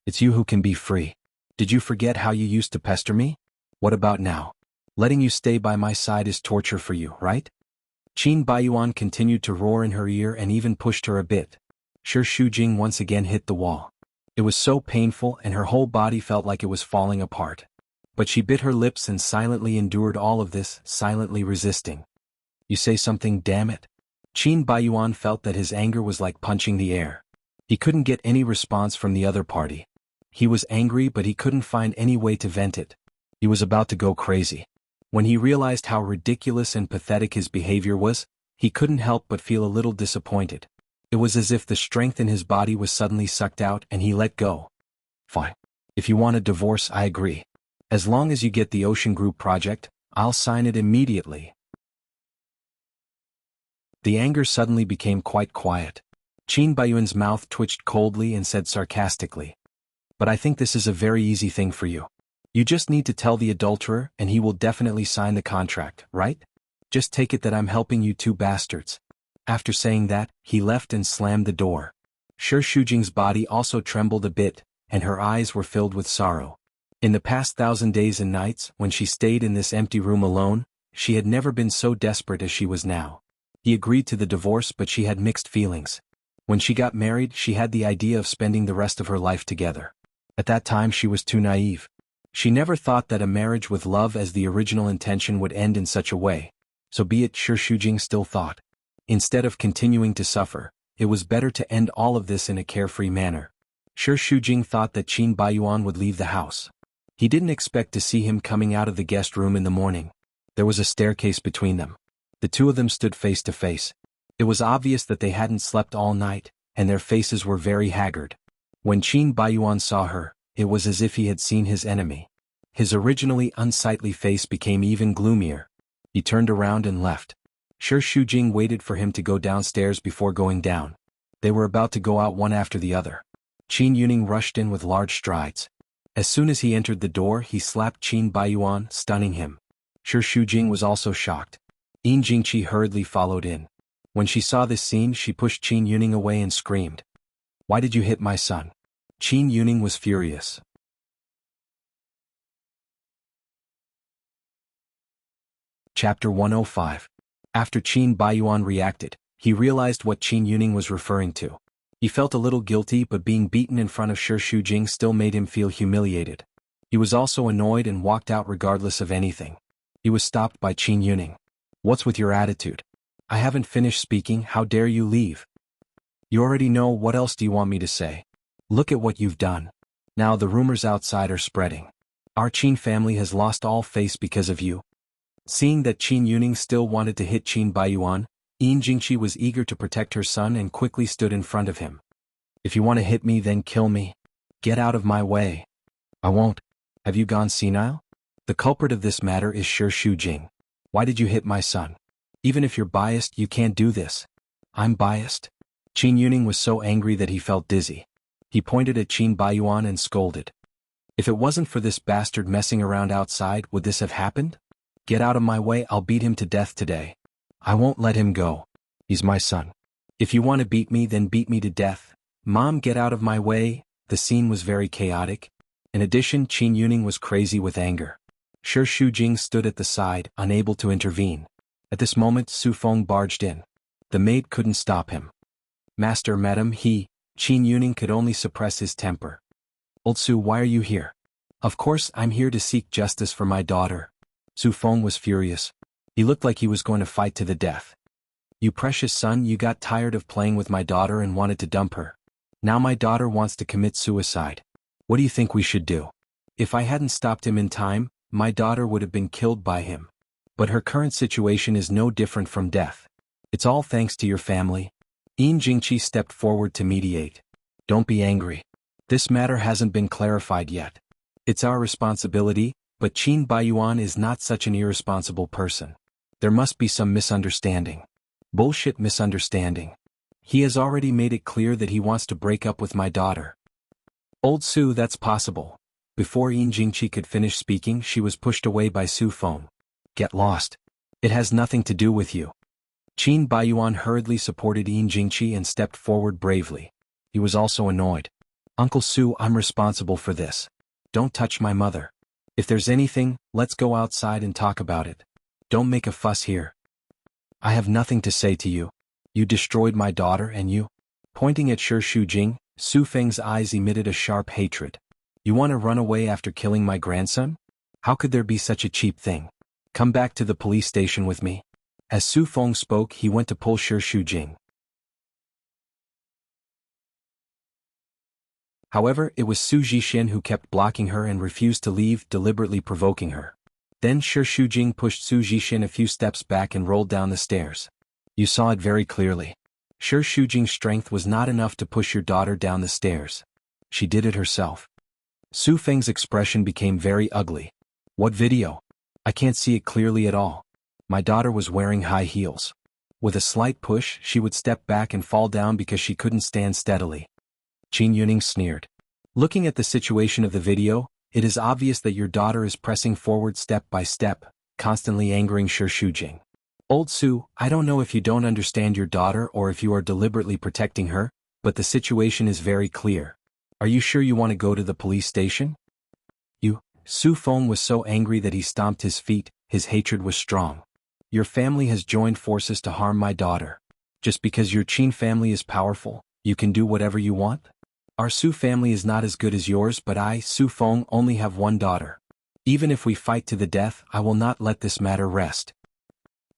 It's you who can be free. Did you forget how you used to pester me? What about now? Letting you stay by my side is torture for you, right? Qin Baiyuan continued to roar in her ear and even pushed her a bit. Shi Shujing once again hit the wall. It was so painful and her whole body felt like it was falling apart. But she bit her lips and silently endured all of this, silently resisting. You say something, damn it. Qin Baiyuan felt that his anger was like punching the air. He couldn't get any response from the other party. He was angry but he couldn't find any way to vent it. He was about to go crazy. When he realized how ridiculous and pathetic his behavior was, he couldn't help but feel a little disappointed. It was as if the strength in his body was suddenly sucked out and he let go. Fine. If you want a divorce, I agree. As long as you get the Ocean Group project, I'll sign it immediately. The anger suddenly became quite quiet. Qin Baiyuan's mouth twitched coldly and said sarcastically, But I think this is a very easy thing for you. You just need to tell the adulterer and he will definitely sign the contract, right? Just take it that I'm helping you two bastards. After saying that, he left and slammed the door. Shi Shujing's body also trembled a bit, and her eyes were filled with sorrow. In the past 1,000 days and nights, when she stayed in this empty room alone, she had never been so desperate as she was now. He agreed to the divorce but she had mixed feelings. When she got married, she had the idea of spending the rest of her life together. At that time she was too naive. She never thought that a marriage with love as the original intention would end in such a way. So be it, Shi Shujing still thought. Instead of continuing to suffer, it was better to end all of this in a carefree manner. Shi Shujing thought that Qin Baiyuan would leave the house. He didn't expect to see him coming out of the guest room in the morning. There was a staircase between them. The two of them stood face to face. It was obvious that they hadn't slept all night, and their faces were very haggard. When Qin Baiyuan saw her, it was as if he had seen his enemy. His originally unsightly face became even gloomier. He turned around and left. Shi Shujing waited for him to go downstairs before going down. They were about to go out one after the other. Qin Yuning rushed in with large strides. As soon as he entered the door, he slapped Qin Baiyuan, stunning him. Shi Shujing was also shocked. Yin Jingqi hurriedly followed in. When she saw this scene, she pushed Qin Yuning away and screamed, "Why did you hit my son?" Qin Yuning was furious. Chapter 105. After Qin Baiyuan reacted, he realized what Qin Yuning was referring to. He felt a little guilty, but being beaten in front of Shi Shujing still made him feel humiliated. He was also annoyed and walked out regardless of anything. He was stopped by Qin Yuning. "What's with your attitude? I haven't finished speaking, how dare you leave? You already know, what else do you want me to say? Look at what you've done. Now the rumors outside are spreading. Our Qin family has lost all face because of you. Seeing that Qin Yuning still wanted to hit Qin Baiyuan, Yin Jingqi was eager to protect her son and quickly stood in front of him. If you want to hit me, then kill me. Get out of my way. I won't. Have you gone senile? The culprit of this matter is Shi Shujing. Why did you hit my son? Even if you're biased, you can't do this. I'm biased? Qin Yuning was so angry that he felt dizzy. He pointed at Qin Baiyuan and scolded. If it wasn't for this bastard messing around outside, would this have happened? Get out of my way, I'll beat him to death today. I won't let him go. He's my son. If you want to beat me, then beat me to death. Mom, get out of my way. The scene was very chaotic. In addition, Qin Yuning was crazy with anger. Shi Shujing stood at the side, unable to intervene. At this moment, Su Feng barged in. The maid couldn't stop him. Master, madam, Qin Yuning could only suppress his temper. Old Su, why are you here? Of course, I'm here to seek justice for my daughter. Su Feng was furious. He looked like he was going to fight to the death. You precious son, you got tired of playing with my daughter and wanted to dump her. Now my daughter wants to commit suicide. What do you think we should do? If I hadn't stopped him in time, my daughter would have been killed by him. But her current situation is no different from death. It's all thanks to your family. Yin Jingqi stepped forward to mediate. Don't be angry. This matter hasn't been clarified yet. It's our responsibility, but Qin Baiyuan is not such an irresponsible person. There must be some misunderstanding. Bullshit misunderstanding. He has already made it clear that he wants to break up with my daughter. Old Su, that's possible. Before Yin Jingqi could finish speaking, she was pushed away by Su Feng. Get lost. It has nothing to do with you. Qin Baiyuan hurriedly supported Yin Jingqi and stepped forward bravely. He was also annoyed. Uncle Su, I'm responsible for this. Don't touch my mother. If there's anything, let's go outside and talk about it. Don't make a fuss here. I have nothing to say to you. You destroyed my daughter and you. Pointing at Shi Shujing, Su Feng's eyes emitted a sharp hatred. You want to run away after killing my grandson? How could there be such a cheap thing? Come back to the police station with me. As Su Feng spoke, he went to pull Shi Shujing. However, it was Su Jixin who kept blocking her and refused to leave, deliberately provoking her. Then Shi Shujing pushed Su Jixin a few steps back and rolled down the stairs. You saw it very clearly. Shi Shujing's strength was not enough to push your daughter down the stairs. She did it herself. Su Feng's expression became very ugly. What video? I can't see it clearly at all. My daughter was wearing high heels. With a slight push, she would step back and fall down because she couldn't stand steadily. Qin Yuning sneered. Looking at the situation of the video, it is obvious that your daughter is pressing forward step by step, constantly angering Shi Shujing. Old Su, I don't know if you don't understand your daughter or if you are deliberately protecting her, but the situation is very clear. Are you sure you want to go to the police station? Su Feng was so angry that he stomped his feet, his hatred was strong. Your family has joined forces to harm my daughter. Just because your Qin family is powerful, you can do whatever you want? Our Su family is not as good as yours, but I, Su Feng, only have one daughter. Even if we fight to the death, I will not let this matter rest.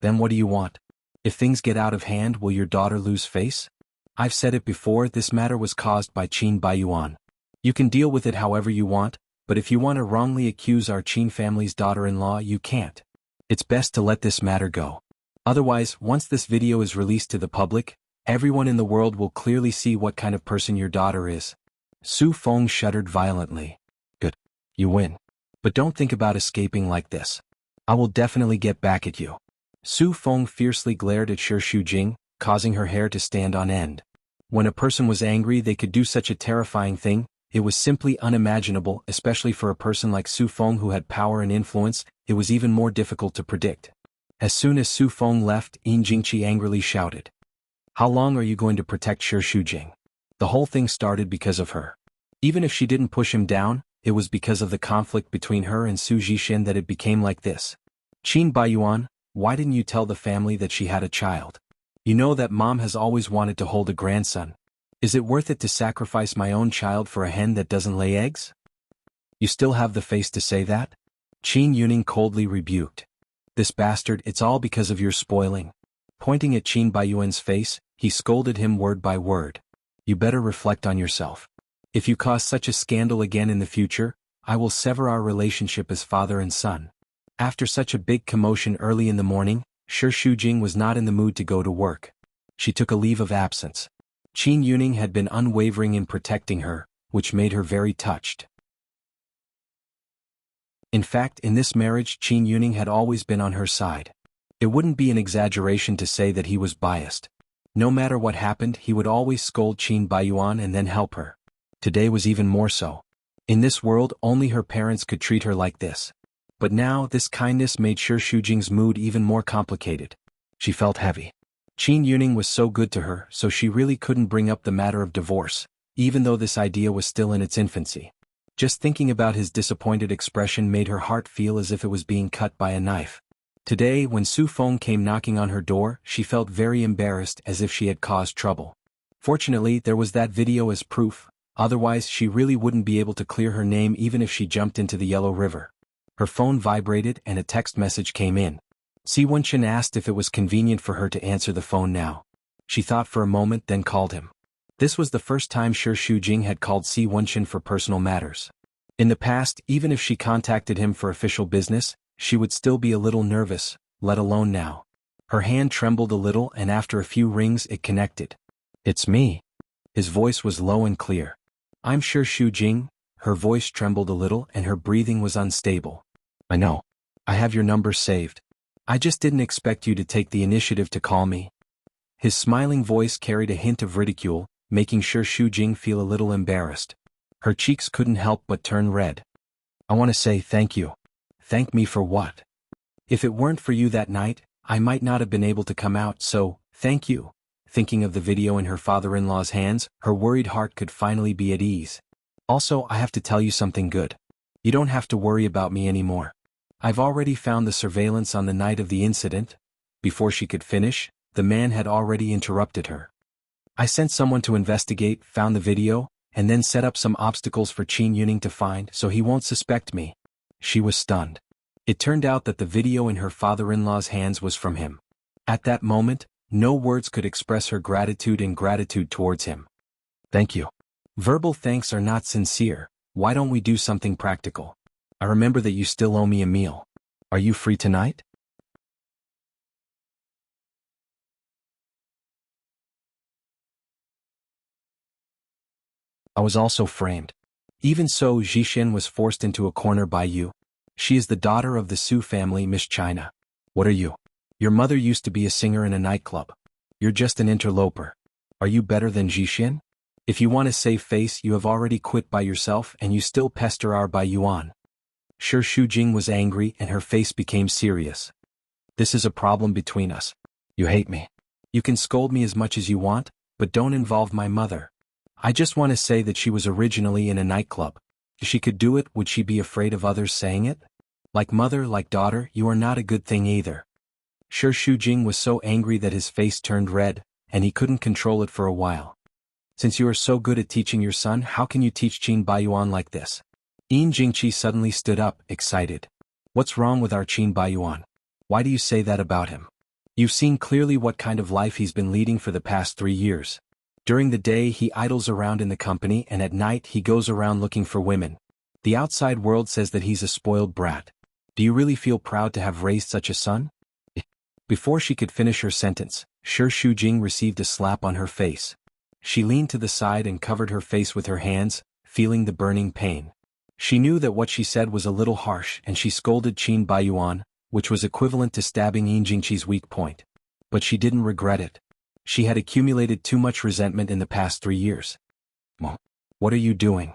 Then what do you want? If things get out of hand, will your daughter lose face? I've said it before, this matter was caused by Qin Baiyuan. You can deal with it however you want, but if you want to wrongly accuse our Qin family's daughter-in-law, you can't. It's best to let this matter go. Otherwise, once this video is released to the public, everyone in the world will clearly see what kind of person your daughter is. Su Feng shuddered violently. Good. You win. But don't think about escaping like this. I will definitely get back at you. Su Feng fiercely glared at Shi Shujing, causing her hair to stand on end. When a person was angry, they could do such a terrifying thing. It was simply unimaginable, especially for a person like Su Feng who had power and influence. It was even more difficult to predict. As soon as Su Feng left, Yin Jingqi angrily shouted. How long are you going to protect Shi Shujing? The whole thing started because of her. Even if she didn't push him down, it was because of the conflict between her and Su Jixin that it became like this. Qin Baiyuan, why didn't you tell the family that she had a child? You know that mom has always wanted to hold a grandson. Is it worth it to sacrifice my own child for a hen that doesn't lay eggs? You still have the face to say that? Qin Yuning coldly rebuked. This bastard, it's all because of your spoiling. Pointing at Qin Baiyuan's face, he scolded him word by word. You better reflect on yourself. If you cause such a scandal again in the future, I will sever our relationship as father and son. After such a big commotion early in the morning, Shi Shujing was not in the mood to go to work. She took a leave of absence. Qin Yuning had been unwavering in protecting her, which made her very touched. In fact, in this marriage Qin Yuning had always been on her side. It wouldn't be an exaggeration to say that he was biased. No matter what happened, he would always scold Qin Baiyuan and then help her. Today was even more so. In this world, only her parents could treat her like this. But now, this kindness made Shi Shujing's mood even more complicated. She felt heavy. Qin Yuning was so good to her, so she really couldn't bring up the matter of divorce, even though this idea was still in its infancy. Just thinking about his disappointed expression made her heart feel as if it was being cut by a knife. Today, when Su Feng came knocking on her door, she felt very embarrassed, as if she had caused trouble. Fortunately, there was that video as proof, otherwise she really wouldn't be able to clear her name even if she jumped into the Yellow River. Her phone vibrated and a text message came in. Si Wenchen asked if it was convenient for her to answer the phone now. She thought for a moment, then called him. This was the first time Shi Shujing had called Si Wenchen for personal matters. In the past, even if she contacted him for official business, she would still be a little nervous, let alone now. Her hand trembled a little and after a few rings it connected. "It's me." His voice was low and clear. "I'm Shi Shujing." Her voice trembled a little and her breathing was unstable. "I know. I have your number saved. I just didn't expect you to take the initiative to call me." His smiling voice carried a hint of ridicule, making Shi Shujing feel a little embarrassed. Her cheeks couldn't help but turn red. "I want to say thank you." "Thank me for what?" "If it weren't for you that night, I might not have been able to come out, so, thank you." Thinking of the video in her father-in-law's hands, her worried heart could finally be at ease. "Also, I have to tell you something good. You don't have to worry about me anymore. I've already found the surveillance on the night of the incident." Before she could finish, the man had already interrupted her. "I sent someone to investigate, found the video, and then set up some obstacles for Qin Yuning to find so he won't suspect me." She was stunned. It turned out that the video in her father-in-law's hands was from him. At that moment, no words could express her gratitude and gratitude towards him. "Thank you. Verbal thanks are not sincere. Why don't we do something practical? I remember that you still owe me a meal. Are you free tonight?" I was also framed. Even so, Zhixin was forced into a corner by you. She is the daughter of the Su family, Miss China. What are you? Your mother used to be a singer in a nightclub. You're just an interloper. Are you better than Zhixin? If you want to save face, you have already quit by yourself and you still pester our Bai Yuan. Shi Shujing was angry and her face became serious. "This is a problem between us. You hate me. You can scold me as much as you want, but don't involve my mother. I just want to say that she was originally in a nightclub. If she could do it, would she be afraid of others saying it? Like mother, like daughter, you are not a good thing either." Shi Shujing was so angry that his face turned red, and he couldn't control it for a while. "Since you are so good at teaching your son, how can you teach Qin Baiyuan like this?" Yin Jingqi suddenly stood up, excited. "What's wrong with our Qin Baiyuan? Why do you say that about him? You've seen clearly what kind of life he's been leading for the past 3 years. During the day he idles around in the company and at night he goes around looking for women. The outside world says that he's a spoiled brat. Do you really feel proud to have raised such a son?" Before she could finish her sentence, Shi Shujing received a slap on her face. She leaned to the side and covered her face with her hands, feeling the burning pain. She knew that what she said was a little harsh and she scolded Qin Baiyuan, which was equivalent to stabbing Yin Jingqi's weak point. But she didn't regret it. She had accumulated too much resentment in the past 3 years. "What are you doing?"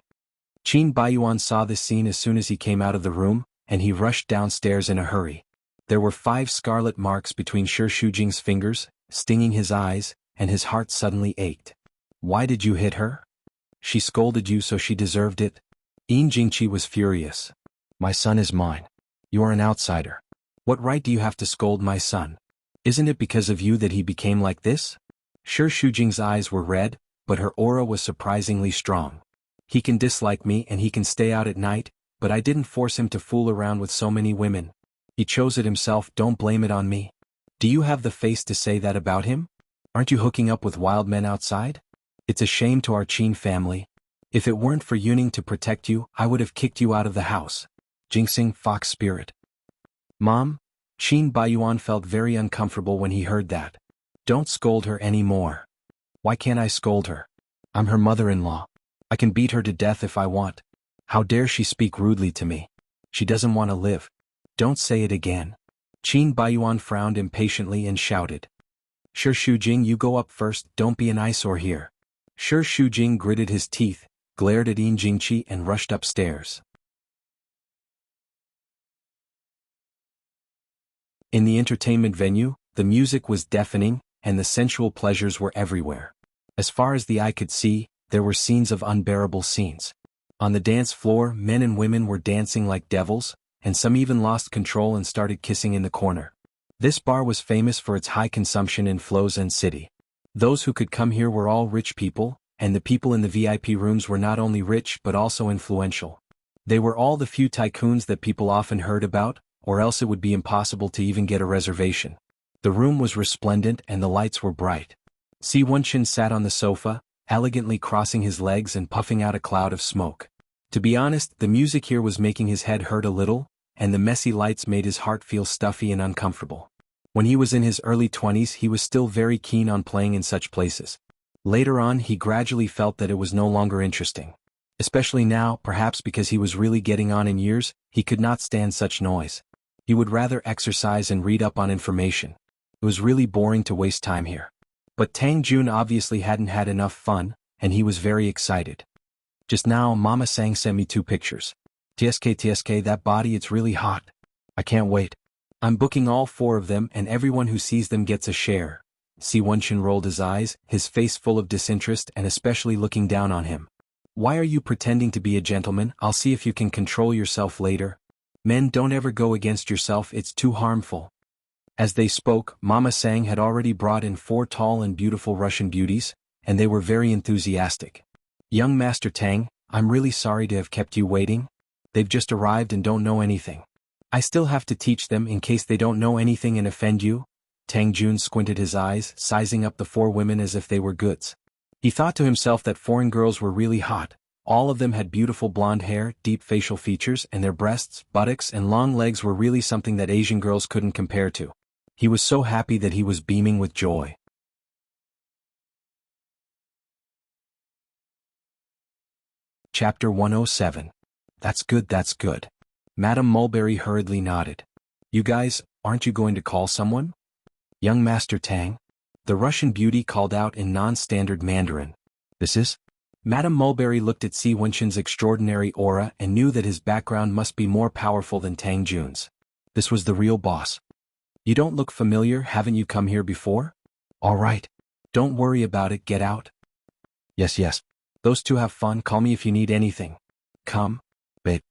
Qin Baiyuan saw this scene as soon as he came out of the room, and he rushed downstairs in a hurry. There were 5 scarlet marks between Shi Shujing's fingers, stinging his eyes, and his heart suddenly ached. "Why did you hit her? She scolded you so she deserved it." Yin Jingqi was furious. "My son is mine. You are an outsider. What right do you have to scold my son? Isn't it because of you that he became like this?" Shi Shujing's eyes were red, but her aura was surprisingly strong. "He can dislike me and he can stay out at night, but I didn't force him to fool around with so many women. He chose it himself, don't blame it on me. Do you have the face to say that about him? Aren't you hooking up with wild men outside? It's a shame to our Qin family. If it weren't for yearning to protect you, I would have kicked you out of the house. Jinxing fox spirit. Mom? Qin Baiyuan felt very uncomfortable when he heard that. Don't scold her anymore. Why can't I scold her? I'm her mother-in-law. I can beat her to death if I want. How dare she speak rudely to me? She doesn't want to live. Don't say it again. Qin Baiyuan frowned impatiently and shouted. Sure Shujing, you go up first, don't be an eyesore here. Sure Shujing gritted his teeth, glared at Yin Jingqi and rushed upstairs. In the entertainment venue, the music was deafening, and the sensual pleasures were everywhere. As far as the eye could see, there were scenes of unbearable scenes. On the dance floor, men and women were dancing like devils, and some even lost control and started kissing in the corner. This bar was famous for its high consumption in Flozhen City. Those who could come here were all rich people, and the people in the VIP rooms were not only rich but also influential. They were all the few tycoons that people often heard about, or else it would be impossible to even get a reservation. The room was resplendent and the lights were bright. Si Wenqin sat on the sofa, elegantly crossing his legs and puffing out a cloud of smoke. To be honest, the music here was making his head hurt a little, and the messy lights made his heart feel stuffy and uncomfortable. When he was in his early 20s, he was still very keen on playing in such places. Later on, he gradually felt that it was no longer interesting. Especially now, perhaps because he was really getting on in years, he could not stand such noise. He would rather exercise and read up on information. It was really boring to waste time here. But Tang Jun obviously hadn't had enough fun, and he was very excited. Just now, Mama Sang sent me 2 pictures. TSK, that body, it's really hot. I can't wait. I'm booking all 4 of them, and everyone who sees them gets a share. Si Wenqin rolled his eyes, his face full of disinterest and especially looking down on him. Why are you pretending to be a gentleman? I'll see if you can control yourself later. Men, don't ever go against yourself, it's too harmful. As they spoke, Mama Sang had already brought in 4 tall and beautiful Russian beauties, and they were very enthusiastic. Young Master Tang, I'm really sorry to have kept you waiting. They've just arrived and don't know anything. I still have to teach them in case they don't know anything and offend you. Tang Jun squinted his eyes, sizing up the 4 women as if they were goods. He thought to himself that foreign girls were really hot. All of them had beautiful blonde hair, deep facial features, and their breasts, buttocks, and long legs were really something that Asian girls couldn't compare to. He was so happy that he was beaming with joy. Chapter 107. That's good, that's good. Madame Mulberry hurriedly nodded. You guys, aren't you going to call someone? Young Master Tang? The Russian beauty called out in non-standard Mandarin. This is? Madame Mulberry looked at Si Wenqin's extraordinary aura and knew that his background must be more powerful than Tang Jun's. This was the real boss. You don't look familiar, haven't you come here before? All right. Don't worry about it, get out. Yes. Those 2 have fun, call me if you need anything. Come. Babe.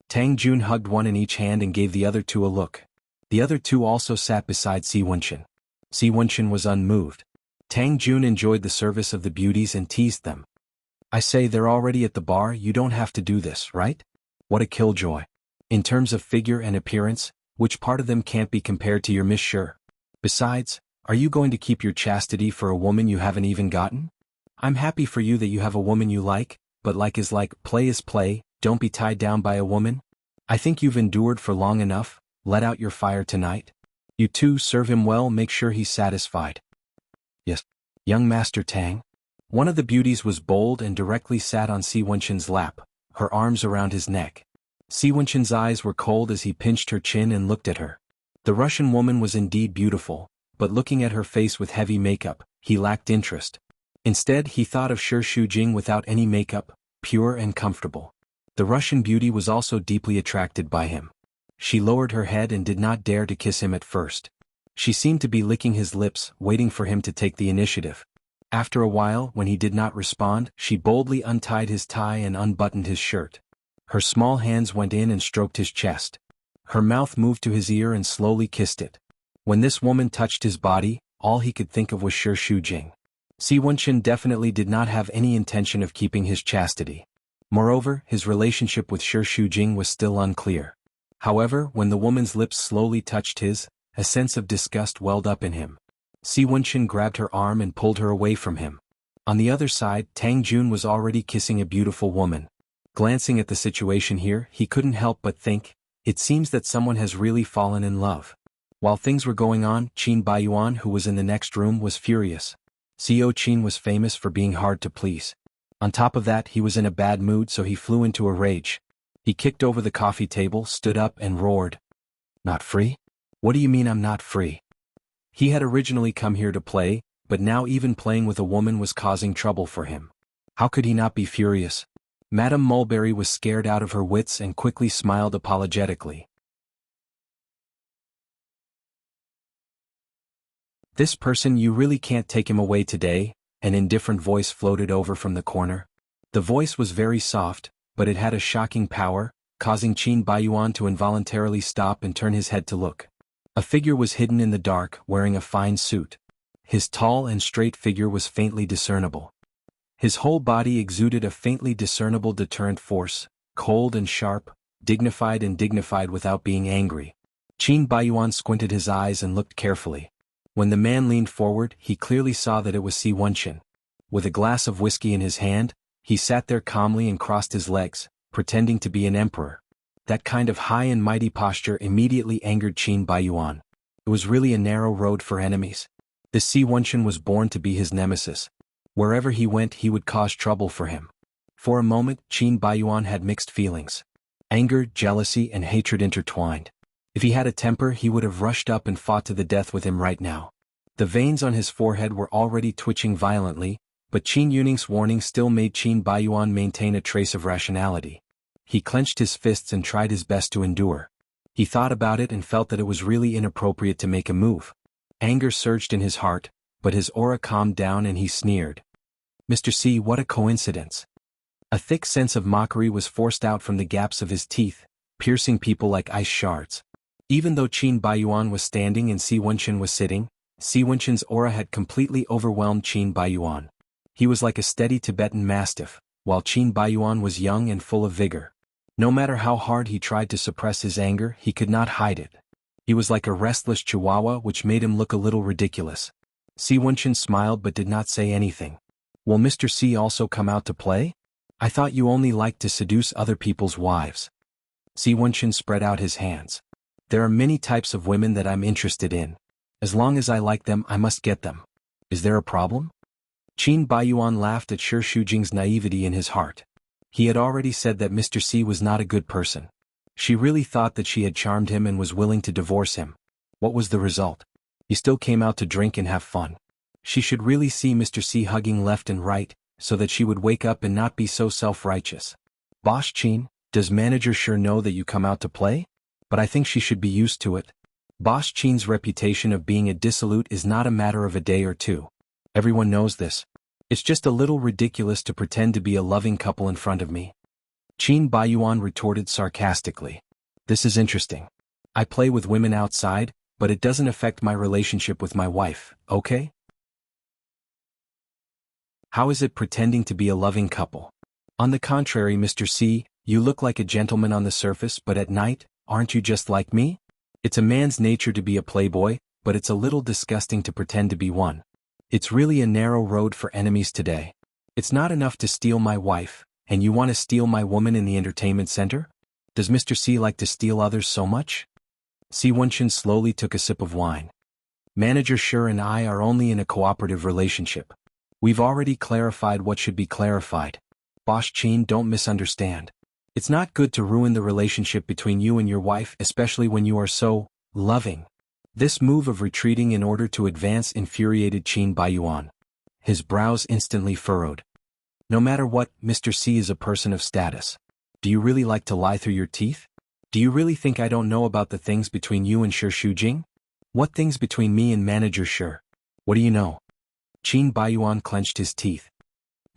Tang Jun hugged one in each hand and gave the other 2 a look. The other 2 also sat beside Si Wenqin. Si Wenqin was unmoved. Tang Jun enjoyed the service of the beauties and teased them. I say, they're already at the bar, you don't have to do this, right? What a killjoy. In terms of figure and appearance, which part of them can't be compared to your Miss Sure? Besides, are you going to keep your chastity for a woman you haven't even gotten? I'm happy for you that you have a woman you like, but like is like, play is play, don't be tied down by a woman. I think you've endured for long enough, let out your fire tonight. You 2 serve him well, make sure he's satisfied. Yes. Young Master Tang? One of the beauties was bold and directly sat on Si Wenqin's lap, her arms around his neck. Si Wenqin's eyes were cold as he pinched her chin and looked at her. The Russian woman was indeed beautiful, but looking at her face with heavy makeup, he lacked interest. Instead, he thought of Shi Shujing without any makeup, pure and comfortable. The Russian beauty was also deeply attracted by him. She lowered her head and did not dare to kiss him at first. She seemed to be licking his lips, waiting for him to take the initiative. After a while, when he did not respond, she boldly untied his tie and unbuttoned his shirt. Her small hands went in and stroked his chest. Her mouth moved to his ear and slowly kissed it. When this woman touched his body, all he could think of was Shi Shujing. Si Wenqin definitely did not have any intention of keeping his chastity. Moreover, his relationship with Shi Shujing was still unclear. However, when the woman's lips slowly touched his, a sense of disgust welled up in him. Si Wenqin grabbed her arm and pulled her away from him. On the other side, Tang Jun was already kissing a beautiful woman. Glancing at the situation here, he couldn't help but think, it seems that someone has really fallen in love. While things were going on, Qin Baiyuan, who was in the next room, was furious. Co Qin was famous for being hard to please. On top of that, he was in a bad mood, so he flew into a rage. He kicked over the coffee table, stood up and roared. Not free? What do you mean I'm not free? He had originally come here to play, but now even playing with a woman was causing trouble for him. How could he not be furious? Madame Mulberry was scared out of her wits and quickly smiled apologetically. This person, you really can't take him away today, an indifferent voice floated over from the corner. The voice was very soft, but it had a shocking power, causing Qin Baiyuan to involuntarily stop and turn his head to look. A figure was hidden in the dark, wearing a fine suit. His tall and straight figure was faintly discernible. His whole body exuded a faintly discernible deterrent force, cold and sharp, dignified without being angry. Qin Baiyuan squinted his eyes and looked carefully. When the man leaned forward, he clearly saw that it was Si Wenqin. With a glass of whiskey in his hand, he sat there calmly and crossed his legs, pretending to be an emperor. That kind of high and mighty posture immediately angered Qin Baiyuan. It was really a narrow road for enemies. This Si Wenqin was born to be his nemesis. Wherever he went, he would cause trouble for him. For a moment, Qin Baiyuan had mixed feelings. Anger, jealousy, and hatred intertwined. If he had a temper, he would have rushed up and fought to the death with him right now. The veins on his forehead were already twitching violently, but Qin Yuning's warning still made Qin Baiyuan maintain a trace of rationality. He clenched his fists and tried his best to endure. He thought about it and felt that it was really inappropriate to make a move. Anger surged in his heart, but his aura calmed down and he sneered. Mr. C, what a coincidence. A thick sense of mockery was forced out from the gaps of his teeth, piercing people like ice shards. Even though Qin Baiyuan was standing and Si Wenqin was sitting, Si Wenqin's aura had completely overwhelmed Qin Baiyuan. He was like a steady Tibetan mastiff, while Qin Baiyuan was young and full of vigor. No matter how hard he tried to suppress his anger, he could not hide it. He was like a restless chihuahua, which made him look a little ridiculous. Si Wenqin smiled but did not say anything. Will Mr. C also come out to play? I thought you only liked to seduce other people's wives. Si Wenqin spread out his hands. There are many types of women that I'm interested in. As long as I like them, I must get them. Is there a problem? Qin Baiyuan laughed at Shi Shujing's naivety in his heart. He had already said that Mr. C was not a good person. She really thought that she had charmed him and was willing to divorce him. What was the result? He still came out to drink and have fun. She should really see Mr. C hugging left and right, so that she would wake up and not be so self-righteous. Boss Qin, does Manager Shi know that you come out to play? But I think she should be used to it. Boss Qin's reputation of being a dissolute is not a matter of a day or two. Everyone knows this. It's just a little ridiculous to pretend to be a loving couple in front of me. Qin Baiyuan retorted sarcastically. This is interesting. I play with women outside, but it doesn't affect my relationship with my wife, okay? How is it pretending to be a loving couple? On the contrary, Mr. C, you look like a gentleman on the surface, but at night, aren't you just like me? It's a man's nature to be a playboy, but it's a little disgusting to pretend to be one. It's really a narrow road for enemies today. It's not enough to steal my wife, and you want to steal my woman in the entertainment center? Does Mr. C like to steal others so much? Si Wenqin slowly took a sip of wine. Manager Shi and I are only in a cooperative relationship. We've already clarified what should be clarified. Boss Qin, don't misunderstand. It's not good to ruin the relationship between you and your wife, especially when you are so loving. This move of retreating in order to advance infuriated Qin Baiyuan. His brows instantly furrowed. No matter what, Mr. C is a person of status. Do you really like to lie through your teeth? Do you really think I don't know about the things between you and Shi Shujing? What things between me and Manager Shi? What do you know? Qin Baiyuan clenched his teeth.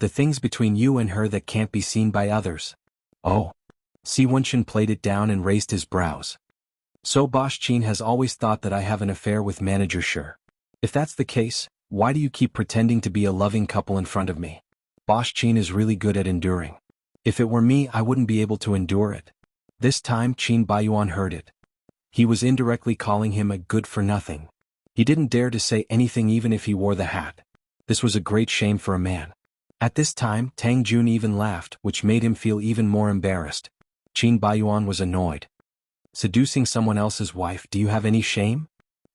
The things between you and her that can't be seen by others. Oh. Si Wenqin played it down and raised his brows. So Boss Qin has always thought that I have an affair with Manager Shi. If that's the case, why do you keep pretending to be a loving couple in front of me? Boss Qin is really good at enduring. If it were me, I wouldn't be able to endure it. This time Qin Baiyuan heard it. He was indirectly calling him a good-for-nothing. He didn't dare to say anything even if he wore the hat. This was a great shame for a man. At this time, Tang Jun even laughed, which made him feel even more embarrassed. Qin Baiyuan was annoyed. Seducing someone else's wife, do you have any shame?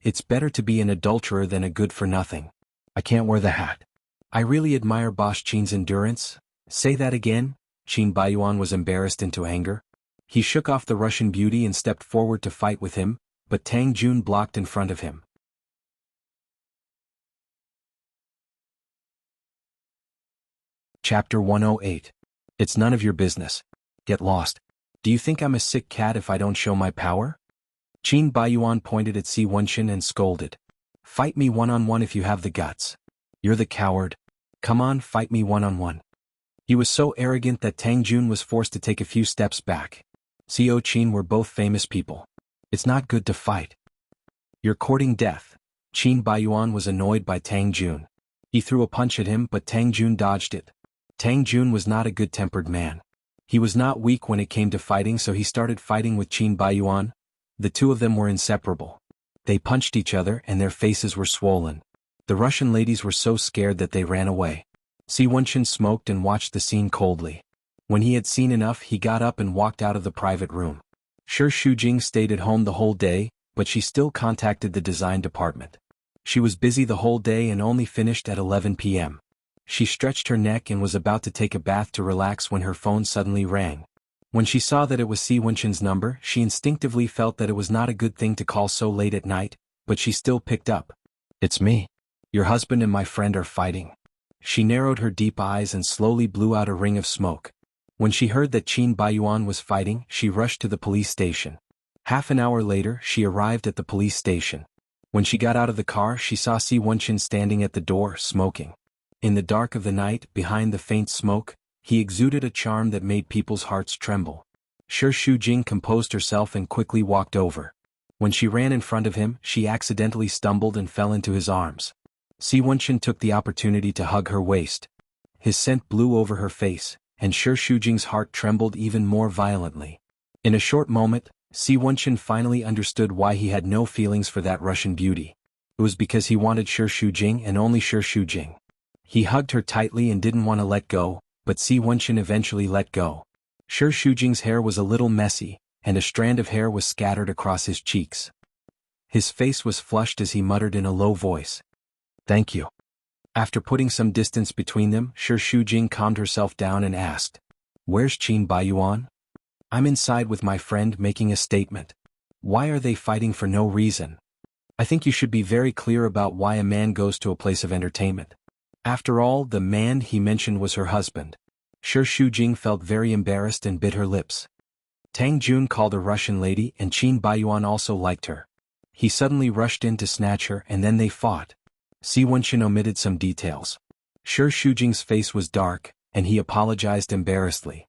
It's better to be an adulterer than a good-for-nothing. I can't wear the hat. I really admire Boss Qin's endurance. Say that again? Qin Baiyuan was embarrassed into anger. He shook off the Russian beauty and stepped forward to fight with him, but Tang Jun blocked in front of him. Chapter 108. It's none of your business. Get lost. Do you think I'm a sick cat if I don't show my power? Qin Baiyuan pointed at Si Wenqin and scolded. Fight me one-on-one if you have the guts. You're the coward. Come on, fight me one-on-one. He was so arrogant that Tang Jun was forced to take a few steps back. Xiao Qin were both famous people. It's not good to fight. You're courting death. Qin Baiyuan was annoyed by Tang Jun. He threw a punch at him, but Tang Jun dodged it. Tang Jun was not a good-tempered man. He was not weak when it came to fighting, so he started fighting with Qin Baiyuan. The two of them were inseparable. They punched each other and their faces were swollen. The Russian ladies were so scared that they ran away. Si Wenqin smoked and watched the scene coldly. When he had seen enough, he got up and walked out of the private room. Shi Shujing stayed at home the whole day, but she still contacted the design department. She was busy the whole day and only finished at 11 p.m. She stretched her neck and was about to take a bath to relax when her phone suddenly rang. When she saw that it was Si Wenqin's number, she instinctively felt that it was not a good thing to call so late at night, but she still picked up. It's me. Your husband and my friend are fighting. She narrowed her deep eyes and slowly blew out a ring of smoke. When she heard that Qin Baiyuan was fighting, she rushed to the police station. Half an hour later, she arrived at the police station. When she got out of the car, she saw Si Wenqin standing at the door, smoking. In the dark of the night, behind the faint smoke, he exuded a charm that made people's hearts tremble. Shi Shujing composed herself and quickly walked over. When she ran in front of him, she accidentally stumbled and fell into his arms. Si Wenqin took the opportunity to hug her waist. His scent blew over her face, and Shi Shujing's heart trembled even more violently. In a short moment, Si Wenqin finally understood why he had no feelings for that Russian beauty. It was because he wanted Shi Shujing and only Shi Shujing. He hugged her tightly and didn't want to let go, but Si Wenqin eventually let go. Shi Shujing's hair was a little messy, and a strand of hair was scattered across his cheeks. His face was flushed as he muttered in a low voice. Thank you. After putting some distance between them, Shi Shujing calmed herself down and asked, Where's Qin Baiyuan? I'm inside with my friend making a statement. Why are they fighting for no reason? I think you should be very clear about why a man goes to a place of entertainment. After all, the man he mentioned was her husband. Shi Shujing felt very embarrassed and bit her lips. Tang Jun called a Russian lady and Qin Baiyuan also liked her. He suddenly rushed in to snatch her and then they fought. Si Wenqin omitted some details. Shi Shujing's face was dark, and he apologized embarrassedly.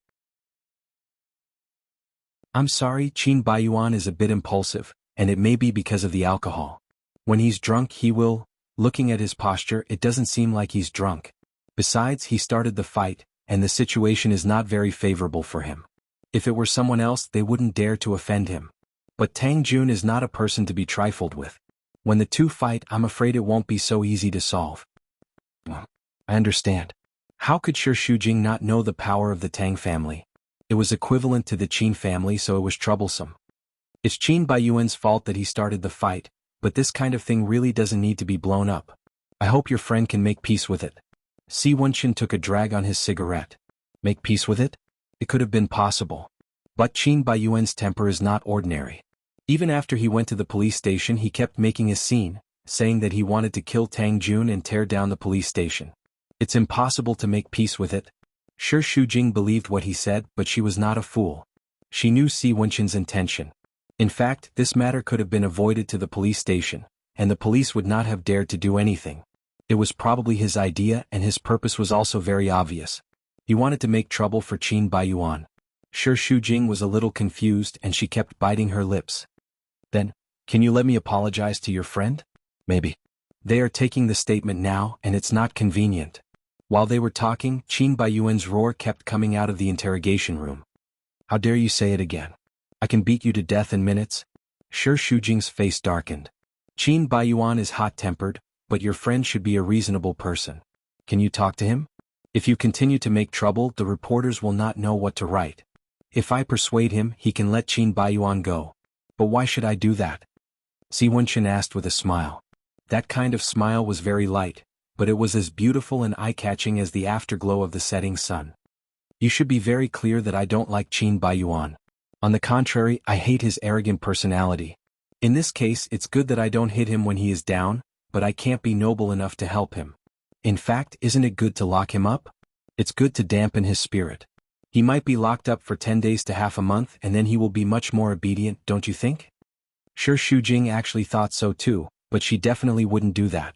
I'm sorry, Qin Baiyuan is a bit impulsive, and it may be because of the alcohol. When he's drunk he will... Looking at his posture, it doesn't seem like he's drunk. Besides, he started the fight, and the situation is not very favorable for him. If it were someone else, they wouldn't dare to offend him. But Tang Jun is not a person to be trifled with. When the two fight, I'm afraid it won't be so easy to solve. I understand. How could Shi Shujing not know the power of the Tang family? It was equivalent to the Qin family, so it was troublesome. It's Qin Baiyuan's fault that he started the fight, but this kind of thing really doesn't need to be blown up. I hope your friend can make peace with it. Si Wenqin took a drag on his cigarette. Make peace with it? It could have been possible. But Qin Baiyuan's temper is not ordinary. Even after he went to the police station he kept making a scene, saying that he wanted to kill Tang Jun and tear down the police station. It's impossible to make peace with it. Shi Shujing believed what he said, but she was not a fool. She knew Si Wenqin's intention. In fact, this matter could have been avoided to the police station, and the police would not have dared to do anything. It was probably his idea and his purpose was also very obvious. He wanted to make trouble for Qin Baiyuan. Shi Shujing was a little confused and she kept biting her lips. Then, can you let me apologize to your friend? Maybe. They are taking the statement now and it's not convenient. While they were talking, Qin Baiyuan's roar kept coming out of the interrogation room. How dare you say it again? I can beat you to death in minutes. Shi Shujing's face darkened. Qin Baiyuan is hot-tempered, but your friend should be a reasonable person. Can you talk to him? If you continue to make trouble, the reporters will not know what to write. If I persuade him, he can let Qin Baiyuan go. But why should I do that? Si Wenchen asked with a smile. That kind of smile was very light, but it was as beautiful and eye-catching as the afterglow of the setting sun. You should be very clear that I don't like Qin Baiyuan. On the contrary, I hate his arrogant personality. In this case, it's good that I don't hit him when he is down, but I can't be noble enough to help him. In fact, isn't it good to lock him up? It's good to dampen his spirit. He might be locked up for 10 days to half a month and then he will be much more obedient, don't you think? Shi Shujing actually thought so too, but she definitely wouldn't do that.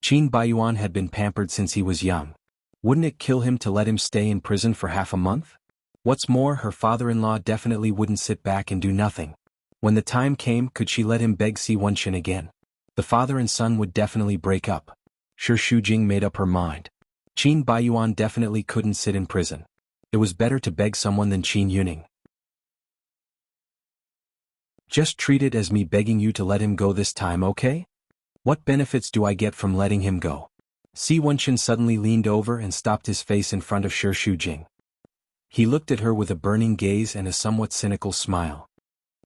Qin Baiyuan had been pampered since he was young. Wouldn't it kill him to let him stay in prison for half a month? What's more, her father-in-law definitely wouldn't sit back and do nothing. When the time came, could she let him beg Si Wenchen again? The father and son would definitely break up. Shi Shujing made up her mind. Qin Baiyuan definitely couldn't sit in prison. It was better to beg someone than Qin Yuning. Just treat it as me begging you to let him go this time, okay? What benefits do I get from letting him go? Si Wenchen suddenly leaned over and stopped his face in front of Shi Shujing. He looked at her with a burning gaze and a somewhat cynical smile.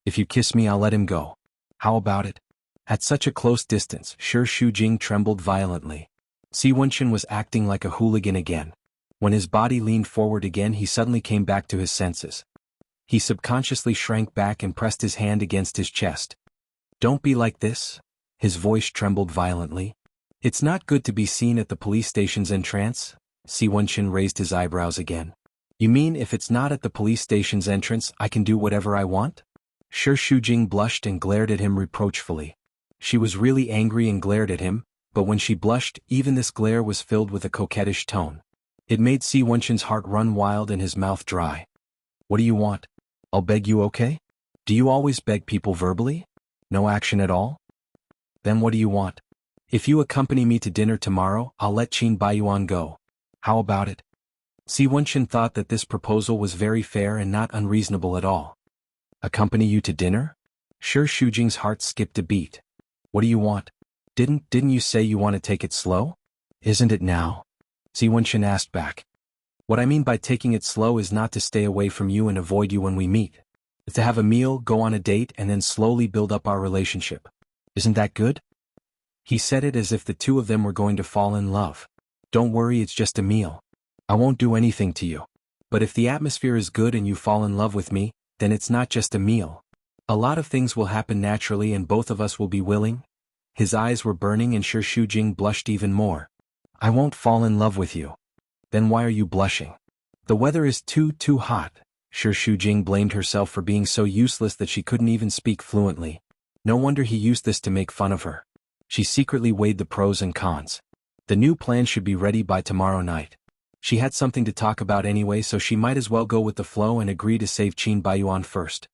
If you kiss me, I'll let him go. How about it? At such a close distance, Shi Shujing trembled violently. Si Wenchen was acting like a hooligan again. When his body leaned forward again, he suddenly came back to his senses. He subconsciously shrank back and pressed his hand against his chest. Don't be like this. His voice trembled violently. It's not good to be seen at the police station's entrance. Si Wenchen raised his eyebrows again. You mean if it's not at the police station's entrance, I can do whatever I want? Shi Shujing blushed and glared at him reproachfully. She was really angry and glared at him, but when she blushed, even this glare was filled with a coquettish tone. It made Si Wenchen's heart run wild and his mouth dry. What do you want? I'll beg you, okay? Do you always beg people verbally? No action at all? Then what do you want? If you accompany me to dinner tomorrow, I'll let Qin Baiyuan go. How about it? Si Wenchen thought that this proposal was very fair and not unreasonable at all. Accompany you to dinner? Shi Shujing's heart skipped a beat. What do you want? Didn't you say you want to take it slow? Isn't it now? Si Wenchen asked back. What I mean by taking it slow is not to stay away from you and avoid you when we meet. It's to have a meal, go on a date, and then slowly build up our relationship. Isn't that good? He said it as if the two of them were going to fall in love. Don't worry, it's just a meal. I won't do anything to you. But if the atmosphere is good and you fall in love with me, then it's not just a meal. A lot of things will happen naturally and both of us will be willing. His eyes were burning and Shi Shujing blushed even more. I won't fall in love with you. Then why are you blushing? The weather is too hot. Shi Shujing blamed herself for being so useless that she couldn't even speak fluently. No wonder he used this to make fun of her. She secretly weighed the pros and cons. The new plan should be ready by tomorrow night. She had something to talk about anyway, so she might as well go with the flow and agree to save Qin Baiyuan first.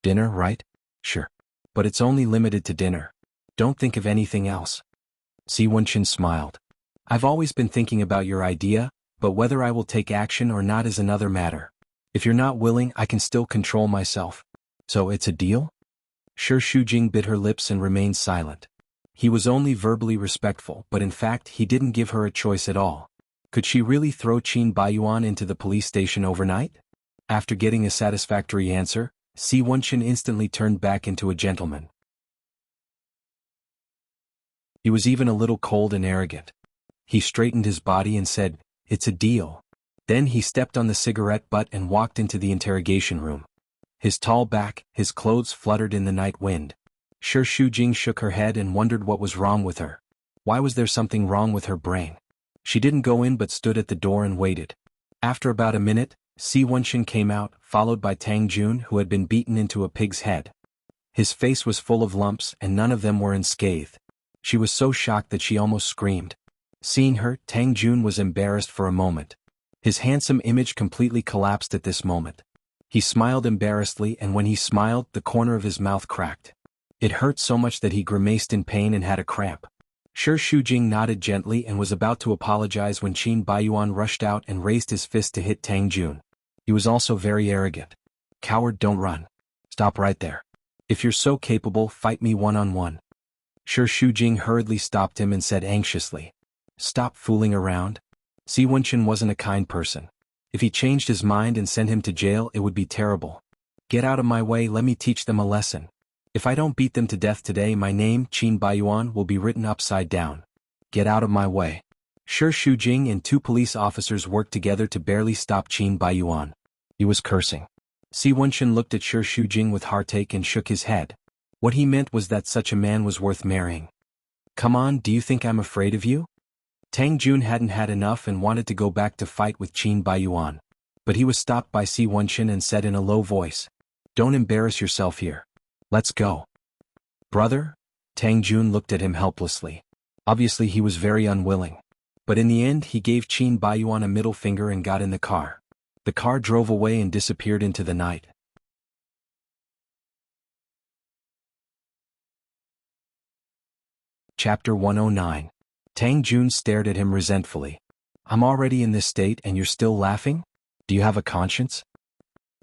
Dinner, right? Sure. But it's only limited to dinner. Don't think of anything else. Si Wenchen smiled. I've always been thinking about your idea, but whether I will take action or not is another matter. If you're not willing, I can still control myself. So it's a deal? Shi Shujing bit her lips and remained silent. He was only verbally respectful, but in fact he didn't give her a choice at all. Could she really throw Qin Baiyuan into the police station overnight? After getting a satisfactory answer, Si Wenchen instantly turned back into a gentleman. He was even a little cold and arrogant. He straightened his body and said, "It's a deal." Then he stepped on the cigarette butt and walked into the interrogation room. His tall back, his clothes fluttered in the night wind. Shi Shujing shook her head and wondered what was wrong with her. Why was there something wrong with her brain? She didn't go in but stood at the door and waited. After about a minute, Si Wenchen came out, followed by Tang Jun, who had been beaten into a pig's head. His face was full of lumps and none of them were unscathed. She was so shocked that she almost screamed. Seeing her, Tang Jun was embarrassed for a moment. His handsome image completely collapsed at this moment. He smiled embarrassedly, and when he smiled, the corner of his mouth cracked. It hurt so much that he grimaced in pain and had a cramp. Shi Shujing nodded gently and was about to apologize when Qin Baiyuan rushed out and raised his fist to hit Tang Jun. He was also very arrogant. Coward, don't run. Stop right there. If you're so capable, fight me one-on-one. Shi Shujing hurriedly stopped him and said anxiously, "Stop fooling around. Si Wenchen wasn't a kind person. If he changed his mind and sent him to jail, it would be terrible. Get out of my way, let me teach them a lesson. If I don't beat them to death today, my name, Qin Baiyuan, will be written upside down. Get out of my way. Shi Shujing and 2 police officers worked together to barely stop Qin Baiyuan. He was cursing. Si Wenchen looked at Shi Shujing with heartache and shook his head. What he meant was that such a man was worth marrying. Come on, do you think I'm afraid of you? Tang Jun hadn't had enough and wanted to go back to fight with Qin Baiyuan. But he was stopped by Si Wenchen and said in a low voice, "Don't embarrass yourself here. Let's go." "Brother?" Tang Jun looked at him helplessly. Obviously he was very unwilling. But in the end he gave Qin Baiyuan a middle finger and got in the car. The car drove away and disappeared into the night. Chapter 109. Tang Jun stared at him resentfully. "I'm already in this state and you're still laughing? Do you have a conscience?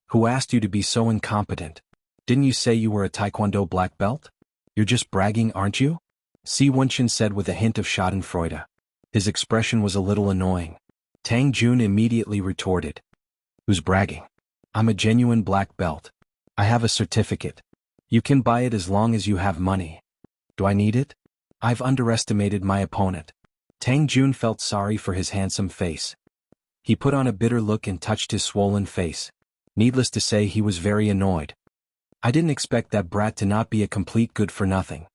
Who asked you to be so incompetent? Didn't you say you were a Taekwondo black belt? You're just bragging, aren't you?" Si Wenchen said with a hint of schadenfreude. His expression was a little annoying. Tang Jun immediately retorted. "Who's bragging? I'm a genuine black belt. I have a certificate. You can buy it as long as you have money. Do I need it? I've underestimated my opponent." Tang Jun felt sorry for his handsome face. He put on a bitter look and touched his swollen face. Needless to say, he was very annoyed. "I didn't expect that brat to not be a complete good-for-nothing.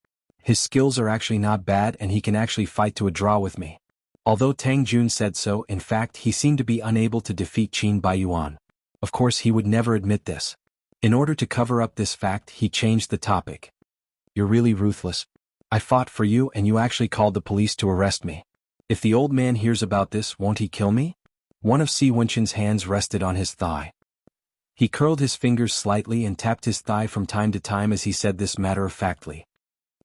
His skills are actually not bad and he can actually fight to a draw with me." Although Tang Jun said so, in fact he seemed to be unable to defeat Qin Baiyuan. Of course he would never admit this. In order to cover up this fact, he changed the topic. "You're really ruthless. I fought for you and you actually called the police to arrest me. If the old man hears about this, won't he kill me?" One of Si Wenchen's hands rested on his thigh. He curled his fingers slightly and tapped his thigh from time to time as he said this matter-of-factly.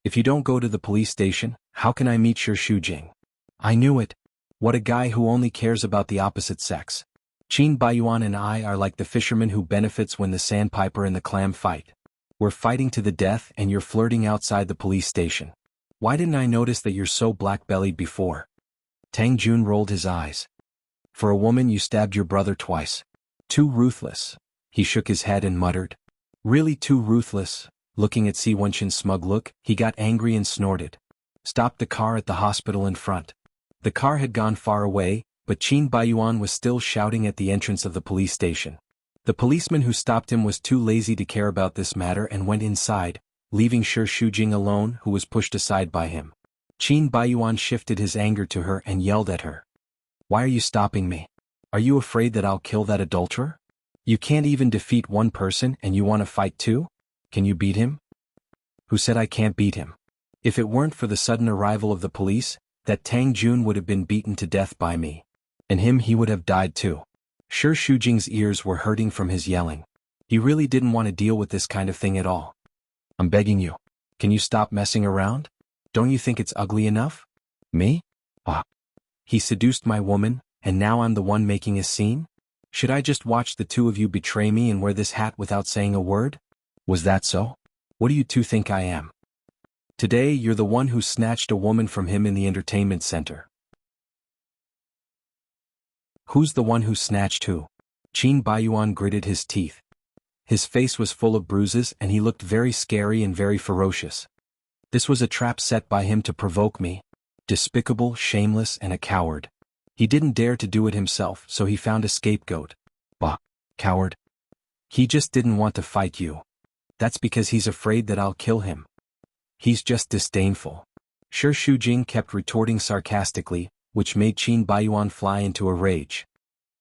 "If you don't go to the police station, how can I meet Shi Shujing?" I knew it. What a guy who only cares about the opposite sex. Qin Baiyuan and I are like the fisherman who benefits when the sandpiper and the clam fight. We're fighting to the death and you're flirting outside the police station. Why didn't I notice that you're so black-bellied before? Tang Jun rolled his eyes. For a woman you stabbed your brother twice. Too ruthless. He shook his head and muttered. Really too ruthless. Looking at Si Wenchen's smug look, he got angry and snorted. Stopped the car at the hospital in front. The car had gone far away, but Qin Baiyuan was still shouting at the entrance of the police station. The policeman who stopped him was too lazy to care about this matter and went inside, leaving Shi Shujing alone, who was pushed aside by him. Qin Baiyuan shifted his anger to her and yelled at her. Why are you stopping me? Are you afraid that I'll kill that adulterer? You can't even defeat one person and you want to fight too? Can you beat him? Who said I can't beat him? If it weren't for the sudden arrival of the police, that Tang Jun would have been beaten to death by me. And him, he would have died too. Shi Shujing's ears were hurting from his yelling. He really didn't want to deal with this kind of thing at all. I'm begging you. Can you stop messing around? Don't you think it's ugly enough? Me? Ah. He seduced my woman, and now I'm the one making a scene? Should I just watch the two of you betray me and wear this hat without saying a word? Was that so? What do you two think I am? Today you're the one who snatched a woman from him in the entertainment center. Who's the one who snatched who? Qin Baiyuan gritted his teeth. His face was full of bruises and he looked very scary and very ferocious. This was a trap set by him to provoke me. Despicable, shameless, and a coward. He didn't dare to do it himself, so he found a scapegoat. Bah, coward. He just didn't want to fight you. That's because he's afraid that I'll kill him. He's just disdainful. Shi Shujing kept retorting sarcastically, which made Qin Baiyuan fly into a rage.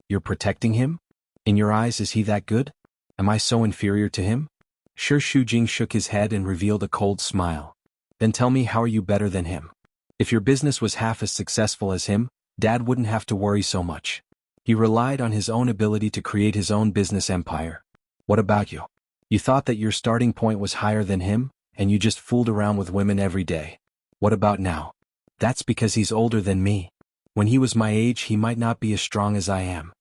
You're protecting him? In your eyes, is he that good? Am I so inferior to him? Shi Shujing shook his head and revealed a cold smile. Then tell me, how are you better than him? If your business was half as successful as him, Dad wouldn't have to worry so much. He relied on his own ability to create his own business empire. What about you? You thought that your starting point was higher than him, and you just fooled around with women every day. What about now? That's because he's older than me. When he was my age, he might not be as strong as I am.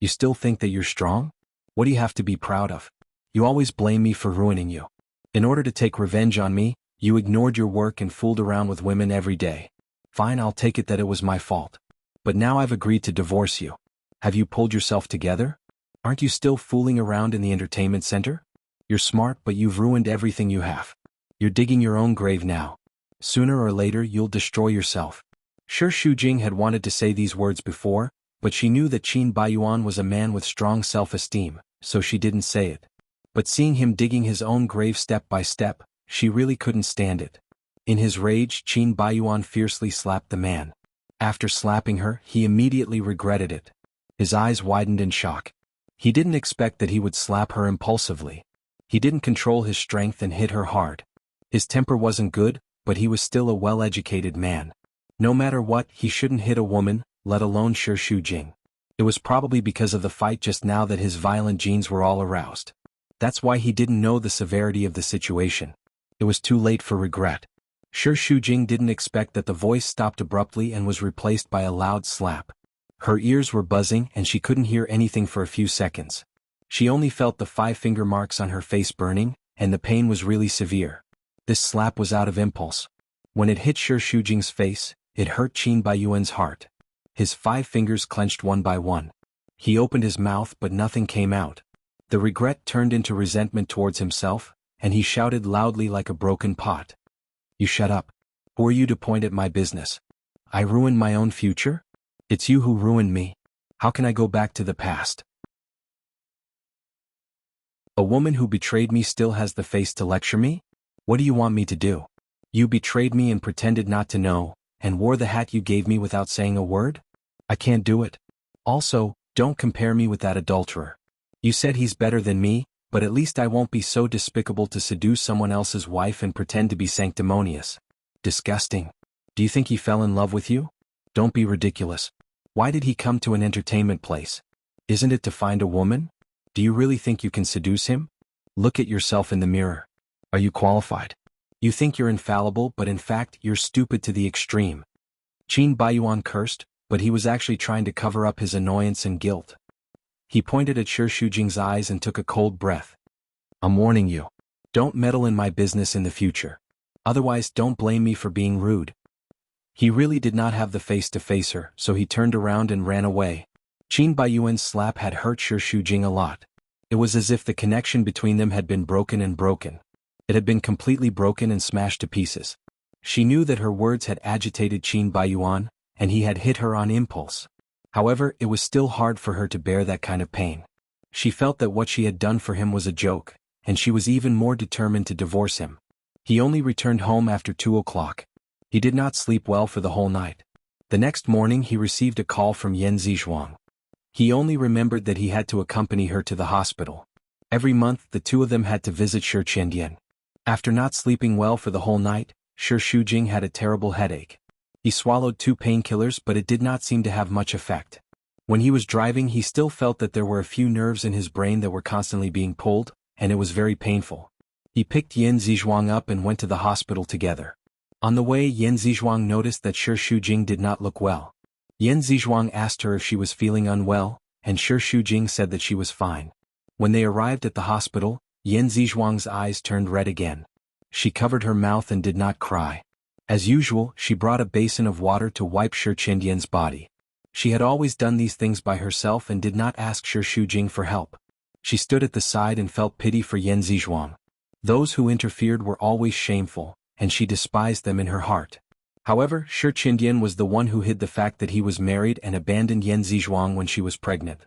You still think that you're strong? What do you have to be proud of? You always blame me for ruining you. In order to take revenge on me, you ignored your work and fooled around with women every day. Fine, I'll take it that it was my fault. But now I've agreed to divorce you. Have you pulled yourself together? Aren't you still fooling around in the entertainment center? You're smart, but you've ruined everything you have. You're digging your own grave now. Sooner or later you'll destroy yourself. Sure, Shujing had wanted to say these words before, but she knew that Qin Baiyuan was a man with strong self-esteem, so she didn't say it. But seeing him digging his own grave step by step, she really couldn't stand it. In his rage, Qin Baiyuan fiercely slapped the man. After slapping her, he immediately regretted it. His eyes widened in shock. He didn't expect that he would slap her impulsively. He didn't control his strength and hit her hard. His temper wasn't good, but he was still a well-educated man. No matter what, he shouldn't hit a woman, let alone Shi Shujing. It was probably because of the fight just now that his violent genes were all aroused. That's why he didn't know the severity of the situation. It was too late for regret. Shi Shujing didn't expect that the voice stopped abruptly and was replaced by a loud slap. Her ears were buzzing and she couldn't hear anything for a few seconds. She only felt the 5 finger marks on her face burning, and the pain was really severe. This slap was out of impulse. When it hit Shi Shujing's face, it hurt Qin Baiyuan's heart. His 5 fingers clenched one by one. He opened his mouth but nothing came out. The regret turned into resentment towards himself, and he shouted loudly like a broken pot. You shut up. Who are you to point at my business? I ruined my own future? It's you who ruined me. How can I go back to the past? A woman who betrayed me still has the face to lecture me? What do you want me to do? You betrayed me and pretended not to know, and wore the hat you gave me without saying a word? I can't do it. Also, don't compare me with that adulterer. You said he's better than me, but at least I won't be so despicable to seduce someone else's wife and pretend to be sanctimonious. Disgusting. Do you think he fell in love with you? Don't be ridiculous. Why did he come to an entertainment place? Isn't it to find a woman? Do you really think you can seduce him? Look at yourself in the mirror. Are you qualified? You think you're infallible, but in fact you're stupid to the extreme. Qin Baiyuan cursed, but he was actually trying to cover up his annoyance and guilt. He pointed at Shi Shujing's eyes and took a cold breath. I'm warning you. Don't meddle in my business in the future. Otherwise, don't blame me for being rude. He really did not have the face to face her, so he turned around and ran away. Qin Baiyuan's slap had hurt Shi Shujing a lot. It was as if the connection between them had been broken and broken. It had been completely broken and smashed to pieces. She knew that her words had agitated Qin Baiyuan, and he had hit her on impulse. However, it was still hard for her to bear that kind of pain. She felt that what she had done for him was a joke, and she was even more determined to divorce him. He only returned home after 2 o'clock. He did not sleep well for the whole night. The next morning he received a call from Yan Zizhuang. He only remembered that he had to accompany her to the hospital. Every month the two of them had to visit Shi Chendian. After not sleeping well for the whole night, Shi Shujing had a terrible headache. He swallowed 2 painkillers, but it did not seem to have much effect. When he was driving, he still felt that there were a few nerves in his brain that were constantly being pulled, and it was very painful. He picked Yan Zizhuang up and went to the hospital together. On the way, Yan Zizhuang noticed that Shi Shujing did not look well. Yan Zizhuang asked her if she was feeling unwell, and Shi Shujing said that she was fine. When they arrived at the hospital, Yan Zizhuang's eyes turned red again. She covered her mouth and did not cry. As usual, she brought a basin of water to wipe Shi Chendian's body. She had always done these things by herself and did not ask Shi Shujing for help. She stood at the side and felt pity for Yan Zizhuang. Those who interfered were always shameful, and she despised them in her heart. However, Shi Chendian was the one who hid the fact that he was married and abandoned Yan Zizhuang when she was pregnant.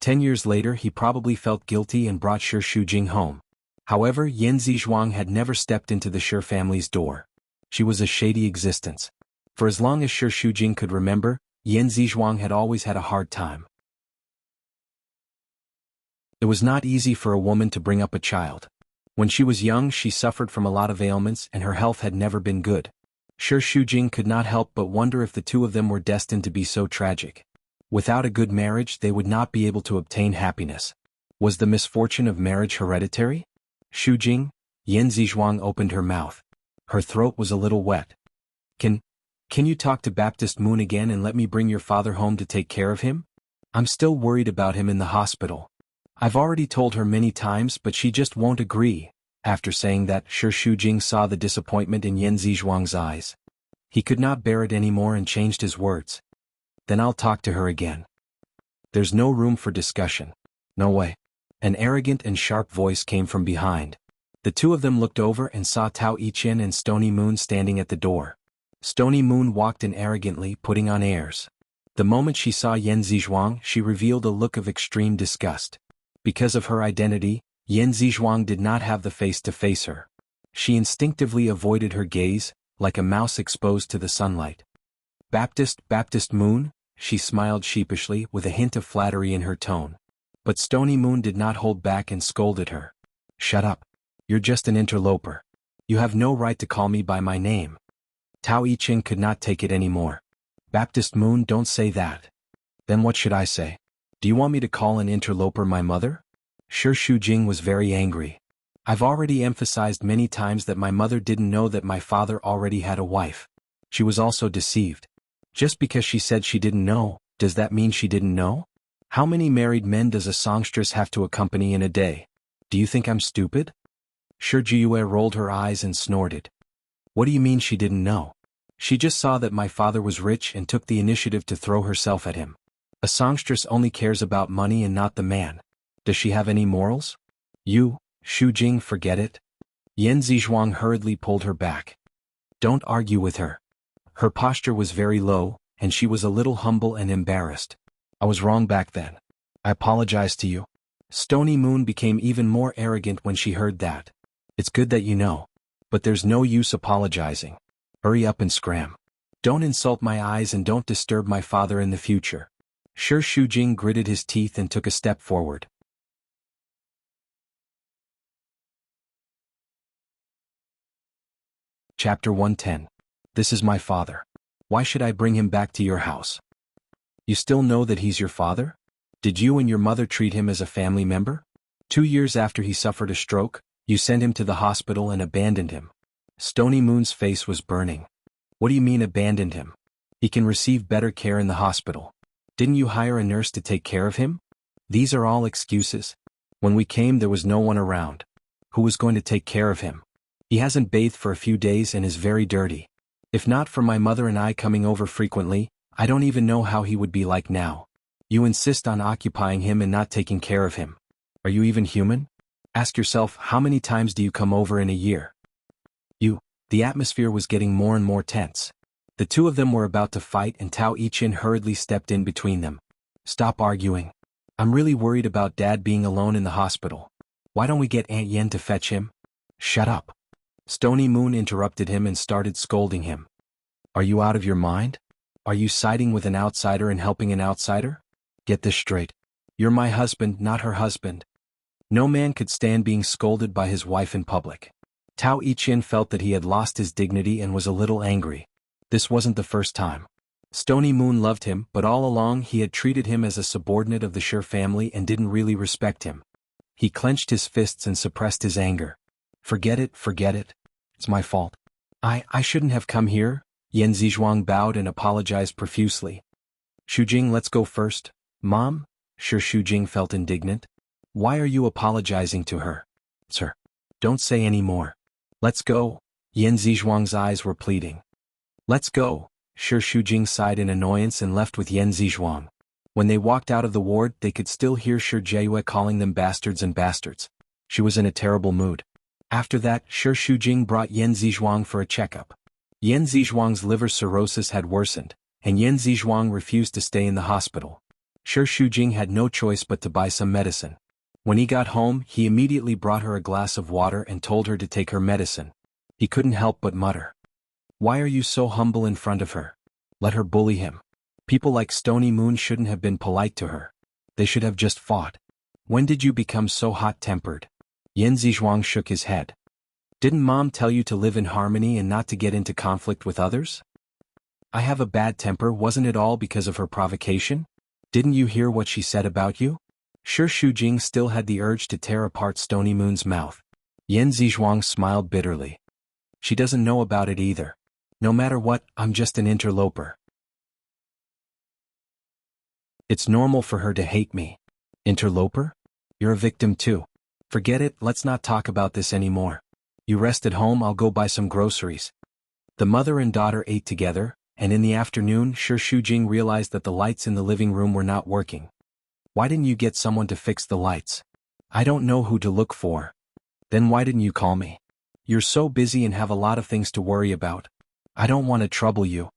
10 years later he probably felt guilty and brought Shi Shujing home. However, Yan Zizhuang had never stepped into the Shi family's door. She was a shady existence. For as long as Shi Shujing could remember, Yan Zizhuang had always had a hard time. It was not easy for a woman to bring up a child. When she was young, she suffered from a lot of ailments and her health had never been good. Shi Shujing could not help but wonder if the two of them were destined to be so tragic. Without a good marriage, they would not be able to obtain happiness. Was the misfortune of marriage hereditary? Shujing, Yan Zizhuang opened her mouth. Her throat was a little wet. Can you talk to Baptist Moon again and let me bring your father home to take care of him? I'm still worried about him in the hospital. I've already told her many times, but she just won't agree. After saying that, Shi Shujing saw the disappointment in Yan Zizhuang's eyes. He could not bear it anymore and changed his words. then I'll talk to her again. There's no room for discussion. No way. An arrogant and sharp voice came from behind. The two of them looked over and saw Tao Yichin and Stony Moon standing at the door. Stony Moon walked in arrogantly, putting on airs. The moment she saw Yan Zizhuang, she revealed a look of extreme disgust. Because of her identity, Yan Zizhuang did not have the face to face her. She instinctively avoided her gaze, like a mouse exposed to the sunlight. Baptist Moon, she smiled sheepishly with a hint of flattery in her tone. But Stony Moon did not hold back and scolded her. Shut up. You're just an interloper. You have no right to call me by my name. Tao Yichin could not take it anymore. Baptist Moon, don't say that. Then what should I say? Do you want me to call an interloper my mother? Shi Shujing was very angry. I've already emphasized many times that my mother didn't know that my father already had a wife. She was also deceived. Just because she said she didn't know, does that mean she didn't know? How many married men does a songstress have to accompany in a day? Do you think I'm stupid? Shi Jiyue rolled her eyes and snorted. What do you mean she didn't know? She just saw that my father was rich and took the initiative to throw herself at him. A songstress only cares about money and not the man. Does she have any morals? You, Shujing, forget it. Yan Zizhuang hurriedly pulled her back. Don't argue with her. Her posture was very low, and she was a little humble and embarrassed. I was wrong back then. I apologize to you. Stony Moon became even more arrogant when she heard that. It's good that you know. But there's no use apologizing. Hurry up and scram. Don't insult my eyes and don't disturb my father in the future. Shi Shujing gritted his teeth and took a step forward. Chapter 110. This is my father. Why should I bring him back to your house? You still know that he's your father? Did you and your mother treat him as a family member? 2 years after he suffered a stroke, you sent him to the hospital and abandoned him. Stony Moon's face was burning. What do you mean abandoned him? He can receive better care in the hospital. Didn't you hire a nurse to take care of him? These are all excuses. When we came there was no one around. Who was going to take care of him? He hasn't bathed for a few days and is very dirty. If not for my mother and I coming over frequently, I don't even know how he would be like now. You insist on occupying him and not taking care of him. Are you even human? Ask yourself, how many times do you come over in a year? The atmosphere was getting more and more tense. The two of them were about to fight and Tao Yichin hurriedly stepped in between them. Stop arguing. I'm really worried about Dad being alone in the hospital. Why don't we get Aunt Yen to fetch him? Shut up. Stony Moon interrupted him and started scolding him. Are you out of your mind? Are you siding with an outsider and helping an outsider? Get this straight. You're my husband, not her husband. No man could stand being scolded by his wife in public. Tao Yichin felt that he had lost his dignity and was a little angry. This wasn't the first time. Stony Moon loved him, but all along he had treated him as a subordinate of the Shi family and didn't really respect him. He clenched his fists and suppressed his anger. Forget it. It's my fault. I shouldn't have come here. Yan Zizhuang bowed and apologized profusely. Shujing, let's go first. Mom? Shi Shujing felt indignant. Why are you apologizing to her? Sir. Don't say any more. Let's go. Yan Zizhuang's eyes were pleading. Let's go. Shi Shujing sighed in annoyance and left with Yan Zizhuang. When they walked out of the ward, they could still hear Shi Jiyue calling them bastards and bastards. She was in a terrible mood. After that, Shi Shujing brought Yan Zizhuang for a checkup. Yan Zizhuang's liver cirrhosis had worsened, and Yan Zizhuang refused to stay in the hospital. Shi Shujing had no choice but to buy some medicine. When he got home, he immediately brought her a glass of water and told her to take her medicine. He couldn't help but mutter. Why are you so humble in front of her? Let her bully him. People like Stony Moon shouldn't have been polite to her. They should have just fought. When did you become so hot-tempered? Yan Zizhuang shook his head. Didn't Mom tell you to live in harmony and not to get into conflict with others? I have a bad temper, wasn't it all because of her provocation? Didn't you hear what she said about you? Shi Shujing still had the urge to tear apart Stony Moon's mouth. Yan Zizhuang smiled bitterly. She doesn't know about it either. No matter what, I'm just an interloper. It's normal for her to hate me. Interloper? You're a victim too. Forget it, let's not talk about this anymore. You rest at home, I'll go buy some groceries. The mother and daughter ate together, and in the afternoon Shi Shujing realized that the lights in the living room were not working. Why didn't you get someone to fix the lights? I don't know who to look for. Then why didn't you call me? You're so busy and have a lot of things to worry about. I don't want to trouble you.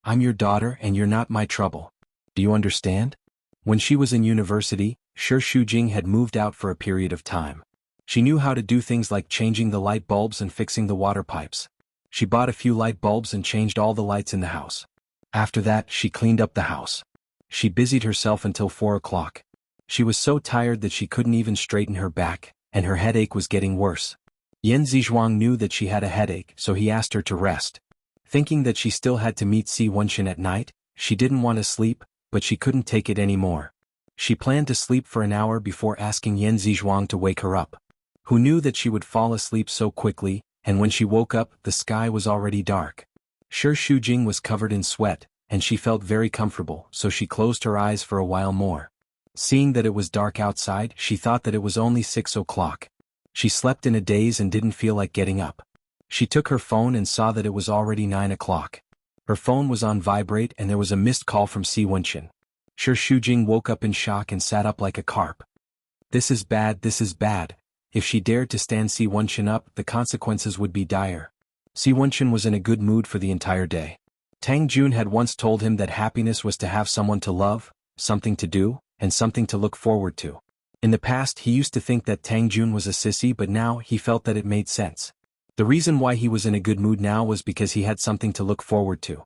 I'm your daughter and you're not my trouble. Do you understand? When she was in university, Shi Shujing had moved out for a period of time. She knew how to do things like changing the light bulbs and fixing the water pipes. She bought a few light bulbs and changed all the lights in the house. After that, she cleaned up the house. She busied herself until 4 o'clock. She was so tired that she couldn't even straighten her back, and her headache was getting worse. Yan Zizhuang knew that she had a headache, so he asked her to rest. Thinking that she still had to meet Si Wenxin at night, she didn't want to sleep, but she couldn't take it anymore. She planned to sleep for an hour before asking Yan Zizhuang to wake her up. Who knew that she would fall asleep so quickly, and when she woke up, the sky was already dark. Shi Shujing was covered in sweat, and she felt very comfortable, so she closed her eyes for a while more. Seeing that it was dark outside, she thought that it was only 6 o'clock. She slept in a daze and didn't feel like getting up. She took her phone and saw that it was already 9 o'clock. Her phone was on vibrate and there was a missed call from Si Wenxin. Shi Shujing woke up in shock and sat up like a carp. This is bad, this is bad. If she dared to stand Si Wenxin up, the consequences would be dire. Si Wenxin was in a good mood for the entire day. Tang Jun had once told him that happiness was to have someone to love, something to do, and something to look forward to. In the past he used to think that Tang Jun was a sissy, but now he felt that it made sense. The reason why he was in a good mood now was because he had something to look forward to.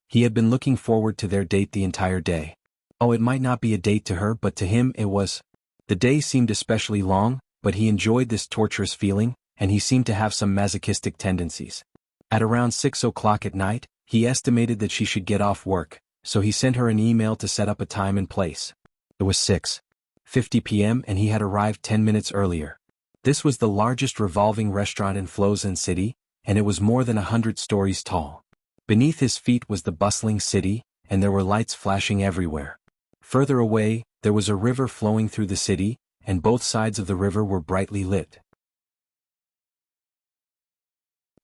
He had been looking forward to their date the entire day. Oh, it might not be a date to her, but to him it was. The day seemed especially long, but he enjoyed this torturous feeling, and he seemed to have some masochistic tendencies. At around 6 o'clock at night, he estimated that she should get off work, so he sent her an email to set up a time and place. It was 6:50 p.m. and he had arrived 10 minutes earlier. This was the largest revolving restaurant in Flozhen City, and it was more than 100 stories tall. Beneath his feet was the bustling city, and there were lights flashing everywhere. Further away, there was a river flowing through the city, and both sides of the river were brightly lit.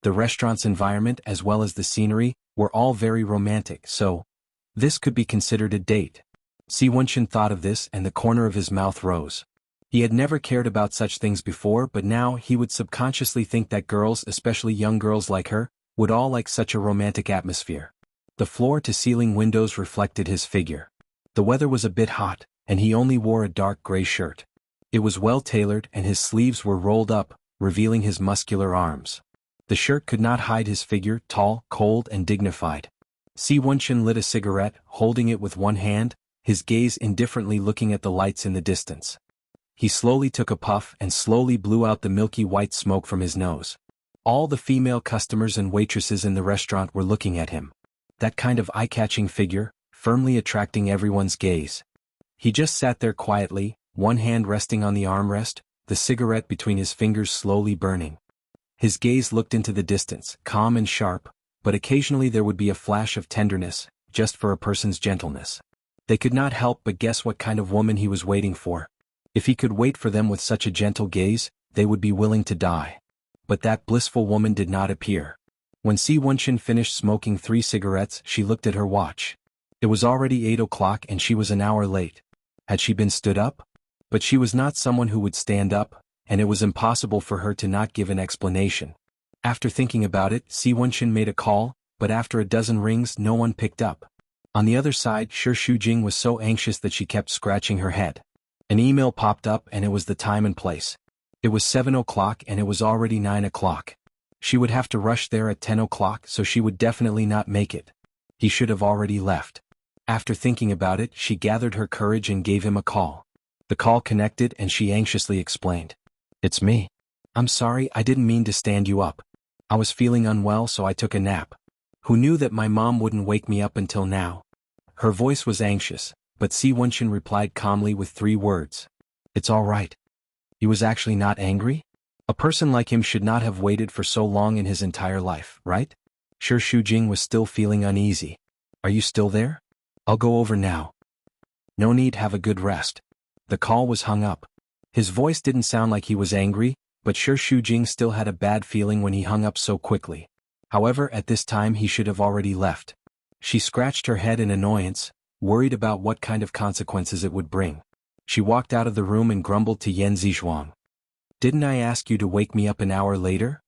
The restaurant's environment as well as the scenery were all very romantic, so this could be considered a date. Si Wenxin thought of this and the corner of his mouth rose. He had never cared about such things before, but now he would subconsciously think that girls, especially young girls like her, would all like such a romantic atmosphere. The floor-to-ceiling windows reflected his figure. The weather was a bit hot, and he only wore a dark gray shirt. It was well tailored and his sleeves were rolled up, revealing his muscular arms. The shirt could not hide his figure, tall, cold and dignified. Si Wenxin lit a cigarette, holding it with one hand, his gaze indifferently looking at the lights in the distance. He slowly took a puff and slowly blew out the milky white smoke from his nose. All the female customers and waitresses in the restaurant were looking at him. That kind of eye-catching figure, firmly attracting everyone's gaze. He just sat there quietly, one hand resting on the armrest, the cigarette between his fingers slowly burning. His gaze looked into the distance, calm and sharp, but occasionally there would be a flash of tenderness, just for a person's gentleness. They could not help but guess what kind of woman he was waiting for. If he could wait for them with such a gentle gaze, they would be willing to die. But that blissful woman did not appear. When Si Wenxin finished smoking 3 cigarettes, she looked at her watch. It was already 8 o'clock and she was an hour late. Had she been stood up? But she was not someone who would stand up, and it was impossible for her to not give an explanation. After thinking about it, Si Wenxin made a call, but after a dozen rings no one picked up. On the other side, Shi Shujing was so anxious that she kept scratching her head. An email popped up and it was the time and place. It was 7 o'clock and it was already 9 o'clock. She would have to rush there at 10 o'clock, so she would definitely not make it. He should have already left. After thinking about it, she gathered her courage and gave him a call. The call connected and she anxiously explained. "It's me. I'm sorry, I didn't mean to stand you up. I was feeling unwell, so I took a nap. Who knew that my mom wouldn't wake me up until now?" Her voice was anxious, but Si Wenxin replied calmly with 3 words. "It's all right." He was actually not angry? A person like him should not have waited for so long in his entire life, right? Shi Shujing was still feeling uneasy. "Are you still there? I'll go over now." "No need, have a good rest." The call was hung up. His voice didn't sound like he was angry, but Shi Shujing still had a bad feeling when he hung up so quickly. However, at this time he should have already left. She scratched her head in annoyance, worried about what kind of consequences it would bring. She walked out of the room and grumbled to Yan Zizhuang. Didn't I ask you to wake me up an hour later?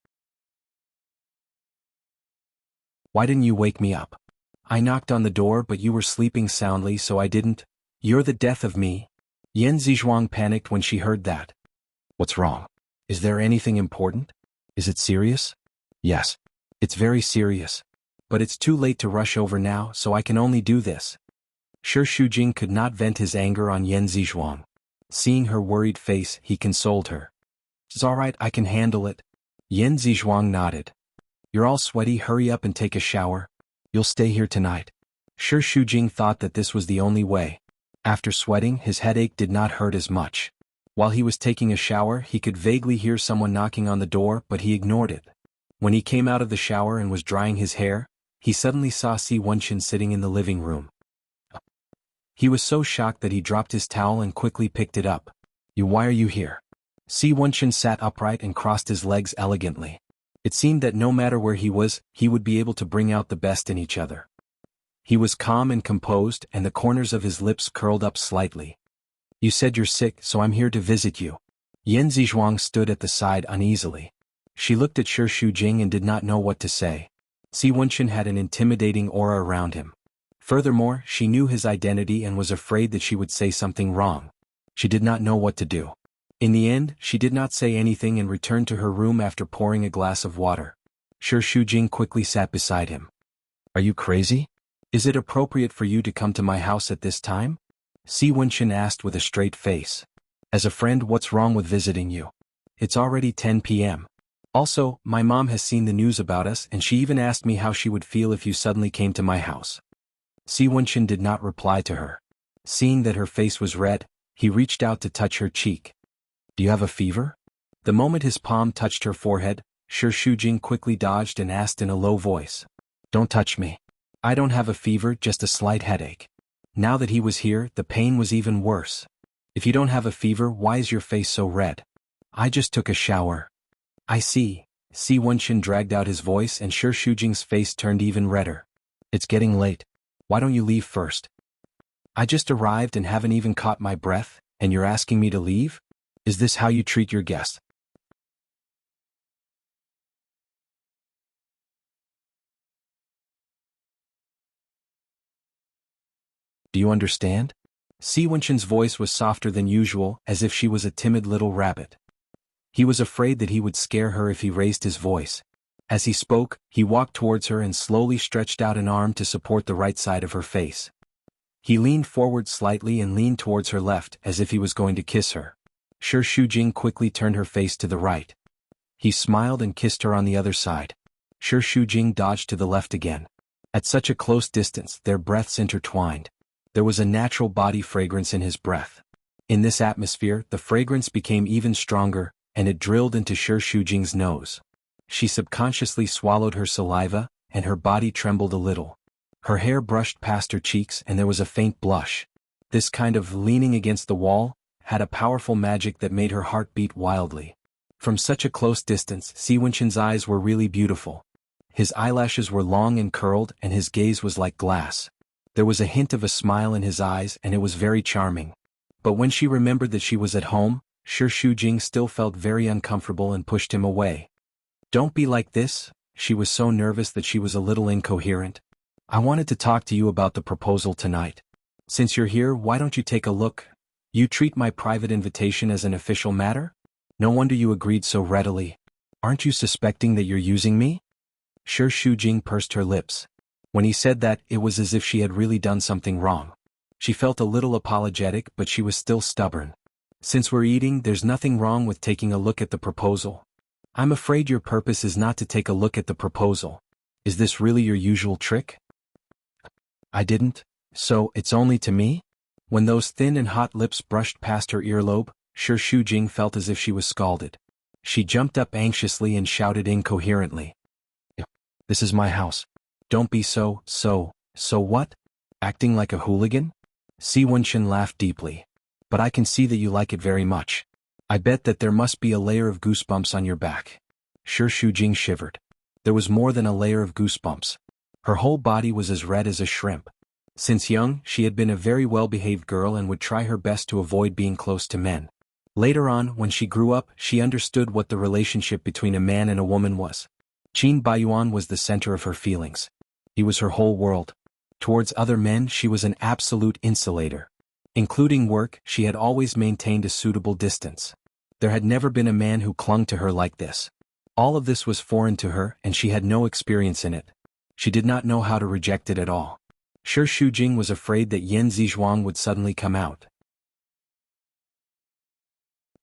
Why didn't you wake me up? I knocked on the door but you were sleeping soundly so I didn't. You're the death of me. Yan Zizhuang panicked when she heard that. What's wrong? Is there anything important? Is it serious? Yes. It's very serious. But it's too late to rush over now, so I can only do this. Shi Shujing could not vent his anger on Yan Zizhuang. Seeing her worried face, he consoled her. It's all right, I can handle it. Yan Zizhuang nodded. You're all sweaty, hurry up and take a shower. You'll stay here tonight. Shi Shujing thought that this was the only way. After sweating, his headache did not hurt as much. While he was taking a shower, he could vaguely hear someone knocking on the door, but he ignored it. When he came out of the shower and was drying his hair, he suddenly saw Si Wenqin sitting in the living room. He was so shocked that he dropped his towel and quickly picked it up. Why are you here? Si Wenqin sat upright and crossed his legs elegantly. It seemed that no matter where he was, he would be able to bring out the best in each other. He was calm and composed, and the corners of his lips curled up slightly. You said you're sick, so I'm here to visit you. Yan Zizhuang stood at the side uneasily. She looked at Shi Shujing and did not know what to say. Si Wenqin had an intimidating aura around him. Furthermore, she knew his identity and was afraid that she would say something wrong. She did not know what to do. In the end, she did not say anything and returned to her room after pouring a glass of water. Shi Shujing quickly sat beside him. Are you crazy? Is it appropriate for you to come to my house at this time? Si Wenqin asked with a straight face. As a friend, what's wrong with visiting you? It's already 10 p.m. Also, my mom has seen the news about us and she even asked me how she would feel if you suddenly came to my house. Si Wenqin did not reply to her. Seeing that her face was red, he reached out to touch her cheek. Do you have a fever? The moment his palm touched her forehead, Shi Shujing quickly dodged and asked in a low voice. Don't touch me. I don't have a fever, just a slight headache. Now that he was here, the pain was even worse. If you don't have a fever, why is your face so red? I just took a shower. I see. Si Wenqin dragged out his voice and Shi Shujing's face turned even redder. It's getting late. Why don't you leave first? I just arrived and haven't even caught my breath, and you're asking me to leave? Is this how you treat your guests? Do you understand? Si Wenqin's voice was softer than usual, as if she was a timid little rabbit. He was afraid that he would scare her if he raised his voice. As he spoke, he walked towards her and slowly stretched out an arm to support the right side of her face. He leaned forward slightly and leaned towards her left as if he was going to kiss her. Shi Shujing quickly turned her face to the right. He smiled and kissed her on the other side. Shi Shujing dodged to the left again. At such a close distance, their breaths intertwined. There was a natural body fragrance in his breath. In this atmosphere, the fragrance became even stronger, and it drilled into Shi Shujing's nose. She subconsciously swallowed her saliva, and her body trembled a little. Her hair brushed past her cheeks and there was a faint blush. This kind of leaning against the wall had a powerful magic that made her heart beat wildly. From such a close distance, Si Wenqin's eyes were really beautiful. His eyelashes were long and curled and his gaze was like glass. There was a hint of a smile in his eyes and it was very charming. But when she remembered that she was at home, Shi Shujing still felt very uncomfortable and pushed him away. Don't be like this. She was so nervous that she was a little incoherent. I wanted to talk to you about the proposal tonight. Since you're here, why don't you take a look? You treat my private invitation as an official matter? No wonder you agreed so readily. Aren't you suspecting that you're using me? Shi Shujing pursed her lips. When he said that, it was as if she had really done something wrong. She felt a little apologetic, but she was still stubborn. Since we're eating, there's nothing wrong with taking a look at the proposal. I'm afraid your purpose is not to take a look at the proposal. Is this really your usual trick? I didn't. So, it's only to me? When those thin and hot lips brushed past her earlobe, Shi Shujing felt as if she was scalded. She jumped up anxiously and shouted incoherently. This is my house. Don't be so what? Acting like a hooligan? Si Wenqin laughed deeply. But I can see that you like it very much. I bet that there must be a layer of goosebumps on your back. Shi Shujing shivered. There was more than a layer of goosebumps. Her whole body was as red as a shrimp. Since young, she had been a very well-behaved girl and would try her best to avoid being close to men. Later on, when she grew up, she understood what the relationship between a man and a woman was. Qin Baiyuan was the center of her feelings. He was her whole world. Towards other men, she was an absolute insulator. Including work, she had always maintained a suitable distance. There had never been a man who clung to her like this. All of this was foreign to her, and she had no experience in it. She did not know how to reject it at all. Shi Shujing was afraid that Yan Zizhuang would suddenly come out.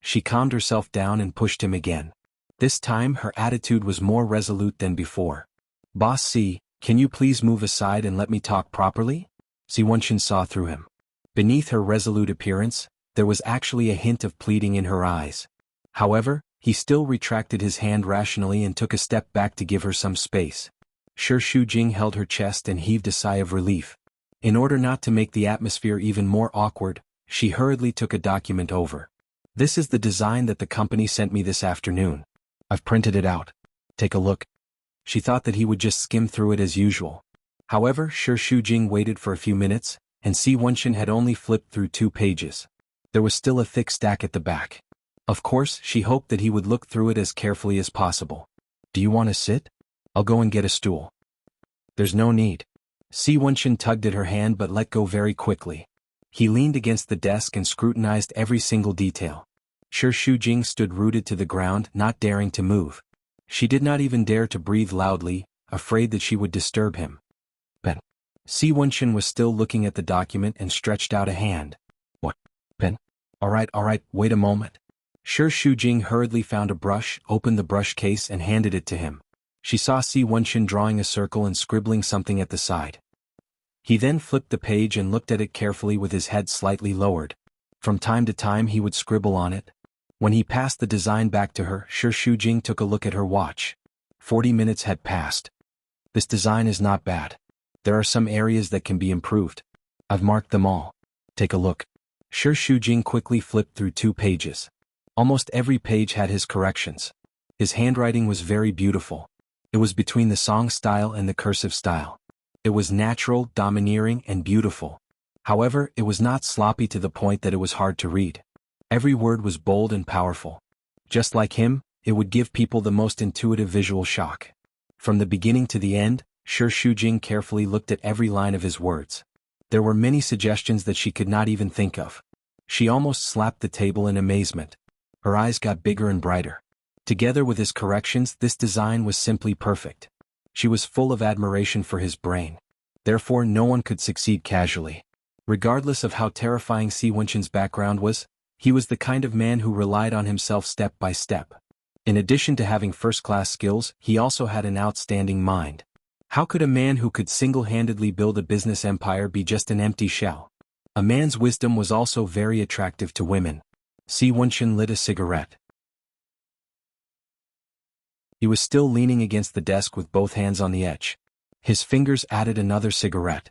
She calmed herself down and pushed him again. This time her attitude was more resolute than before. "Boss C, can you please move aside and let me talk properly?" Si Wenchen saw through him. Beneath her resolute appearance, there was actually a hint of pleading in her eyes. However, he still retracted his hand rationally and took a step back to give her some space. Shi Shujing held her chest and heaved a sigh of relief. In order not to make the atmosphere even more awkward, she hurriedly took a document over. "This is the design that the company sent me this afternoon. I've printed it out. Take a look." She thought that he would just skim through it as usual. However, Shi Shujing waited for a few minutes, and Si Wenchen had only flipped through 2 pages. There was still a thick stack at the back. Of course, she hoped that he would look through it as carefully as possible. "Do you want to sit? I'll go and get a stool." "There's no need." Si Wenchen tugged at her hand but let go very quickly. He leaned against the desk and scrutinized every single detail. Shi Shujing stood rooted to the ground, not daring to move. She did not even dare to breathe loudly, afraid that she would disturb him. "Pen." Si Wenchen was still looking at the document and stretched out a hand. "What? Pen? All right, wait a moment." Shi Shujing hurriedly found a brush, opened the brush case and handed it to him. She saw Si Wenchen drawing a circle and scribbling something at the side. He then flipped the page and looked at it carefully with his head slightly lowered. From time to time he would scribble on it. When he passed the design back to her, Shi Shujing took a look at her watch. 40 minutes had passed. "This design is not bad. There are some areas that can be improved. I've marked them all. Take a look." Shi Shujing quickly flipped through 2 pages. Almost every page had his corrections. His handwriting was very beautiful. It was between the song style and the cursive style. It was natural, domineering, and beautiful. However, it was not sloppy to the point that it was hard to read. Every word was bold and powerful. Just like him, it would give people the most intuitive visual shock. From the beginning to the end, Shi Shujing carefully looked at every line of his words. There were many suggestions that she could not even think of. She almost slapped the table in amazement. Her eyes got bigger and brighter. Together with his corrections, this design was simply perfect. She was full of admiration for his brain. Therefore, no one could succeed casually. Regardless of how terrifying Si Wenchen's background was, he was the kind of man who relied on himself step by step. In addition to having first-class skills, he also had an outstanding mind. How could a man who could single-handedly build a business empire be just an empty shell? A man's wisdom was also very attractive to women. Si Wenchen lit a cigarette. He was still leaning against the desk with both hands on the edge. His fingers added another cigarette.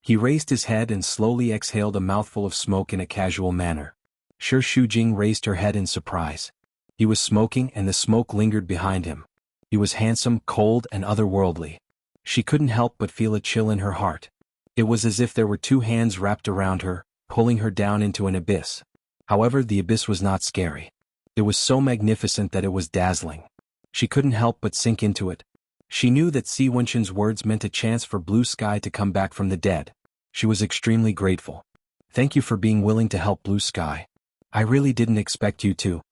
He raised his head and slowly exhaled a mouthful of smoke in a casual manner. Shi Shujing raised her head in surprise. He was smoking and the smoke lingered behind him. He was handsome, cold, and otherworldly. She couldn't help but feel a chill in her heart. It was as if there were 2 hands wrapped around her, pulling her down into an abyss. However, the abyss was not scary. It was so magnificent that it was dazzling. She couldn't help but sink into it. She knew that Si Wenchen's words meant a chance for Blue Sky to come back from the dead. She was extremely grateful. "Thank you for being willing to help Blue Sky. I really didn't expect you to."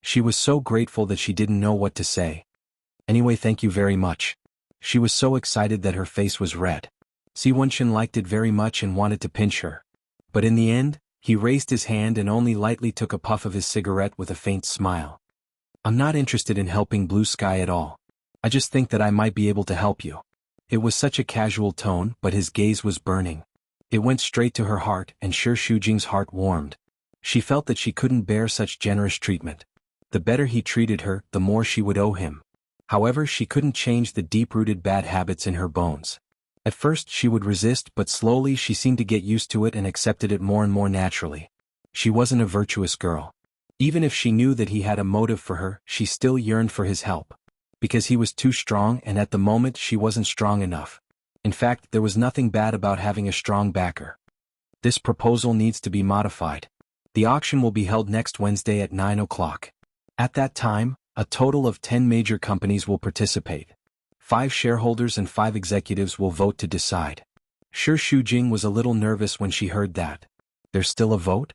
She was so grateful that she didn't know what to say. "Anyway, thank you very much." She was so excited that her face was red. Si Wenchen liked it very much and wanted to pinch her. But in the end, he raised his hand and only lightly took a puff of his cigarette with a faint smile. "I'm not interested in helping Blue Sky at all. I just think that I might be able to help you." It was such a casual tone, but his gaze was burning. It went straight to her heart, and Shi Shujing's heart warmed. She felt that she couldn't bear such generous treatment. The better he treated her, the more she would owe him. However, she couldn't change the deep-rooted bad habits in her bones. At first she would resist, but slowly she seemed to get used to it and accepted it more and more naturally. She wasn't a virtuous girl. Even if she knew that he had a motive for her, she still yearned for his help. Because he was too strong, and at the moment she wasn't strong enough. In fact, there was nothing bad about having a strong backer. This proposal needs to be modified. The auction will be held next Wednesday at 9 o'clock. At that time, a total of 10 major companies will participate. 5 shareholders and 5 executives will vote to decide. Shi Shujing was a little nervous when she heard that. There's still a vote?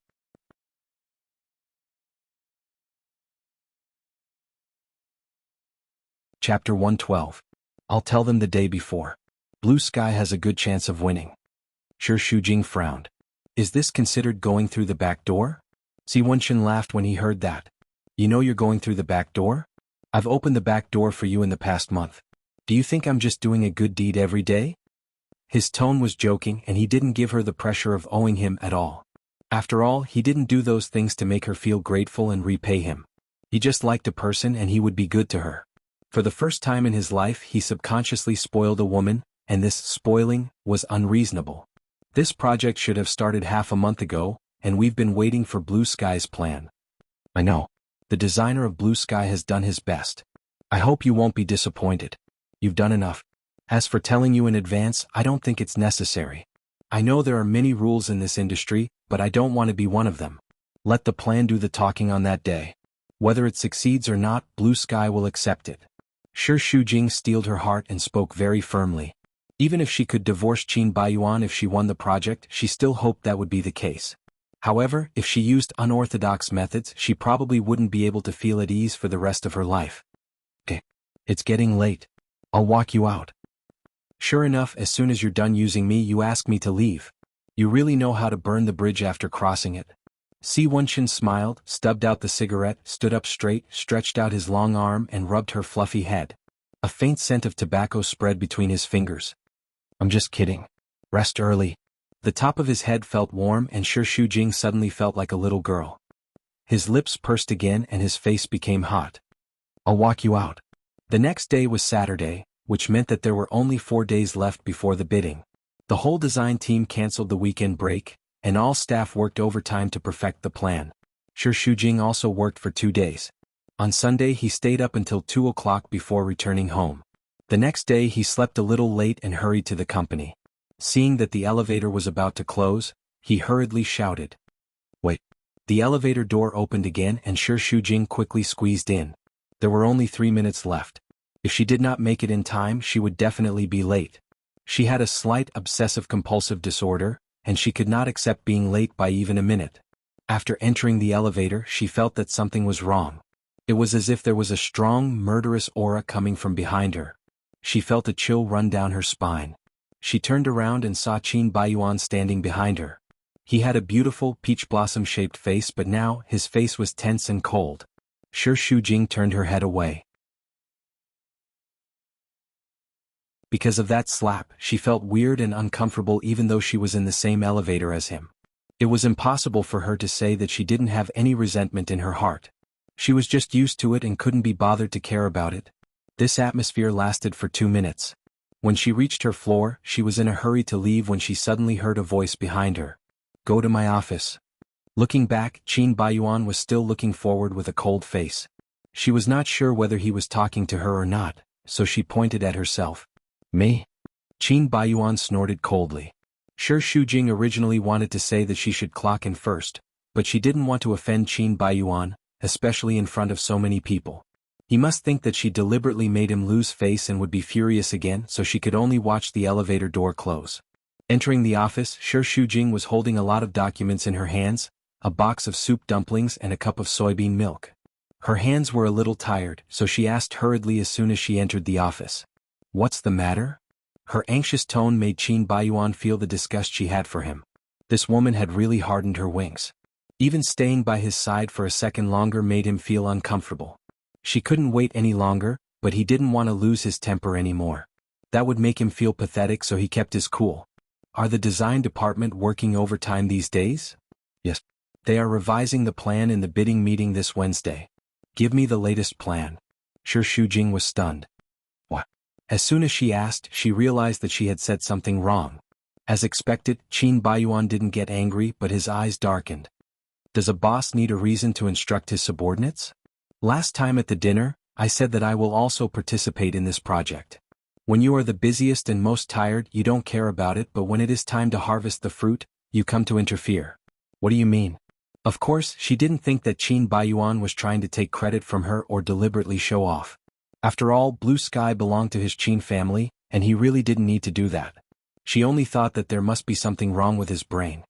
Chapter 112. I'll tell them the day before. Blue Sky has a good chance of winning. Shi Shujing frowned. Is this considered going through the back door? Si Wenchen laughed when he heard that. You know you're going through the back door? I've opened the back door for you in the past month. Do you think I'm just doing a good deed every day? His tone was joking, and he didn't give her the pressure of owing him at all. After all, he didn't do those things to make her feel grateful and repay him. He just liked a person and he would be good to her. For the first time in his life, he subconsciously spoiled a woman, and this spoiling was unreasonable. This project should have started half a month ago, and we've been waiting for Blue Sky's plan. I know. The designer of Blue Sky has done his best. I hope you won't be disappointed. You've done enough. As for telling you in advance, I don't think it's necessary. I know there are many rules in this industry, but I don't want to be one of them. Let the plan do the talking on that day. Whether it succeeds or not, Blue Sky will accept it. Shi Shujing steeled her heart and spoke very firmly. Even if she could divorce Qin Baiyuan if she won the project, she still hoped that would be the case. However, if she used unorthodox methods, she probably wouldn't be able to feel at ease for the rest of her life. Okay. It's getting late. I'll walk you out. Sure enough, as soon as you're done using me, you ask me to leave. You really know how to burn the bridge after crossing it. Si Wenchen smiled, stubbed out the cigarette, stood up straight, stretched out his long arm and rubbed her fluffy head. A faint scent of tobacco spread between his fingers. I'm just kidding. Rest early. The top of his head felt warm and Shi Shujing suddenly felt like a little girl. His lips pursed again and his face became hot. I'll walk you out. The next day was Saturday, which meant that there were only 4 days left before the bidding. The whole design team canceled the weekend break, and all staff worked overtime to perfect the plan. Shi Shujing also worked for 2 days. On Sunday he stayed up until 2 o'clock before returning home. The next day he slept a little late and hurried to the company. Seeing that the elevator was about to close, he hurriedly shouted. Wait. The elevator door opened again and Shi Shujing quickly squeezed in. There were only 3 minutes left. If she did not make it in time, she would definitely be late. She had a slight obsessive-compulsive disorder, and she could not accept being late by even a minute. After entering the elevator, she felt that something was wrong. It was as if there was a strong, murderous aura coming from behind her. She felt a chill run down her spine. She turned around and saw Qin Baiyuan standing behind her. He had a beautiful, peach blossom-shaped face, but now his face was tense and cold. Shi Shujing turned her head away. Because of that slap, she felt weird and uncomfortable even though she was in the same elevator as him. It was impossible for her to say that she didn't have any resentment in her heart. She was just used to it and couldn't be bothered to care about it. This atmosphere lasted for 2 minutes. When she reached her floor, she was in a hurry to leave when she suddenly heard a voice behind her. Go to my office. Looking back, Qin Baiyuan was still looking forward with a cold face. She was not sure whether he was talking to her or not, so she pointed at herself. Me? Qin Baiyuan snorted coldly. Shi Shujing originally wanted to say that she should clock in first, but she didn't want to offend Qin Baiyuan, especially in front of so many people. He must think that she deliberately made him lose face and would be furious again, so she could only watch the elevator door close. Entering the office, Shi Shujing was holding a lot of documents in her hands, a box of soup dumplings and a cup of soybean milk. Her hands were a little tired, so she asked hurriedly as soon as she entered the office. What's the matter? Her anxious tone made Qin Baiyuan feel the disgust she had for him. This woman had really hardened her wings. Even staying by his side for a second longer made him feel uncomfortable. She couldn't wait any longer, but he didn't want to lose his temper anymore. That would make him feel pathetic, so he kept his cool. Are the design department working overtime these days? Yes. They are revising the plan in the bidding meeting this Wednesday. Give me the latest plan. Shi Shujing was stunned. What? As soon as she asked, she realized that she had said something wrong. As expected, Qin Baiyuan didn't get angry, but his eyes darkened. Does a boss need a reason to instruct his subordinates? Last time at the dinner, I said that I will also participate in this project. When you are the busiest and most tired, you don't care about it, but when it is time to harvest the fruit, you come to interfere. What do you mean? Of course, she didn't think that Qin Baiyuan was trying to take credit from her or deliberately show off. After all, Blue Sky belonged to his Qin family, and he really didn't need to do that. She only thought that there must be something wrong with his brain.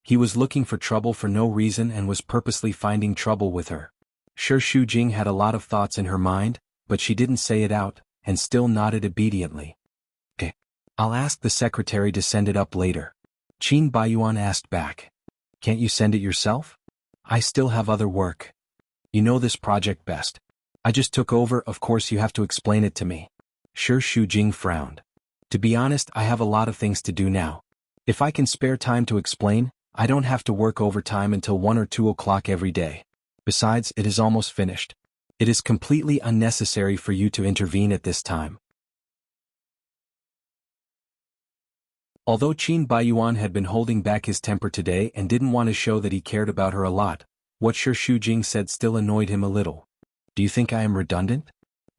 He was looking for trouble for no reason and was purposely finding trouble with her. Sure, Shujing had a lot of thoughts in her mind, but she didn't say it out, and still nodded obediently. Okay. I'll ask the secretary to send it up later. Qin Baiyuan asked back. Can't you send it yourself? I still have other work. You know this project best. I just took over, of course you have to explain it to me. Sure, Shujing frowned. To be honest, I have a lot of things to do now. If I can spare time to explain, I don't have to work overtime until 1 or 2 o'clock every day. Besides, it is almost finished. It is completely unnecessary for you to intervene at this time. Although Qin Baiyuan had been holding back his temper today and didn't want to show that he cared about her a lot, what Sure Shujing said still annoyed him a little. Do you think I am redundant?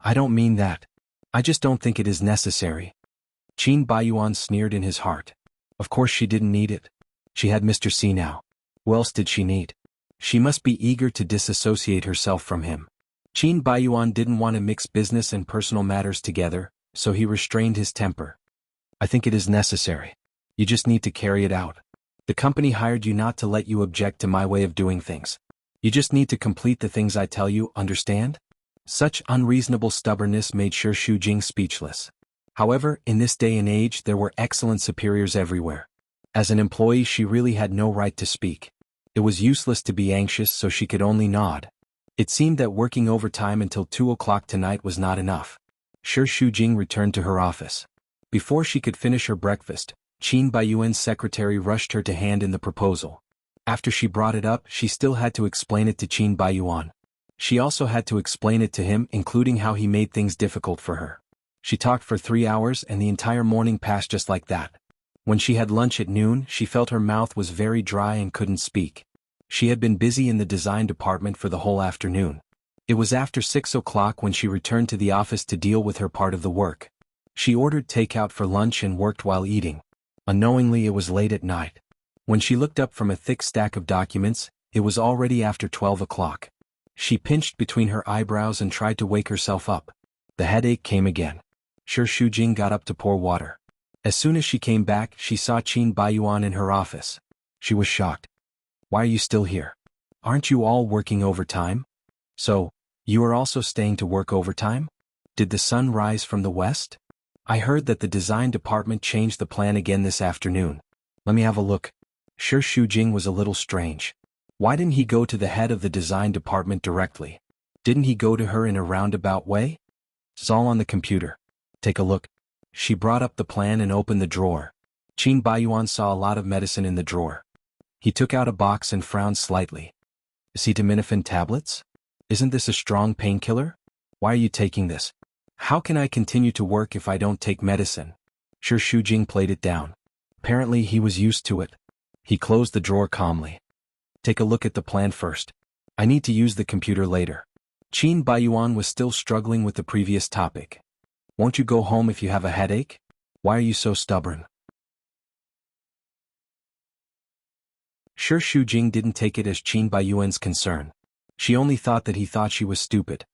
I don't mean that. I just don't think it is necessary. Qin Baiyuan sneered in his heart. Of course she didn't need it. She had Mr. C now. Who else did she need? She must be eager to disassociate herself from him. Qin Baiyuan didn't want to mix business and personal matters together, so he restrained his temper. I think it is necessary. You just need to carry it out. The company hired you not to let you object to my way of doing things. You just need to complete the things I tell you, understand? Such unreasonable stubbornness made Sure Shujing speechless. However, in this day and age there were excellent superiors everywhere. As an employee she really had no right to speak. It was useless to be anxious, so she could only nod. It seemed that working overtime until 2 o'clock tonight was not enough. Sure Shujing returned to her office. Before she could finish her breakfast, Qin Baiyuan's secretary rushed her to hand in the proposal. After she brought it up, she still had to explain it to Qin Baiyuan. She also had to explain it to him, including how he made things difficult for her. She talked for 3 hours and the entire morning passed just like that. When she had lunch at noon, she felt her mouth was very dry and couldn't speak. She had been busy in the design department for the whole afternoon. It was after 6 o'clock when she returned to the office to deal with her part of the work. She ordered takeout for lunch and worked while eating. Unknowingly, it was late at night. When she looked up from a thick stack of documents, it was already after 12 o'clock. She pinched between her eyebrows and tried to wake herself up. The headache came again. Sure Shujing got up to pour water. As soon as she came back, she saw Qin Baiyuan in her office. She was shocked. Why are you still here? Aren't you all working overtime? So, you are also staying to work overtime? Did the sun rise from the west? I heard that the design department changed the plan again this afternoon. Let me have a look. Sure Shujing was a little strange. Why didn't he go to the head of the design department directly? Didn't he go to her in a roundabout way? It's all on the computer. Take a look. She brought up the plan and opened the drawer. Qin Baiyuan saw a lot of medicine in the drawer. He took out a box and frowned slightly. Acetaminophen tablets? Isn't this a strong painkiller? Why are you taking this? How can I continue to work if I don't take medicine? Sure Shujing played it down. Apparently he was used to it. He closed the drawer calmly. Take a look at the plan first. I need to use the computer later. Qin Baiyuan was still struggling with the previous topic. Won't you go home if you have a headache? Why are you so stubborn? Sure Shujing didn't take it as Qin Baiyuan's concern. She only thought that he thought she was stupid.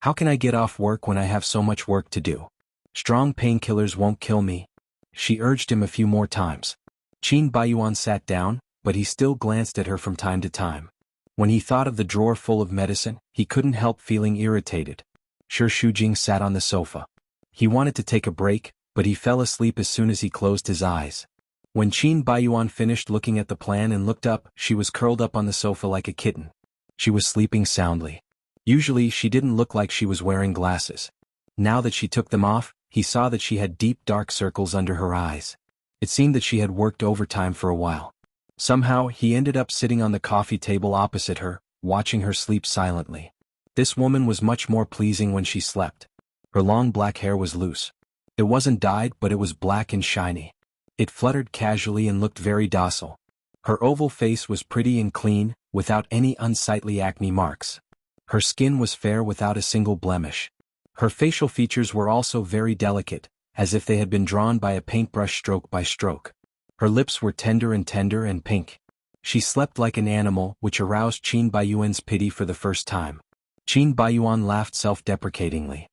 How can I get off work when I have so much work to do? Strong painkillers won't kill me. She urged him a few more times. Qin Baiyuan sat down, but he still glanced at her from time to time. When he thought of the drawer full of medicine, he couldn't help feeling irritated. Sure Shujing sat on the sofa. He wanted to take a break, but he fell asleep as soon as he closed his eyes. When Qin Baiyuan finished looking at the plan and looked up, she was curled up on the sofa like a kitten. She was sleeping soundly. Usually she didn't look like she was wearing glasses. Now that she took them off, he saw that she had deep dark circles under her eyes. It seemed that she had worked overtime for a while. Somehow, he ended up sitting on the coffee table opposite her, watching her sleep silently. This woman was much more pleasing when she slept. Her long black hair was loose. It wasn't dyed, but it was black and shiny. It fluttered casually and looked very docile. Her oval face was pretty and clean, without any unsightly acne marks. Her skin was fair without a single blemish. Her facial features were also very delicate, as if they had been drawn by a paintbrush stroke by stroke. Her lips were tender and pink. She slept like an animal, which aroused Qin Baiyuan's pity for the first time. Qin Baiyuan laughed self-deprecatingly.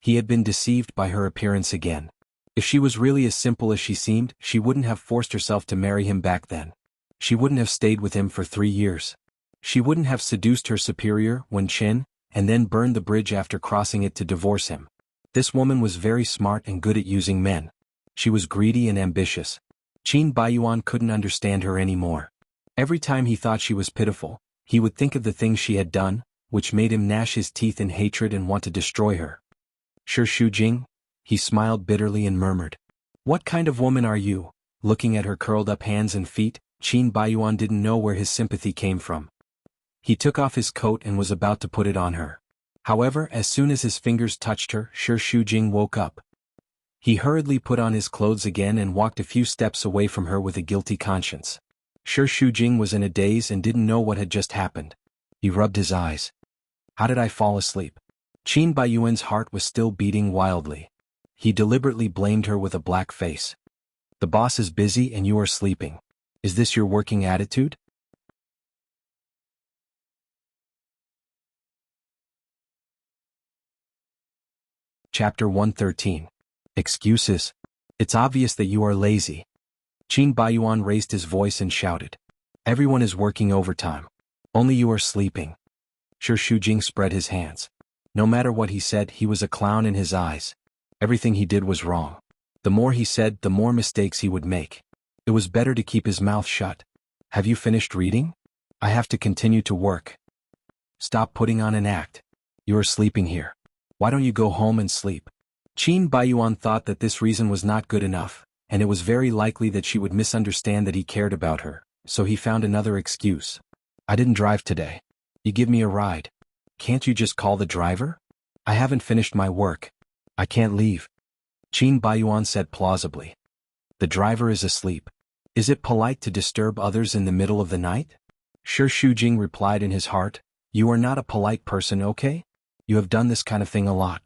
He had been deceived by her appearance again. If she was really as simple as she seemed, she wouldn't have forced herself to marry him back then. She wouldn't have stayed with him for 3 years. She wouldn't have seduced her superior, Wen Qin, and then burned the bridge after crossing it to divorce him. This woman was very smart and good at using men. She was greedy and ambitious. Qin Baiyuan couldn't understand her anymore. Every time he thought she was pitiful, he would think of the things she had done, which made him gnash his teeth in hatred and want to destroy her. Shi Shujing? He smiled bitterly and murmured. What kind of woman are you? Looking at her curled-up hands and feet, Qin Baiyuan didn't know where his sympathy came from. He took off his coat and was about to put it on her. However, as soon as his fingers touched her, Shi Shujing woke up. He hurriedly put on his clothes again and walked a few steps away from her with a guilty conscience. Shi Shujing was in a daze and didn't know what had just happened. He rubbed his eyes. How did I fall asleep? Qin Baiyuan's heart was still beating wildly. He deliberately blamed her with a black face. The boss is busy and you are sleeping. Is this your working attitude? Chapter 113. Excuses. It's obvious that you are lazy. Qin Baiyuan raised his voice and shouted. Everyone is working overtime. Only you are sleeping. Shi Shujing spread his hands. No matter what he said, he was a clown in his eyes. Everything he did was wrong. The more he said, the more mistakes he would make. It was better to keep his mouth shut. Have you finished reading? I have to continue to work. Stop putting on an act. You are sleeping here. Why don't you go home and sleep? Qin Baiyuan thought that this reason was not good enough, and it was very likely that she would misunderstand that he cared about her, so he found another excuse. I didn't drive today. You give me a ride. Can't you just call the driver? I haven't finished my work. I can't leave. Qin Baiyuan said plausibly. The driver is asleep. Is it polite to disturb others in the middle of the night? Shi Shujing replied in his heart, You are not a polite person, okay? You have done this kind of thing a lot.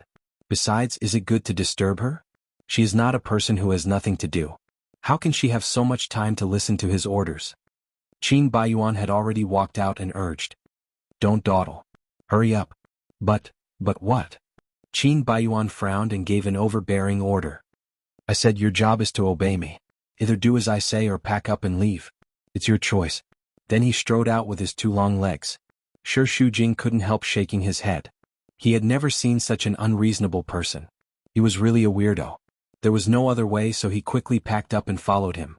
Besides, is it good to disturb her? She is not a person who has nothing to do. How can she have so much time to listen to his orders? Qin Baiyuan had already walked out and urged. Don't dawdle. Hurry up. But what? Qin Baiyuan frowned and gave an overbearing order. I said your job is to obey me. Either do as I say or pack up and leave. It's your choice. Then he strode out with his 2 long legs. Shi Shujing couldn't help shaking his head. He had never seen such an unreasonable person. He was really a weirdo. There was no other way, so he quickly packed up and followed him.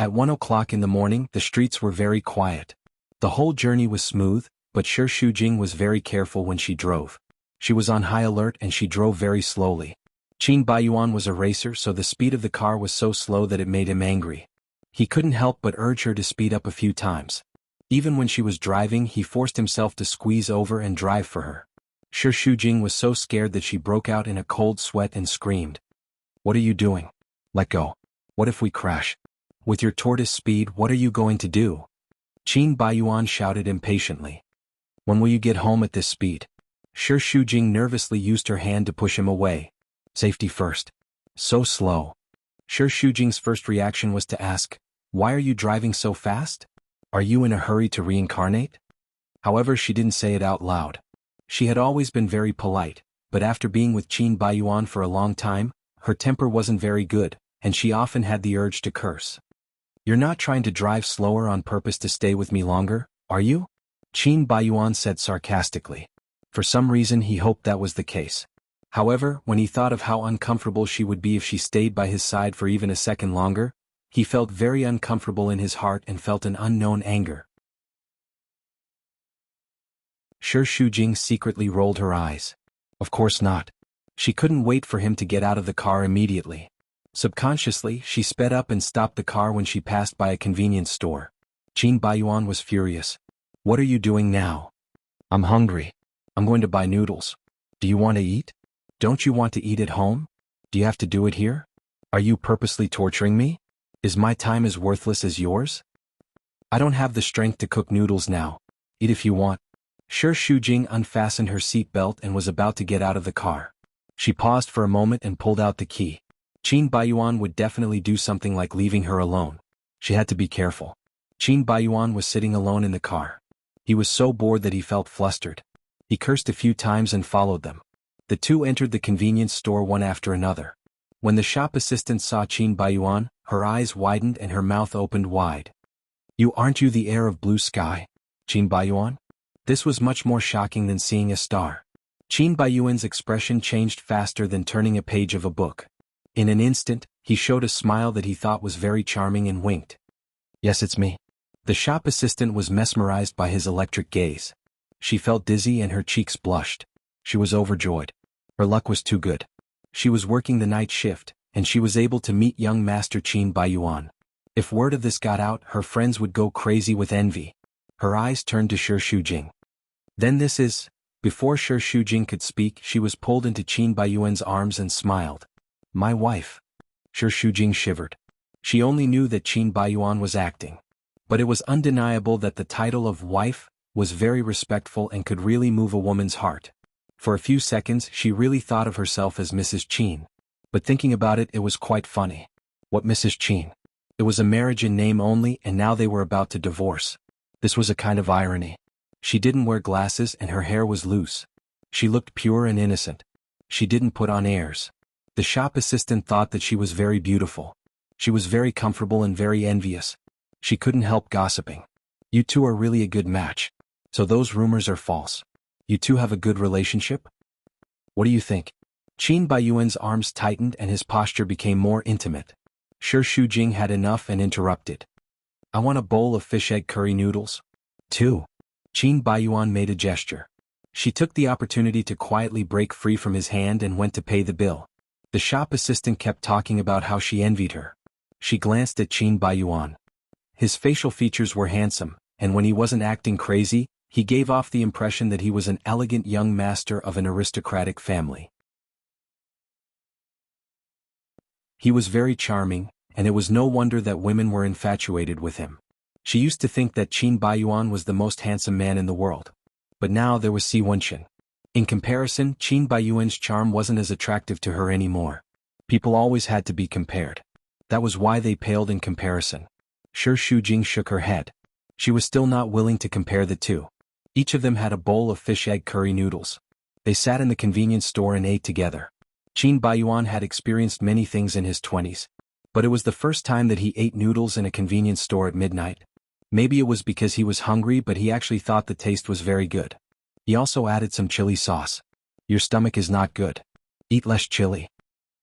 At 1 o'clock in the morning, the streets were very quiet. The whole journey was smooth, but Shi Shujing was very careful when she drove. She was on high alert and she drove very slowly. Qin Baiyuan was a racer, so the speed of the car was so slow that it made him angry. He couldn't help but urge her to speed up a few times. Even when she was driving, he forced himself to squeeze over and drive for her. Shi Shujing was so scared that she broke out in a cold sweat and screamed. What are you doing? Let go. What if we crash? With your tortoise speed, what are you going to do? Qin Baiyuan shouted impatiently. When will you get home at this speed? Shi Shujing nervously used her hand to push him away. Safety first. So slow. Shi Shujing's first reaction was to ask, Why are you driving so fast? Are you in a hurry to reincarnate? However, she didn't say it out loud. She had always been very polite, but after being with Qin Baiyuan for a long time, her temper wasn't very good, and she often had the urge to curse. You're not trying to drive slower on purpose to stay with me longer, are you? Qin Baiyuan said sarcastically. For some reason he hoped that was the case. However, when he thought of how uncomfortable she would be if she stayed by his side for even a second longer, he felt very uncomfortable in his heart and felt an unknown anger. Shi Shujing secretly rolled her eyes. Of course not. She couldn't wait for him to get out of the car immediately. Subconsciously, she sped up and stopped the car when she passed by a convenience store. Qin Baiyuan was furious. What are you doing now? I'm hungry. I'm going to buy noodles. Do you want to eat? Don't you want to eat at home? Do you have to do it here? Are you purposely torturing me? Is my time as worthless as yours? I don't have the strength to cook noodles now. Eat if you want. Shi Shujing unfastened her seatbelt and was about to get out of the car. She paused for a moment and pulled out the key. Qin Baiyuan would definitely do something like leaving her alone. She had to be careful. Qin Baiyuan was sitting alone in the car. He was so bored that he felt flustered. He cursed a few times and followed them. The two entered the convenience store one after another. When the shop assistant saw Qin Baiyuan, her eyes widened and her mouth opened wide. Aren't you the heir of blue sky, Qin Baiyuan? This was much more shocking than seeing a star. Qin Baiyuan's expression changed faster than turning a page of a book. In an instant, he showed a smile that he thought was very charming and winked. Yes, it's me. The shop assistant was mesmerized by his electric gaze. She felt dizzy and her cheeks blushed. She was overjoyed. Her luck was too good. She was working the night shift, and she was able to meet young Master Qin Baiyuan. If word of this got out, her friends would go crazy with envy. Her eyes turned to Shi Shujing. Then before Shi Shujing could speak, she was pulled into Qin Baiyuan's arms and smiled. My wife. Shi Shujing shivered. She only knew that Qin Baiyuan was acting. But it was undeniable that the title of wife was very respectful and could really move a woman's heart. For a few seconds she really thought of herself as Mrs. Qin. But thinking about it, it was quite funny. What Mrs. Qin? It was a marriage in name only, and now they were about to divorce. This was a kind of irony. She didn't wear glasses and her hair was loose. She looked pure and innocent. She didn't put on airs. The shop assistant thought that she was very beautiful. She was very comfortable and very envious. She couldn't help gossiping. You two are really a good match. So those rumors are false. You two have a good relationship? What do you think? Qin Baiyuan's arms tightened and his posture became more intimate. Shi Shujing had enough and interrupted. I want a bowl of fish egg curry noodles. 2. Qin Baiyuan made a gesture. She took the opportunity to quietly break free from his hand and went to pay the bill. The shop assistant kept talking about how she envied her. She glanced at Qin Baiyuan. His facial features were handsome, and when he wasn't acting crazy, he gave off the impression that he was an elegant young master of an aristocratic family. He was very charming, and it was no wonder that women were infatuated with him. She used to think that Qin Baiyuan was the most handsome man in the world. But now there was Si Wenqin. In comparison, Qin Baiyuan's charm wasn't as attractive to her anymore. People always had to be compared. That was why they paled in comparison. Shi Shujing shook her head. She was still not willing to compare the two. Each of them had a bowl of fish egg curry noodles. They sat in the convenience store and ate together. Qin Baiyuan had experienced many things in his 20s. But it was the first time that he ate noodles in a convenience store at midnight. Maybe it was because he was hungry, but he actually thought the taste was very good. He also added some chili sauce. Your stomach is not good. Eat less chili.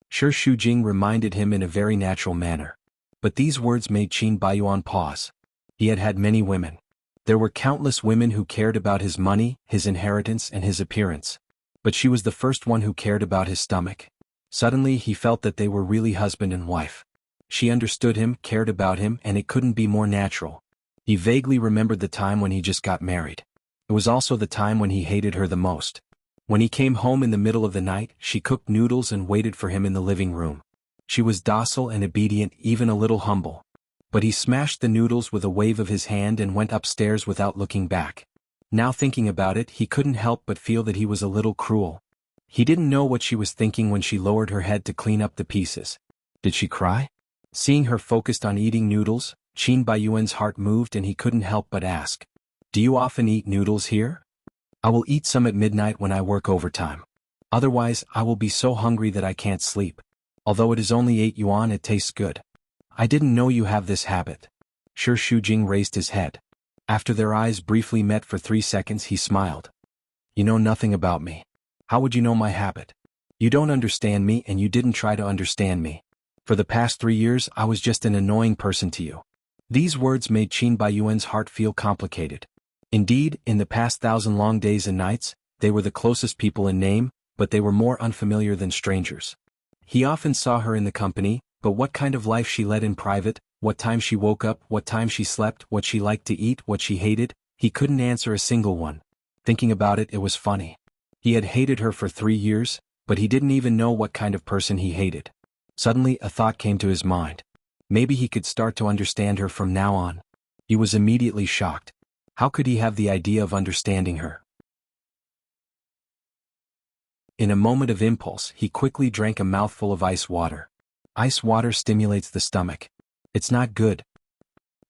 Shi Shujing reminded him in a very natural manner. But these words made Qin Baiyuan pause. He had had many women. There were countless women who cared about his money, his inheritance, and his appearance. But she was the first one who cared about his stomach. Suddenly he felt that they were really husband and wife. She understood him, cared about him, and it couldn't be more natural. He vaguely remembered the time when he just got married. It was also the time when he hated her the most. When he came home in the middle of the night, she cooked noodles and waited for him in the living room. She was docile and obedient, even a little humble. But he smashed the noodles with a wave of his hand and went upstairs without looking back. Now thinking about it, he couldn't help but feel that he was a little cruel. He didn't know what she was thinking when she lowered her head to clean up the pieces. Did she cry? Seeing her focused on eating noodles, Qin Baiyuan's heart moved and he couldn't help but ask. Do you often eat noodles here? I will eat some at midnight when I work overtime. Otherwise, I will be so hungry that I can't sleep. Although it is only 8 yuan, it tastes good. I didn't know you have this habit. Shi Shujing raised his head. After their eyes briefly met for 3 seconds, he smiled. You know nothing about me. How would you know my habit? You don't understand me and you didn't try to understand me. For the past 3 years, I was just an annoying person to you. These words made Qin Baiyuan's heart feel complicated. Indeed, in the past 1,000 long days and nights, they were the closest people in name, but they were more unfamiliar than strangers. He often saw her in the company, but what kind of life she led in private, what time she woke up, what time she slept, what she liked to eat, what she hated, he couldn't answer a single one. Thinking about it, it was funny. He had hated her for 3 years, but he didn't even know what kind of person he hated. Suddenly, a thought came to his mind. Maybe he could start to understand her from now on. He was immediately shocked. How could he have the idea of understanding her? In a moment of impulse, he quickly drank a mouthful of ice water. Ice water stimulates the stomach. It's not good.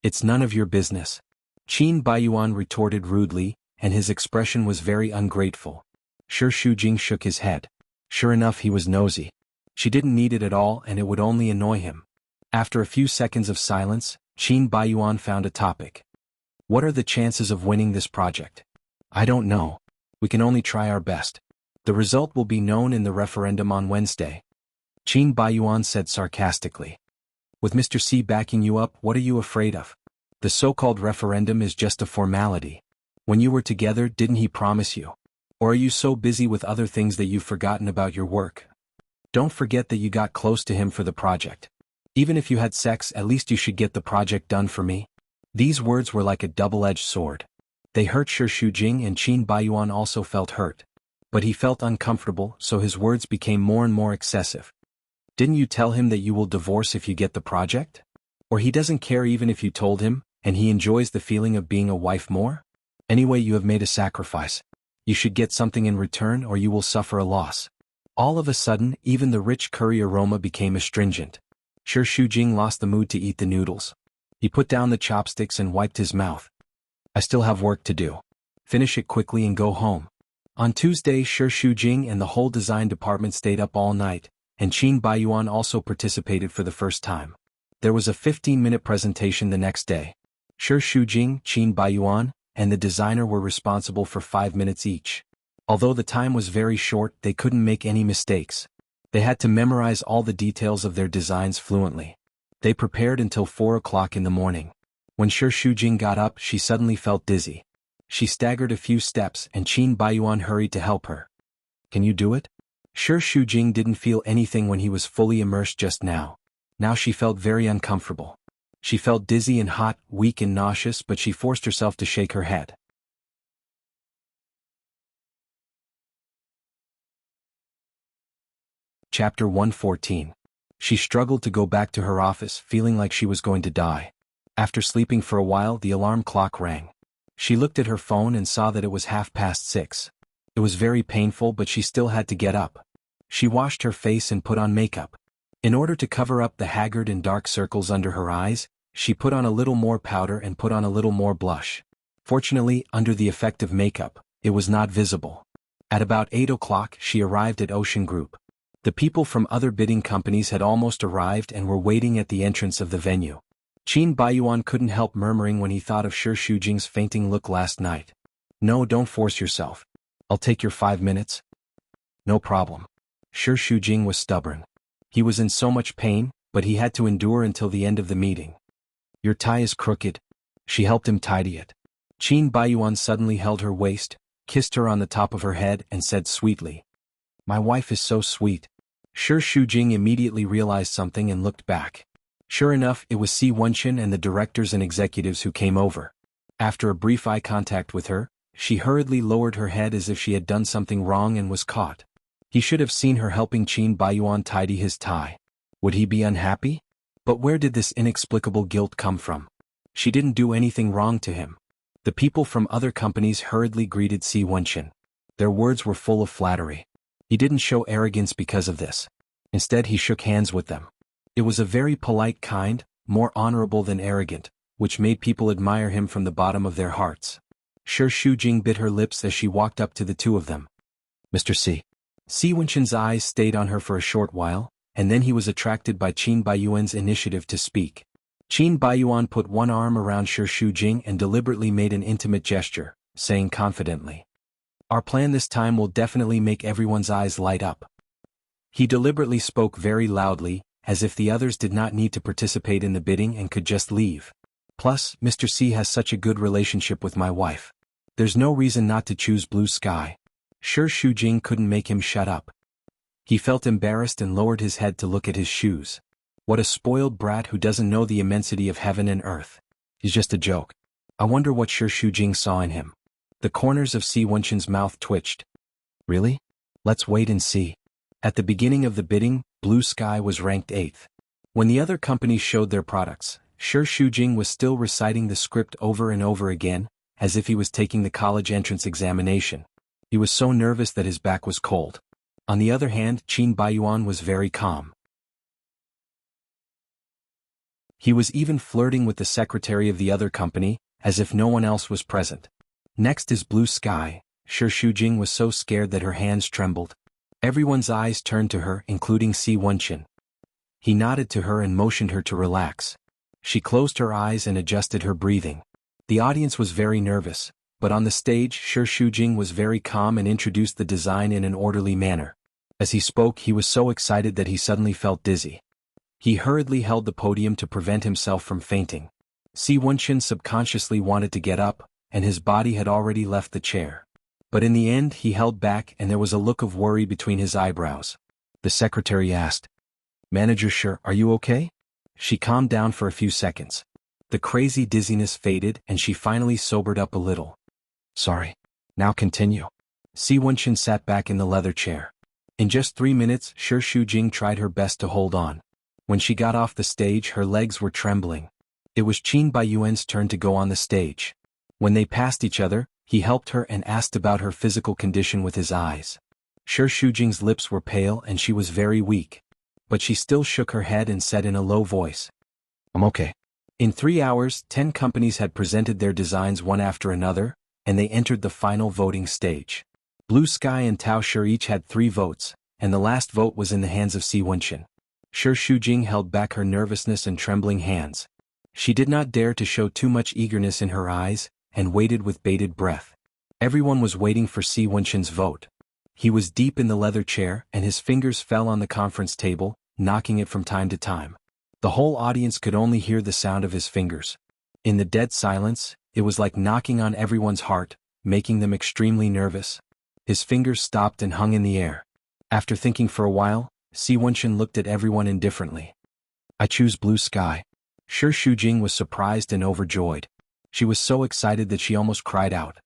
It's none of your business. Qin Baiyuan retorted rudely, and his expression was very ungrateful. Shi Shujing shook his head. Sure enough, he was nosy. She didn't need it at all, and it would only annoy him. After a few seconds of silence, Qin Baiyuan found a topic. What are the chances of winning this project? I don't know. We can only try our best. The result will be known in the referendum on Wednesday. Qin Baiyuan said sarcastically. With Mr. C backing you up, what are you afraid of? The so-called referendum is just a formality. When you were together, didn't he promise you? Or are you so busy with other things that you've forgotten about your work? Don't forget that you got close to him for the project. Even if you had sex, at least you should get the project done for me. These words were like a double-edged sword. They hurt Shi Shujing, and Qin Baiyuan also felt hurt. But he felt uncomfortable, so his words became more and more excessive. Didn't you tell him that you will divorce if you get the project? Or he doesn't care even if you told him, and he enjoys the feeling of being a wife more? Anyway, you have made a sacrifice. You should get something in return, or you will suffer a loss. All of a sudden, even the rich curry aroma became astringent. Shi Shujing lost the mood to eat the noodles. He put down the chopsticks and wiped his mouth. I still have work to do. Finish it quickly and go home. On Tuesday, Shi Shujing and the whole design department stayed up all night, and Qin Baiyuan also participated for the first time. There was a 15-minute presentation the next day. Shi Shujing, Qin Baiyuan, and the designer were responsible for 5 minutes each. Although the time was very short, they couldn't make any mistakes. They had to memorize all the details of their designs fluently. They prepared until 4 o'clock in the morning. When Shi Shujing got up, she suddenly felt dizzy. She staggered a few steps, and Qin Baiyuan hurried to help her. Can you do it? Shi Shujing didn't feel anything when he was fully immersed just now. Now she felt very uncomfortable. She felt dizzy and hot, weak and nauseous, but she forced herself to shake her head. Chapter 114. She struggled to go back to her office, feeling like she was going to die. After sleeping for a while, the alarm clock rang. She looked at her phone and saw that it was 6:30. It was very painful, but she still had to get up. She washed her face and put on makeup. In order to cover up the haggard and dark circles under her eyes, she put on a little more powder and put on a little more blush. Fortunately, under the effect of makeup, it was not visible. At about 8 o'clock, she arrived at Ocean Group. The people from other bidding companies had almost arrived and were waiting at the entrance of the venue. Qin Baiyuan couldn't help murmuring when he thought of Shi Shujing's fainting look last night. No, don't force yourself. I'll take your 5 minutes. No problem. Shi Shujing was stubborn. He was in so much pain, but he had to endure until the end of the meeting. Your tie is crooked. She helped him tidy it. Qin Baiyuan suddenly held her waist, kissed her on the top of her head, and said sweetly, My wife is so sweet. Shi Shujing immediately realized something and looked back. Sure enough, it was Si Wenqin and the directors and executives who came over. After a brief eye contact with her, she hurriedly lowered her head as if she had done something wrong and was caught. He should have seen her helping Qin Baiyuan tidy his tie. Would he be unhappy? But where did this inexplicable guilt come from? She didn't do anything wrong to him. The people from other companies hurriedly greeted Si Wenqin. Their words were full of flattery. He didn't show arrogance because of this. Instead, he shook hands with them. It was a very polite kind, more honorable than arrogant, which made people admire him from the bottom of their hearts. Shi Shujing bit her lips as she walked up to the two of them. Mr. C. Si Wenqin's eyes stayed on her for a short while, and then he was attracted by Qin Baiyuan's initiative to speak. Qin Baiyuan put one arm around Shi Shujing and deliberately made an intimate gesture, saying confidently, Our plan this time will definitely make everyone's eyes light up. He deliberately spoke very loudly, as if the others did not need to participate in the bidding and could just leave. Plus, Mr. C has such a good relationship with my wife. There's no reason not to choose Blue Sky. Shi Shujing couldn't make him shut up. He felt embarrassed and lowered his head to look at his shoes. What a spoiled brat who doesn't know the immensity of heaven and earth. He's just a joke. I wonder what Shi Shujing saw in him. The corners of Si Wenqin's mouth twitched. Really? Let's wait and see. At the beginning of the bidding, Blue Sky was ranked 8th. When the other companies showed their products, Shi Shujing was still reciting the script over and over again, as if he was taking the college entrance examination. He was so nervous that his back was cold. On the other hand, Qin Baiyuan was very calm. He was even flirting with the secretary of the other company, as if no one else was present. Next is Blue Sky. Shi Shujing was so scared that her hands trembled. Everyone's eyes turned to her, including Si Wenqin. He nodded to her and motioned her to relax. She closed her eyes and adjusted her breathing. The audience was very nervous, but on the stage Shi Shujing was very calm and introduced the design in an orderly manner. As he spoke, he was so excited that he suddenly felt dizzy. He hurriedly held the podium to prevent himself from fainting. Si Wenqin subconsciously wanted to get up, and his body had already left the chair. But in the end he held back and there was a look of worry between his eyebrows. The secretary asked, "Manager Shi, are you okay?" She calmed down for a few seconds. The crazy dizziness faded and she finally sobered up a little. "Sorry. Now continue." Si Wenqin sat back in the leather chair. In just 3 minutes Shi Shujing tried her best to hold on. When she got off the stage her legs were trembling. It was Qin Baiyuan's turn to go on the stage. When they passed each other, he helped her and asked about her physical condition with his eyes. Shi Shujing's lips were pale and she was very weak. But she still shook her head and said in a low voice, "I'm okay." In 3 hours, 10 companies had presented their designs one after another, and they entered the final voting stage. Blue Sky and Tao Shi each had 3 votes, and the last vote was in the hands of Si Wenqin. Shi Shujing held back her nervousness and trembling hands. She did not dare to show too much eagerness in her eyes, and waited with bated breath. Everyone was waiting for Si Wenqin's vote. He was deep in the leather chair and his fingers fell on the conference table, knocking it from time to time. The whole audience could only hear the sound of his fingers. In the dead silence, it was like knocking on everyone's heart, making them extremely nervous. His fingers stopped and hung in the air. After thinking for a while, Si Wenqin looked at everyone indifferently. "I choose Blue Sky." Shi Shujing was surprised and overjoyed. She was so excited that she almost cried out.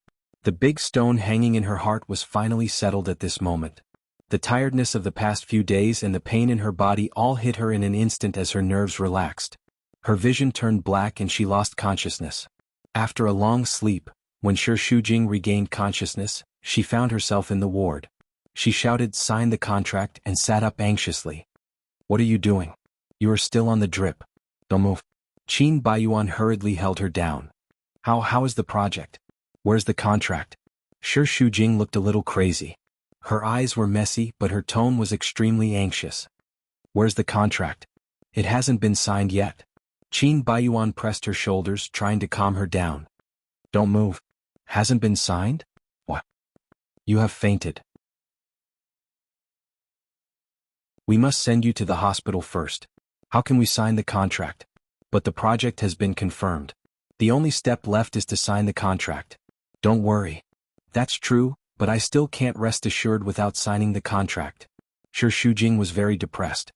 The big stone hanging in her heart was finally settled at this moment. The tiredness of the past few days and the pain in her body all hit her in an instant as her nerves relaxed. Her vision turned black and she lost consciousness. After a long sleep, when Shi Shujing regained consciousness, she found herself in the ward. She shouted, "Sign the contract," and sat up anxiously. "What are you doing? You are still on the drip. Don't move." Qin Baiyuan hurriedly held her down. How is the project? Where's the contract?" Shi Shujing looked a little crazy. Her eyes were messy but her tone was extremely anxious. "Where's the contract? It hasn't been signed yet." Qin Baiyuan pressed her shoulders, trying to calm her down. "Don't move. Hasn't been signed? What? You have fainted. We must send you to the hospital first. How can we sign the contract? But the project has been confirmed. The only step left is to sign the contract. Don't worry. That's true, but I still can't rest assured without signing the contract." Shi Shujing was very depressed.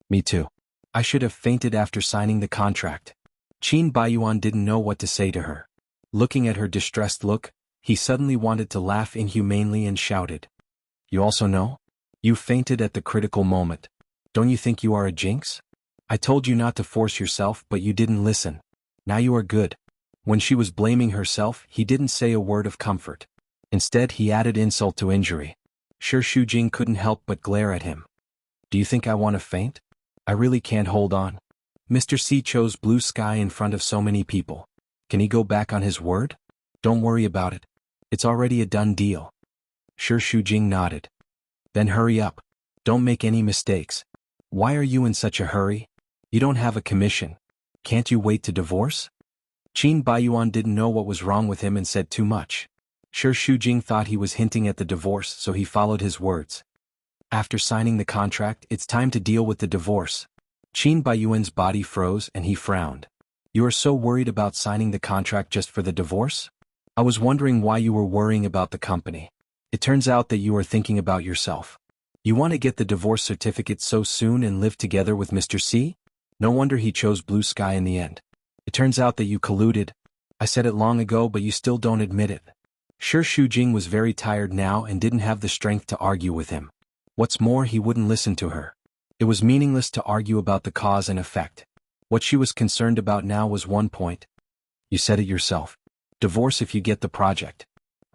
"Me too. I should have fainted after signing the contract." Qin Baiyuan didn't know what to say to her. Looking at her distressed look, he suddenly wanted to laugh inhumanely and shouted, "You also know? You fainted at the critical moment. Don't you think you are a jinx? I told you not to force yourself but you didn't listen. Now you are good." When she was blaming herself, he didn't say a word of comfort. Instead he added insult to injury. Shi Shujing couldn't help but glare at him. "Do you think I want to faint? I really can't hold on." Mr. C chose Blue Sky in front of so many people. Can he go back on his word? "Don't worry about it. It's already a done deal." Shi Shujing nodded. "Then hurry up. Don't make any mistakes. Why are you in such a hurry? You don't have a commission. Can't you wait to divorce?" Qin Baiyuan didn't know what was wrong with him and said too much. Shi Shujing thought he was hinting at the divorce, so he followed his words. "After signing the contract, it's time to deal with the divorce." Qin Baiyuan's body froze and he frowned. "You are so worried about signing the contract just for the divorce? I was wondering why you were worrying about the company. It turns out that you are thinking about yourself. You want to get the divorce certificate so soon and live together with Mr. C? No wonder he chose Blue Sky in the end. It turns out that you colluded. I said it long ago but you still don't admit it." Shi Shujing was very tired now and didn't have the strength to argue with him. What's more, he wouldn't listen to her. It was meaningless to argue about the cause and effect. What she was concerned about now was one point. "You said it yourself. Divorce if you get the project."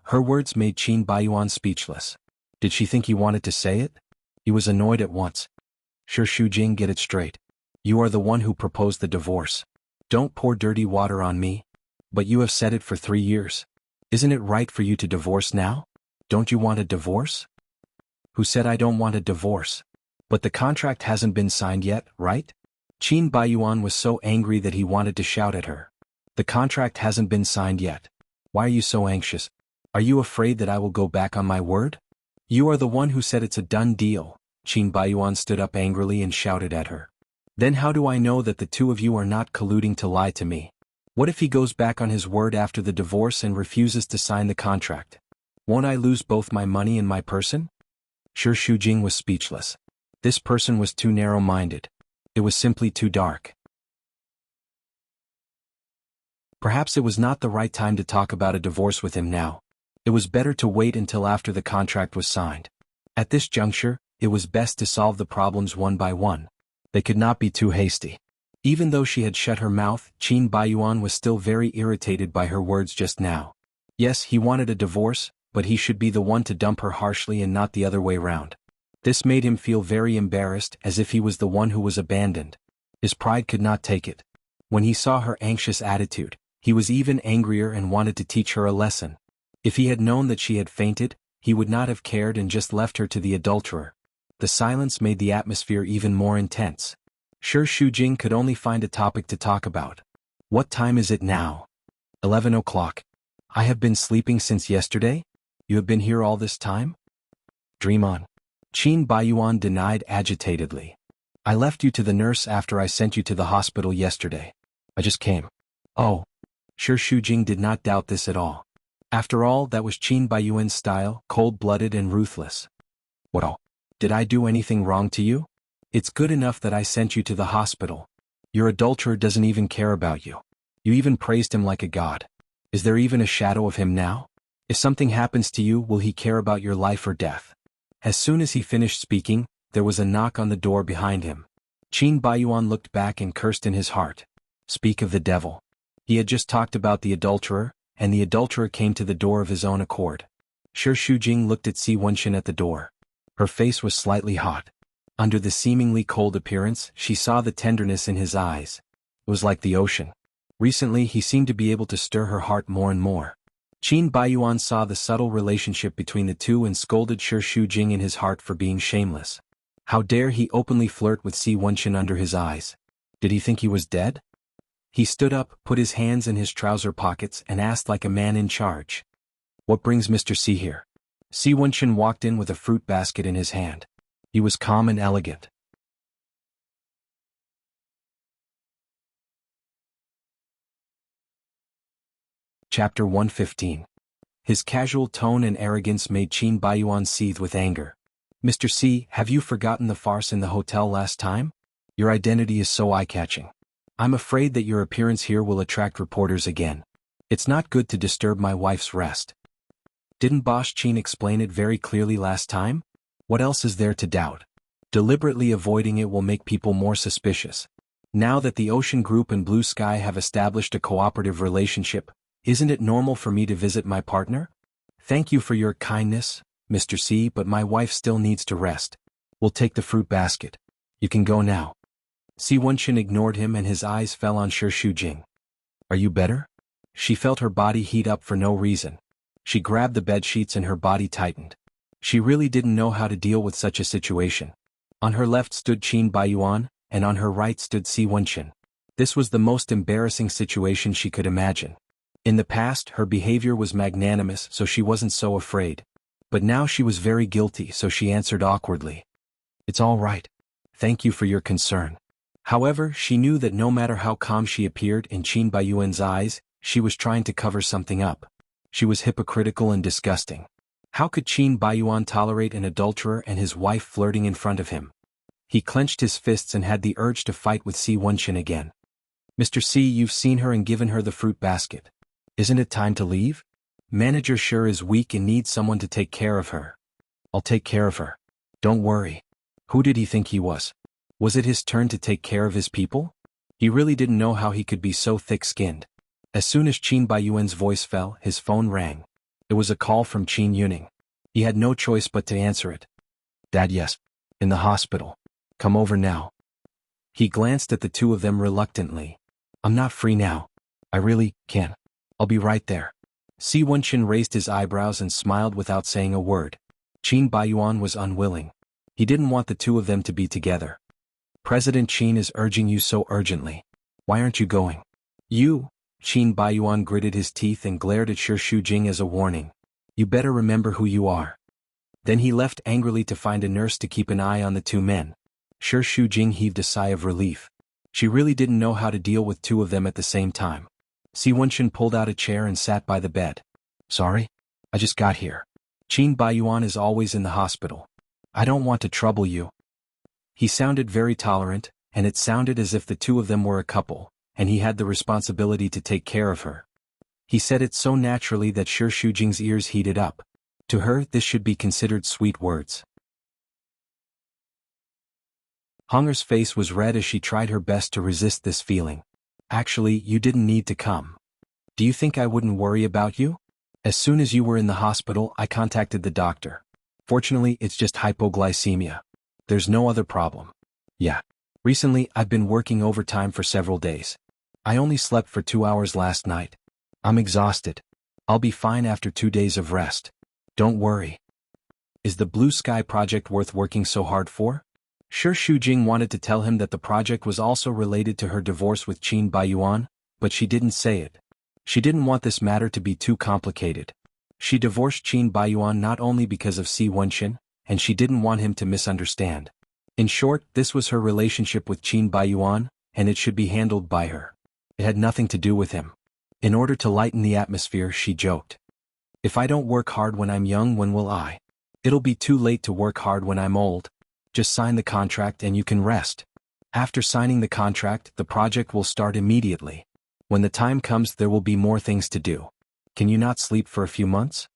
Her words made Qin Baiyuan speechless. Did she think he wanted to say it? He was annoyed at once. Sure, Shujing, get it straight. You are the one who proposed the divorce. Don't pour dirty water on me. But you have said it for 3 years. Isn't it right for you to divorce now? Don't you want a divorce? Who said I don't want a divorce? But the contract hasn't been signed yet, right? Qin Baiyuan was so angry that he wanted to shout at her. The contract hasn't been signed yet. Why are you so anxious? Are you afraid that I will go back on my word? You are the one who said it's a done deal. Qin Baiyuan stood up angrily and shouted at her. Then how do I know that the two of you are not colluding to lie to me? What if he goes back on his word after the divorce and refuses to sign the contract? Won't I lose both my money and my person? Sure, Shujing was speechless. This person was too narrow-minded. It was simply too dark. Perhaps it was not the right time to talk about a divorce with him now. It was better to wait until after the contract was signed. At this juncture, it was best to solve the problems one by one. They could not be too hasty. Even though she had shut her mouth, Qin Baiyuan was still very irritated by her words just now. Yes, he wanted a divorce, but he should be the one to dump her harshly and not the other way round. This made him feel very embarrassed, as if he was the one who was abandoned. His pride could not take it. When he saw her anxious attitude, he was even angrier and wanted to teach her a lesson. If he had known that she had fainted, he would not have cared and just left her to the adulterer. The silence made the atmosphere even more intense. Sure, Shujing could only find a topic to talk about. What time is it now? 11 o'clock. I have been sleeping since yesterday? You have been here all this time? Dream on. Qin Baiyuan denied agitatedly. I left you to the nurse after I sent you to the hospital yesterday. I just came. Oh. Sure, Shujing did not doubt this at all. After all, that was Qin Baiyuan's style, cold-blooded and ruthless. What oh? Did I do anything wrong to you? It's good enough that I sent you to the hospital. Your adulterer doesn't even care about you. You even praised him like a god. Is there even a shadow of him now? If something happens to you, will he care about your life or death? As soon as he finished speaking, there was a knock on the door behind him. Qin Baiyuan looked back and cursed in his heart. Speak of the devil. He had just talked about the adulterer, and the adulterer came to the door of his own accord. Sure, Shujing looked at Si Wenxin at the door. Her face was slightly hot. Under the seemingly cold appearance, she saw the tenderness in his eyes. It was like the ocean. Recently, he seemed to be able to stir her heart more and more. Qin Baiyuan saw the subtle relationship between the two and scolded Sure Shujing in his heart for being shameless. How dare he openly flirt with Si Wenxin under his eyes? Did he think he was dead? He stood up, put his hands in his trouser pockets, and asked like a man in charge. What brings Mr. Si here? Si Wenxin walked in with a fruit basket in his hand. He was calm and elegant. Chapter 115. His casual tone and arrogance made Qin Baiyuan seethe with anger. Mr. Si, have you forgotten the farce in the hotel last time? Your identity is so eye-catching. I'm afraid that your appearance here will attract reporters again. It's not good to disturb my wife's rest. Didn't Boss Qin explain it very clearly last time? What else is there to doubt? Deliberately avoiding it will make people more suspicious. Now that the Ocean Group and Blue Sky have established a cooperative relationship, isn't it normal for me to visit my partner? Thank you for your kindness, Mr. Si, but my wife still needs to rest. We'll take the fruit basket. You can go now. Si Wenxin ignored him and his eyes fell on Sure Shujing. Are you better? She felt her body heat up for no reason. She grabbed the bedsheets and her body tightened. She really didn't know how to deal with such a situation. On her left stood Qin Baiyuan, and on her right stood Si Wenxin. This was the most embarrassing situation she could imagine. In the past, her behavior was magnanimous, so she wasn't so afraid. But now she was very guilty, so she answered awkwardly. It's all right. Thank you for your concern. However, she knew that no matter how calm she appeared in Qin Baiyuan's eyes, she was trying to cover something up. She was hypocritical and disgusting. How could Qin Baiyuan tolerate an adulterer and his wife flirting in front of him? He clenched his fists and had the urge to fight with Si Wenxin again. Mr. Si, you've seen her and given her the fruit basket. Isn't it time to leave? Manager Sure is weak and needs someone to take care of her. I'll take care of her. Don't worry. Who did he think he was? Was it his turn to take care of his people? He really didn't know how he could be so thick-skinned. As soon as Qin Baiyuan's voice fell, his phone rang. It was a call from Qin Yuning. He had no choice but to answer it. Dad, yes. In the hospital. Come over now. He glanced at the two of them reluctantly. I'm not free now. I really can't. I'll be right there. Si Wenqin raised his eyebrows and smiled without saying a word. Qin Baiyuan was unwilling. He didn't want the two of them to be together. President Qin is urging you so urgently. Why aren't you going? You? Qin Baiyuan gritted his teeth and glared at Shi Shujing as a warning. You better remember who you are. Then he left angrily to find a nurse to keep an eye on the two men. Shi Shujing heaved a sigh of relief. She really didn't know how to deal with two of them at the same time. Si Wenqin pulled out a chair and sat by the bed. Sorry? I just got here. Qin Baiyuan is always in the hospital. I don't want to trouble you. He sounded very tolerant, and it sounded as if the two of them were a couple, and he had the responsibility to take care of her. He said it so naturally that Shi Shujing's ears heated up. To her, this should be considered sweet words. Hunger's face was red as she tried her best to resist this feeling. Actually, you didn't need to come. Do you think I wouldn't worry about you? As soon as you were in the hospital, I contacted the doctor. Fortunately, it's just hypoglycemia. There's no other problem. Yeah. Recently, I've been working overtime for several days. I only slept for 2 hours last night. I'm exhausted. I'll be fine after 2 days of rest. Don't worry. Is the Blue Sky project worth working so hard for? Shi Shujing wanted to tell him that the project was also related to her divorce with Qin Baiyuan, but she didn't say it. She didn't want this matter to be too complicated. She divorced Qin Baiyuan not only because of Si Wenqin, and she didn't want him to misunderstand. In short, this was her relationship with Qin Baiyuan, and it should be handled by her. It had nothing to do with him. In order to lighten the atmosphere, she joked. If I don't work hard when I'm young, when will I? It'll be too late to work hard when I'm old. Just sign the contract and you can rest. After signing the contract, the project will start immediately. When the time comes, there will be more things to do. Can you not sleep for a few months?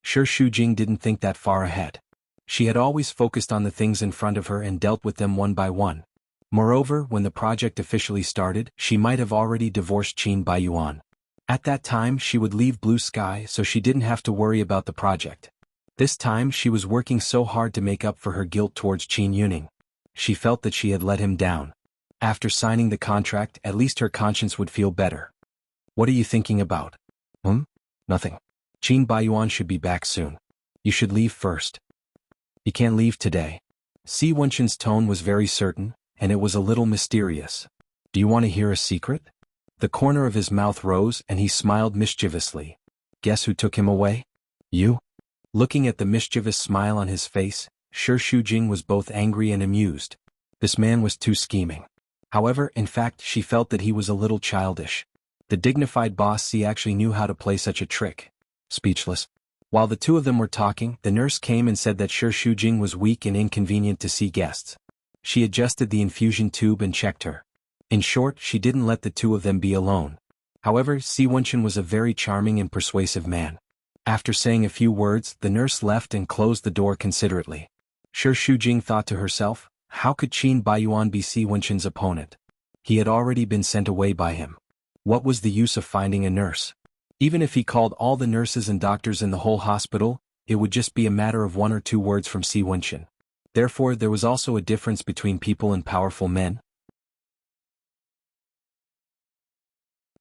Shi Shujing didn't think that far ahead. She had always focused on the things in front of her and dealt with them one by one. Moreover, when the project officially started, she might have already divorced Qin Baiyuan. At that time, she would leave Blue Sky, so she didn't have to worry about the project. This time she was working so hard to make up for her guilt towards Qin Yuning. She felt that she had let him down. After signing the contract, at least her conscience would feel better. What are you thinking about? Nothing. Qin Baiyuan should be back soon. You should leave first. You can't leave today. Si Wenqin's tone was very certain, and it was a little mysterious. Do you want to hear a secret? The corner of his mouth rose and he smiled mischievously. Guess who took him away? You? Looking at the mischievous smile on his face, Shi Shujing was both angry and amused. This man was too scheming. However, in fact, she felt that he was a little childish. The dignified boss Si actually knew how to play such a trick. Speechless. While the two of them were talking, the nurse came and said that Shi Shujing was weak and inconvenient to see guests. She adjusted the infusion tube and checked her. In short, she didn't let the two of them be alone. However, Si Wenqin was a very charming and persuasive man. After saying a few words, the nurse left and closed the door considerately. Shi Shujing thought to herself, how could Qin Baiyuan be Si Wenqin's opponent? He had already been sent away by him. What was the use of finding a nurse? Even if he called all the nurses and doctors in the whole hospital, it would just be a matter of 1 or 2 words from Si Wenqin. Therefore, there was also a difference between people and powerful men.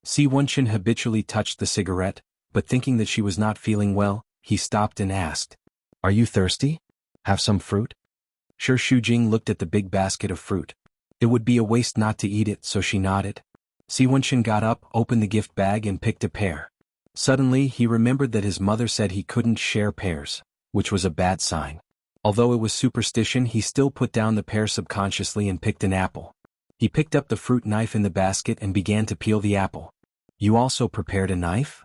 Si Wenqin habitually touched the cigarette, but thinking that she was not feeling well, he stopped and asked, Are you thirsty? Have some fruit? Shi Shujing looked at the big basket of fruit. It would be a waste not to eat it, so she nodded. Si Wenqin got up, opened the gift bag and picked a pear. Suddenly, he remembered that his mother said he couldn't share pears, which was a bad sign. Although it was superstition, he still put down the pear subconsciously and picked an apple. He picked up the fruit knife in the basket and began to peel the apple. You also prepared a knife?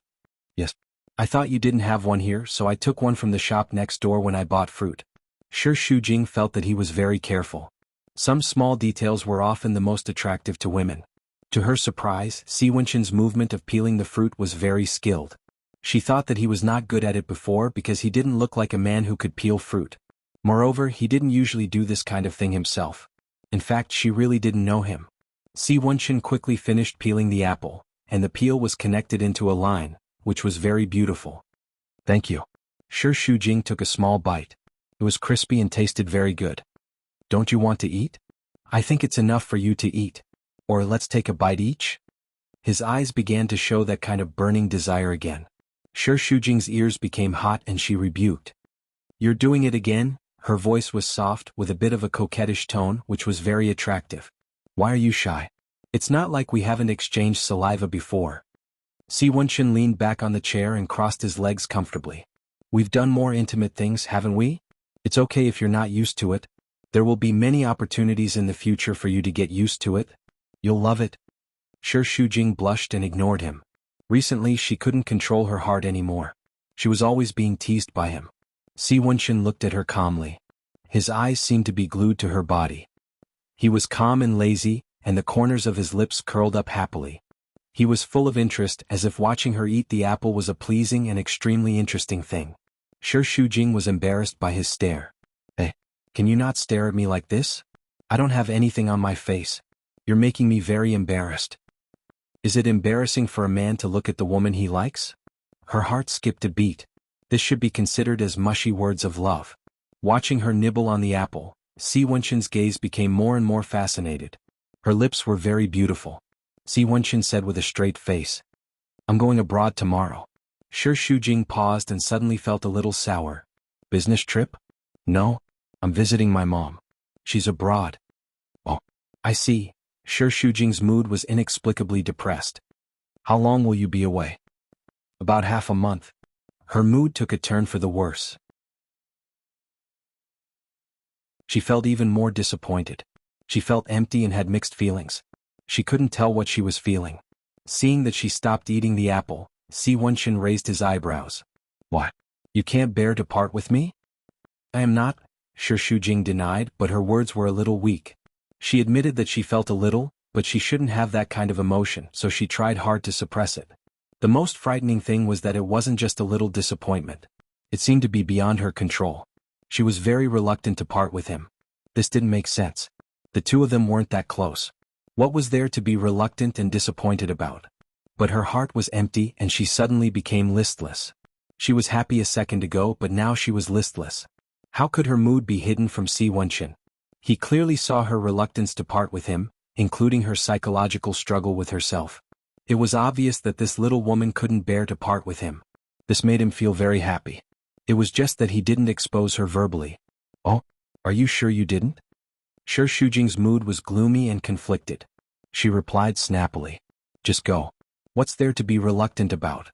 Yes. I thought you didn't have one here, so I took one from the shop next door when I bought fruit. Shi Shujing felt that he was very careful. Some small details were often the most attractive to women. To her surprise, Si Wenqin's movement of peeling the fruit was very skilled. She thought that he was not good at it before because he didn't look like a man who could peel fruit. Moreover, he didn't usually do this kind of thing himself. In fact, she really didn't know him. Si Wenqin quickly finished peeling the apple, and the peel was connected into a line, which was very beautiful. Thank you. Shi Shujing took a small bite. It was crispy and tasted very good. Don't you want to eat? I think it's enough for you to eat. Or let's take a bite each? His eyes began to show that kind of burning desire again. Shi Shujing's ears became hot and she rebuked. You're doing it again? Her voice was soft, with a bit of a coquettish tone, which was very attractive. Why are you shy? It's not like we haven't exchanged saliva before. Si Wenqin leaned back on the chair and crossed his legs comfortably. We've done more intimate things, haven't we? It's okay if you're not used to it. There will be many opportunities in the future for you to get used to it. You'll love it. Shi Shujing blushed and ignored him. Recently she couldn't control her heart anymore. She was always being teased by him. Si Wenqin looked at her calmly. His eyes seemed to be glued to her body. He was calm and lazy, and the corners of his lips curled up happily. He was full of interest, as if watching her eat the apple was a pleasing and extremely interesting thing. Shi Shujing was embarrassed by his stare. Can you not stare at me like this? I don't have anything on my face. You're making me very embarrassed. Is it embarrassing for a man to look at the woman he likes? Her heart skipped a beat. This should be considered as mushy words of love. Watching her nibble on the apple, Si Wenqin's gaze became more and more fascinated. Her lips were very beautiful. Si Wenqin said with a straight face. I'm going abroad tomorrow. Shi Shujing paused and suddenly felt a little sour. Business trip? No. I'm visiting my mom. She's abroad. Oh, I see. Shi Shujing's mood was inexplicably depressed. How long will you be away? About half a month. Her mood took a turn for the worse. She felt even more disappointed. She felt empty and had mixed feelings. She couldn't tell what she was feeling. Seeing that she stopped eating the apple, Si Wenqin raised his eyebrows. What? You can't bear to part with me? I am not, Shi Shujing denied, but her words were a little weak. She admitted that she felt a little, but she shouldn't have that kind of emotion, so she tried hard to suppress it. The most frightening thing was that it wasn't just a little disappointment. It seemed to be beyond her control. She was very reluctant to part with him. This didn't make sense. The two of them weren't that close. What was there to be reluctant and disappointed about? But her heart was empty and she suddenly became listless. She was happy a second ago, but now she was listless. How could her mood be hidden from Si Wenqin? He clearly saw her reluctance to part with him, including her psychological struggle with herself. It was obvious that this little woman couldn't bear to part with him. This made him feel very happy. It was just that he didn't expose her verbally. Oh, are you sure you didn't? Shi Shujing's mood was gloomy and conflicted. She replied snappily. Just go. What's there to be reluctant about?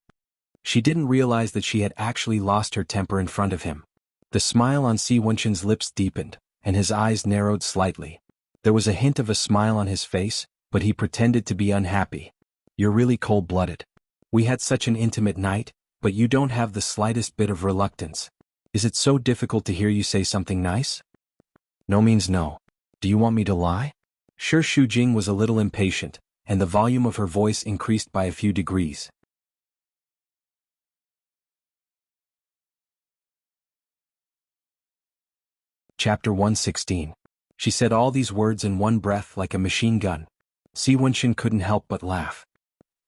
She didn't realize that she had actually lost her temper in front of him. The smile on Si Wenqin's lips deepened, and his eyes narrowed slightly. There was a hint of a smile on his face, but he pretended to be unhappy. You're really cold-blooded. We had such an intimate night, but you don't have the slightest bit of reluctance. Is it so difficult to hear you say something nice? No means no. Do you want me to lie? Shi Shujing was a little impatient, and the volume of her voice increased by a few degrees. Chapter 116. She said all these words in one breath like a machine gun. Si Wenqin couldn't help but laugh.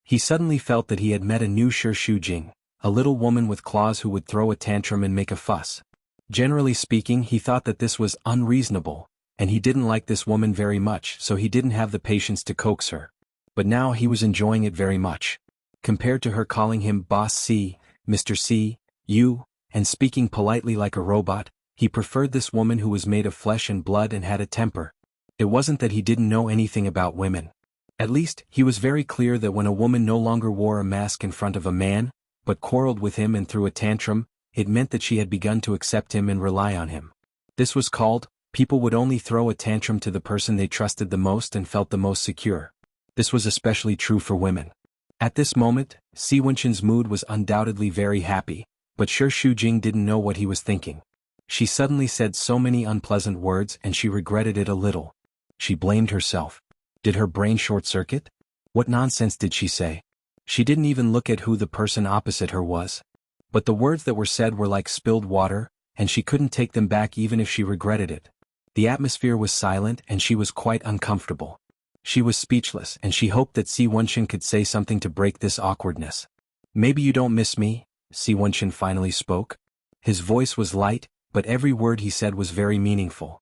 He suddenly felt that he had met a new Shi Shujing, a little woman with claws who would throw a tantrum and make a fuss. Generally speaking, he thought that this was unreasonable, and he didn't like this woman very much, so he didn't have the patience to coax her. But now he was enjoying it very much. Compared to her calling him Boss C, Mr. C, you, and speaking politely like a robot, he preferred this woman who was made of flesh and blood and had a temper. It wasn't that he didn't know anything about women. At least, he was very clear that when a woman no longer wore a mask in front of a man, but quarreled with him and threw a tantrum, it meant that she had begun to accept him and rely on him. This was called, people would only throw a tantrum to the person they trusted the most and felt the most secure. This was especially true for women. At this moment, Si Wenqin's mood was undoubtedly very happy, but Shi Shujing didn't know what he was thinking. She suddenly said so many unpleasant words and she regretted it a little. She blamed herself. Did her brain short-circuit? What nonsense did she say? She didn't even look at who the person opposite her was. But the words that were said were like spilled water, and she couldn't take them back even if she regretted it. The atmosphere was silent and she was quite uncomfortable. She was speechless and she hoped that Si Wenqin could say something to break this awkwardness. Maybe you don't miss me, Si Wenqin finally spoke. His voice was light, but every word he said was very meaningful.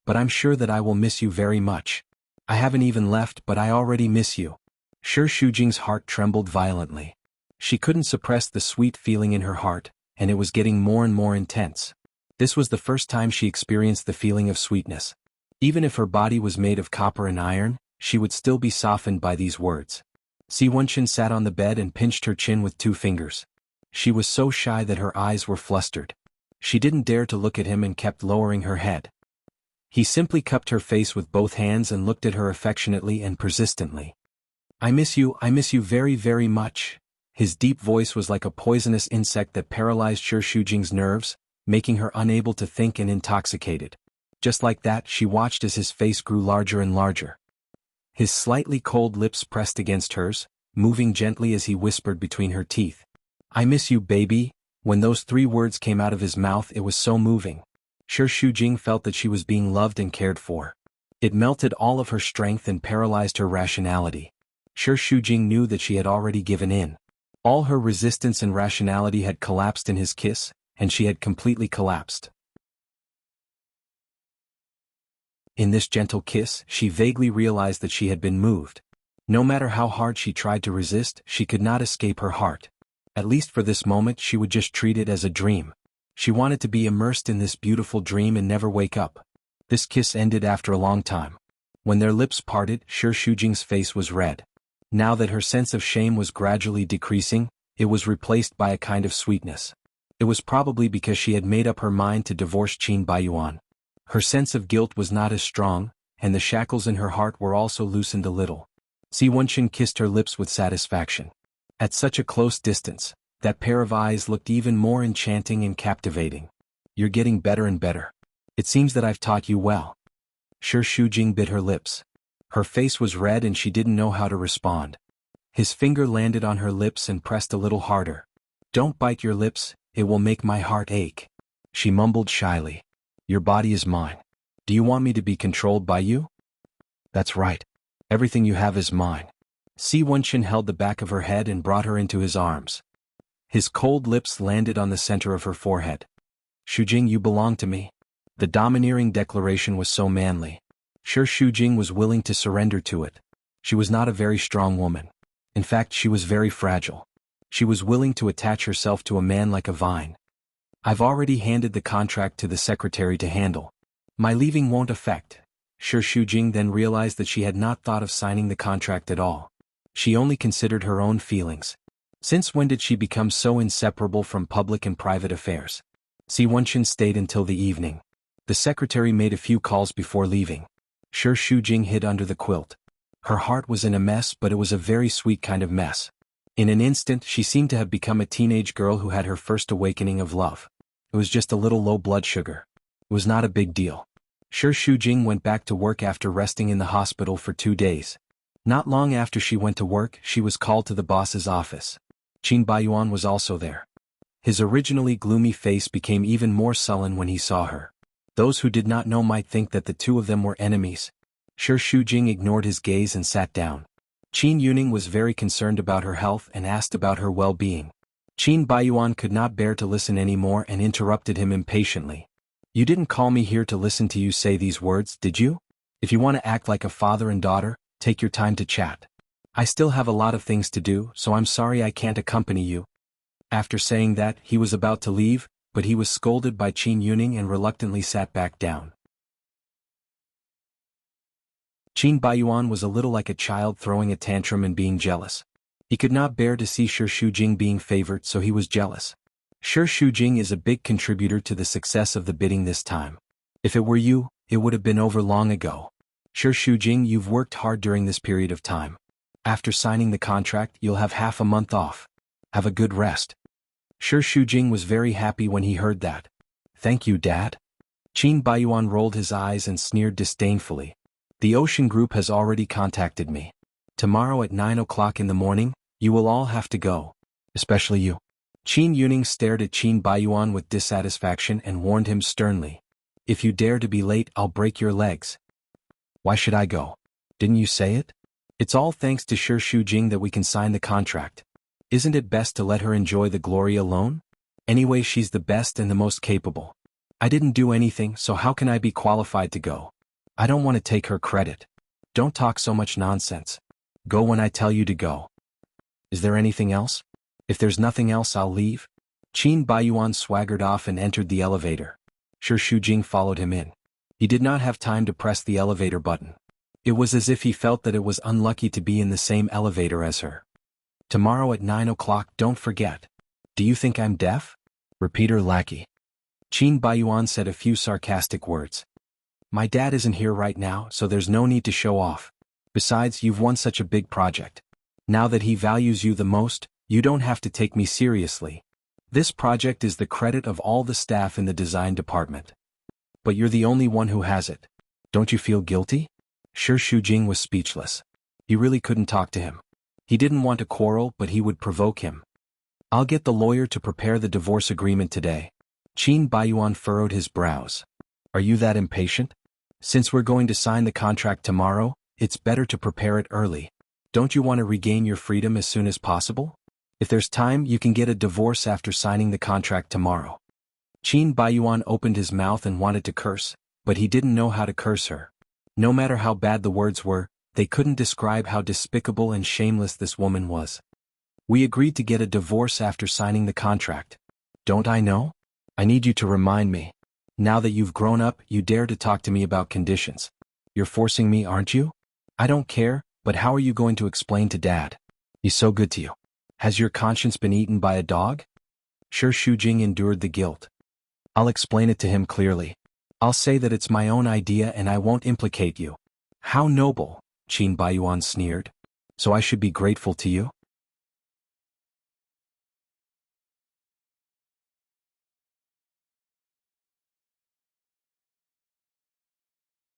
but I'm sure that I will miss you very much. I haven't even left but I already miss you. Shi Shujing's heart trembled violently. She couldn't suppress the sweet feeling in her heart, and it was getting more and more intense. This was the first time she experienced the feeling of sweetness. Even if her body was made of copper and iron, she would still be softened by these words. Si Wenchen sat on the bed and pinched her chin with 2 fingers. She was so shy that her eyes were flustered. She didn't dare to look at him and kept lowering her head. He simply cupped her face with both hands and looked at her affectionately and persistently. I miss you very, very much. His deep voice was like a poisonous insect that paralyzed Shi Shujing's nerves, making her unable to think and intoxicated. Just like that, she watched as his face grew larger and larger. His slightly cold lips pressed against hers, moving gently as he whispered between her teeth. I miss you, baby. When those 3 words came out of his mouth, it was so moving. Shi Shujing felt that she was being loved and cared for. It melted all of her strength and paralyzed her rationality. Shi Shujing knew that she had already given in. All her resistance and rationality had collapsed in his kiss, and she had completely collapsed. In this gentle kiss, she vaguely realized that she had been moved. No matter how hard she tried to resist, she could not escape her heart. At least for this moment she would just treat it as a dream. She wanted to be immersed in this beautiful dream and never wake up. This kiss ended after a long time. When their lips parted, Shi Shujing's face was red. Now that her sense of shame was gradually decreasing, it was replaced by a kind of sweetness. It was probably because she had made up her mind to divorce Qin Baiyuan. Her sense of guilt was not as strong, and the shackles in her heart were also loosened a little. Si Wenchen kissed her lips with satisfaction. At such a close distance, that pair of eyes looked even more enchanting and captivating. You're getting better and better. It seems that I've taught you well. Shi Shujing bit her lips. Her face was red and she didn't know how to respond. His finger landed on her lips and pressed a little harder. Don't bite your lips, it will make my heart ache. She mumbled shyly. Your body is mine. Do you want me to be controlled by you? That's right. Everything you have is mine. Si Wenchen held the back of her head and brought her into his arms. His cold lips landed on the center of her forehead. Shujing, you belong to me. The domineering declaration was so manly. Shi Shujing was willing to surrender to it. She was not a very strong woman. In fact, she was very fragile. She was willing to attach herself to a man like a vine. I've already handed the contract to the secretary to handle. My leaving won't affect. Shi Shujing then realized that she had not thought of signing the contract at all. She only considered her own feelings. Since when did she become so inseparable from public and private affairs? Si Wenchen stayed until the evening. The secretary made a few calls before leaving. Shi Shujing hid under the quilt. Her heart was in a mess, but it was a very sweet kind of mess. In an instant, she seemed to have become a teenage girl who had her first awakening of love. It was just a little low blood sugar. It was not a big deal. Shi Shujing went back to work after resting in the hospital for 2 days. Not long after she went to work, she was called to the boss's office. Qin Baiyuan was also there. His originally gloomy face became even more sullen when he saw her. Those who did not know might think that the 2 of them were enemies. Shi Shujing ignored his gaze and sat down. Qin Yuning was very concerned about her health and asked about her well-being. Qin Baiyuan could not bear to listen anymore and interrupted him impatiently. You didn't call me here to listen to you say these words, did you? If you want to act like a father and daughter, take your time to chat. I still have a lot of things to do, so I'm sorry I can't accompany you. After saying that, he was about to leave, but he was scolded by Qin Yuning and reluctantly sat back down. Qin Baiyuan was a little like a child throwing a tantrum and being jealous. He could not bear to see Shi Shujing being favored, so he was jealous. Shi Shujing is a big contributor to the success of the bidding this time. If it were you, it would have been over long ago. Shi Shujing, you've worked hard during this period of time. After signing the contract, you'll have half a month off. Have a good rest. Shi Shujing was very happy when he heard that. Thank you, Dad. Qin Baiyuan rolled his eyes and sneered disdainfully. The Ocean Group has already contacted me. Tomorrow at 9 o'clock in the morning, you will all have to go. Especially you. Qin Yuning stared at Qin Baiyuan with dissatisfaction and warned him sternly. If you dare to be late, I'll break your legs. Why should I go? Didn't you say it? It's all thanks to Shi Shujing that we can sign the contract. Isn't it best to let her enjoy the glory alone? Anyway, she's the best and the most capable. I didn't do anything, so how can I be qualified to go? I don't want to take her credit. Don't talk so much nonsense. Go when I tell you to go. Is there anything else? If there's nothing else, I'll leave. Qin Baiyuan swaggered off and entered the elevator. Shi Shujing followed him in. He did not have time to press the elevator button. It was as if he felt that it was unlucky to be in the same elevator as her. Tomorrow at 9 o'clock, don't forget. Do you think I'm deaf? Repeater lackey. Qin Baiyuan said a few sarcastic words. My dad isn't here right now, so there's no need to show off. Besides, you've won such a big project. Now that he values you the most, you don't have to take me seriously. This project is the credit of all the staff in the design department. But you're the only one who has it. Don't you feel guilty? Shi Shujing was speechless. He really couldn't talk to him. He didn't want to quarrel, but he would provoke him. I'll get the lawyer to prepare the divorce agreement today. Qin Baiyuan furrowed his brows. Are you that impatient? Since we're going to sign the contract tomorrow, it's better to prepare it early. Don't you want to regain your freedom as soon as possible? If there's time, you can get a divorce after signing the contract tomorrow. Qin Baiyuan opened his mouth and wanted to curse, but he didn't know how to curse her. No matter how bad the words were, they couldn't describe how despicable and shameless this woman was. We agreed to get a divorce after signing the contract. Don't I know? I need you to remind me. Now that you've grown up, you dare to talk to me about conditions. You're forcing me, aren't you? I don't care, but how are you going to explain to Dad? He's so good to you. Has your conscience been eaten by a dog? Shi Shujing endured the guilt. I'll explain it to him clearly. I'll say that it's my own idea and I won't implicate you. How noble, Qin Baiyuan sneered. So I should be grateful to you?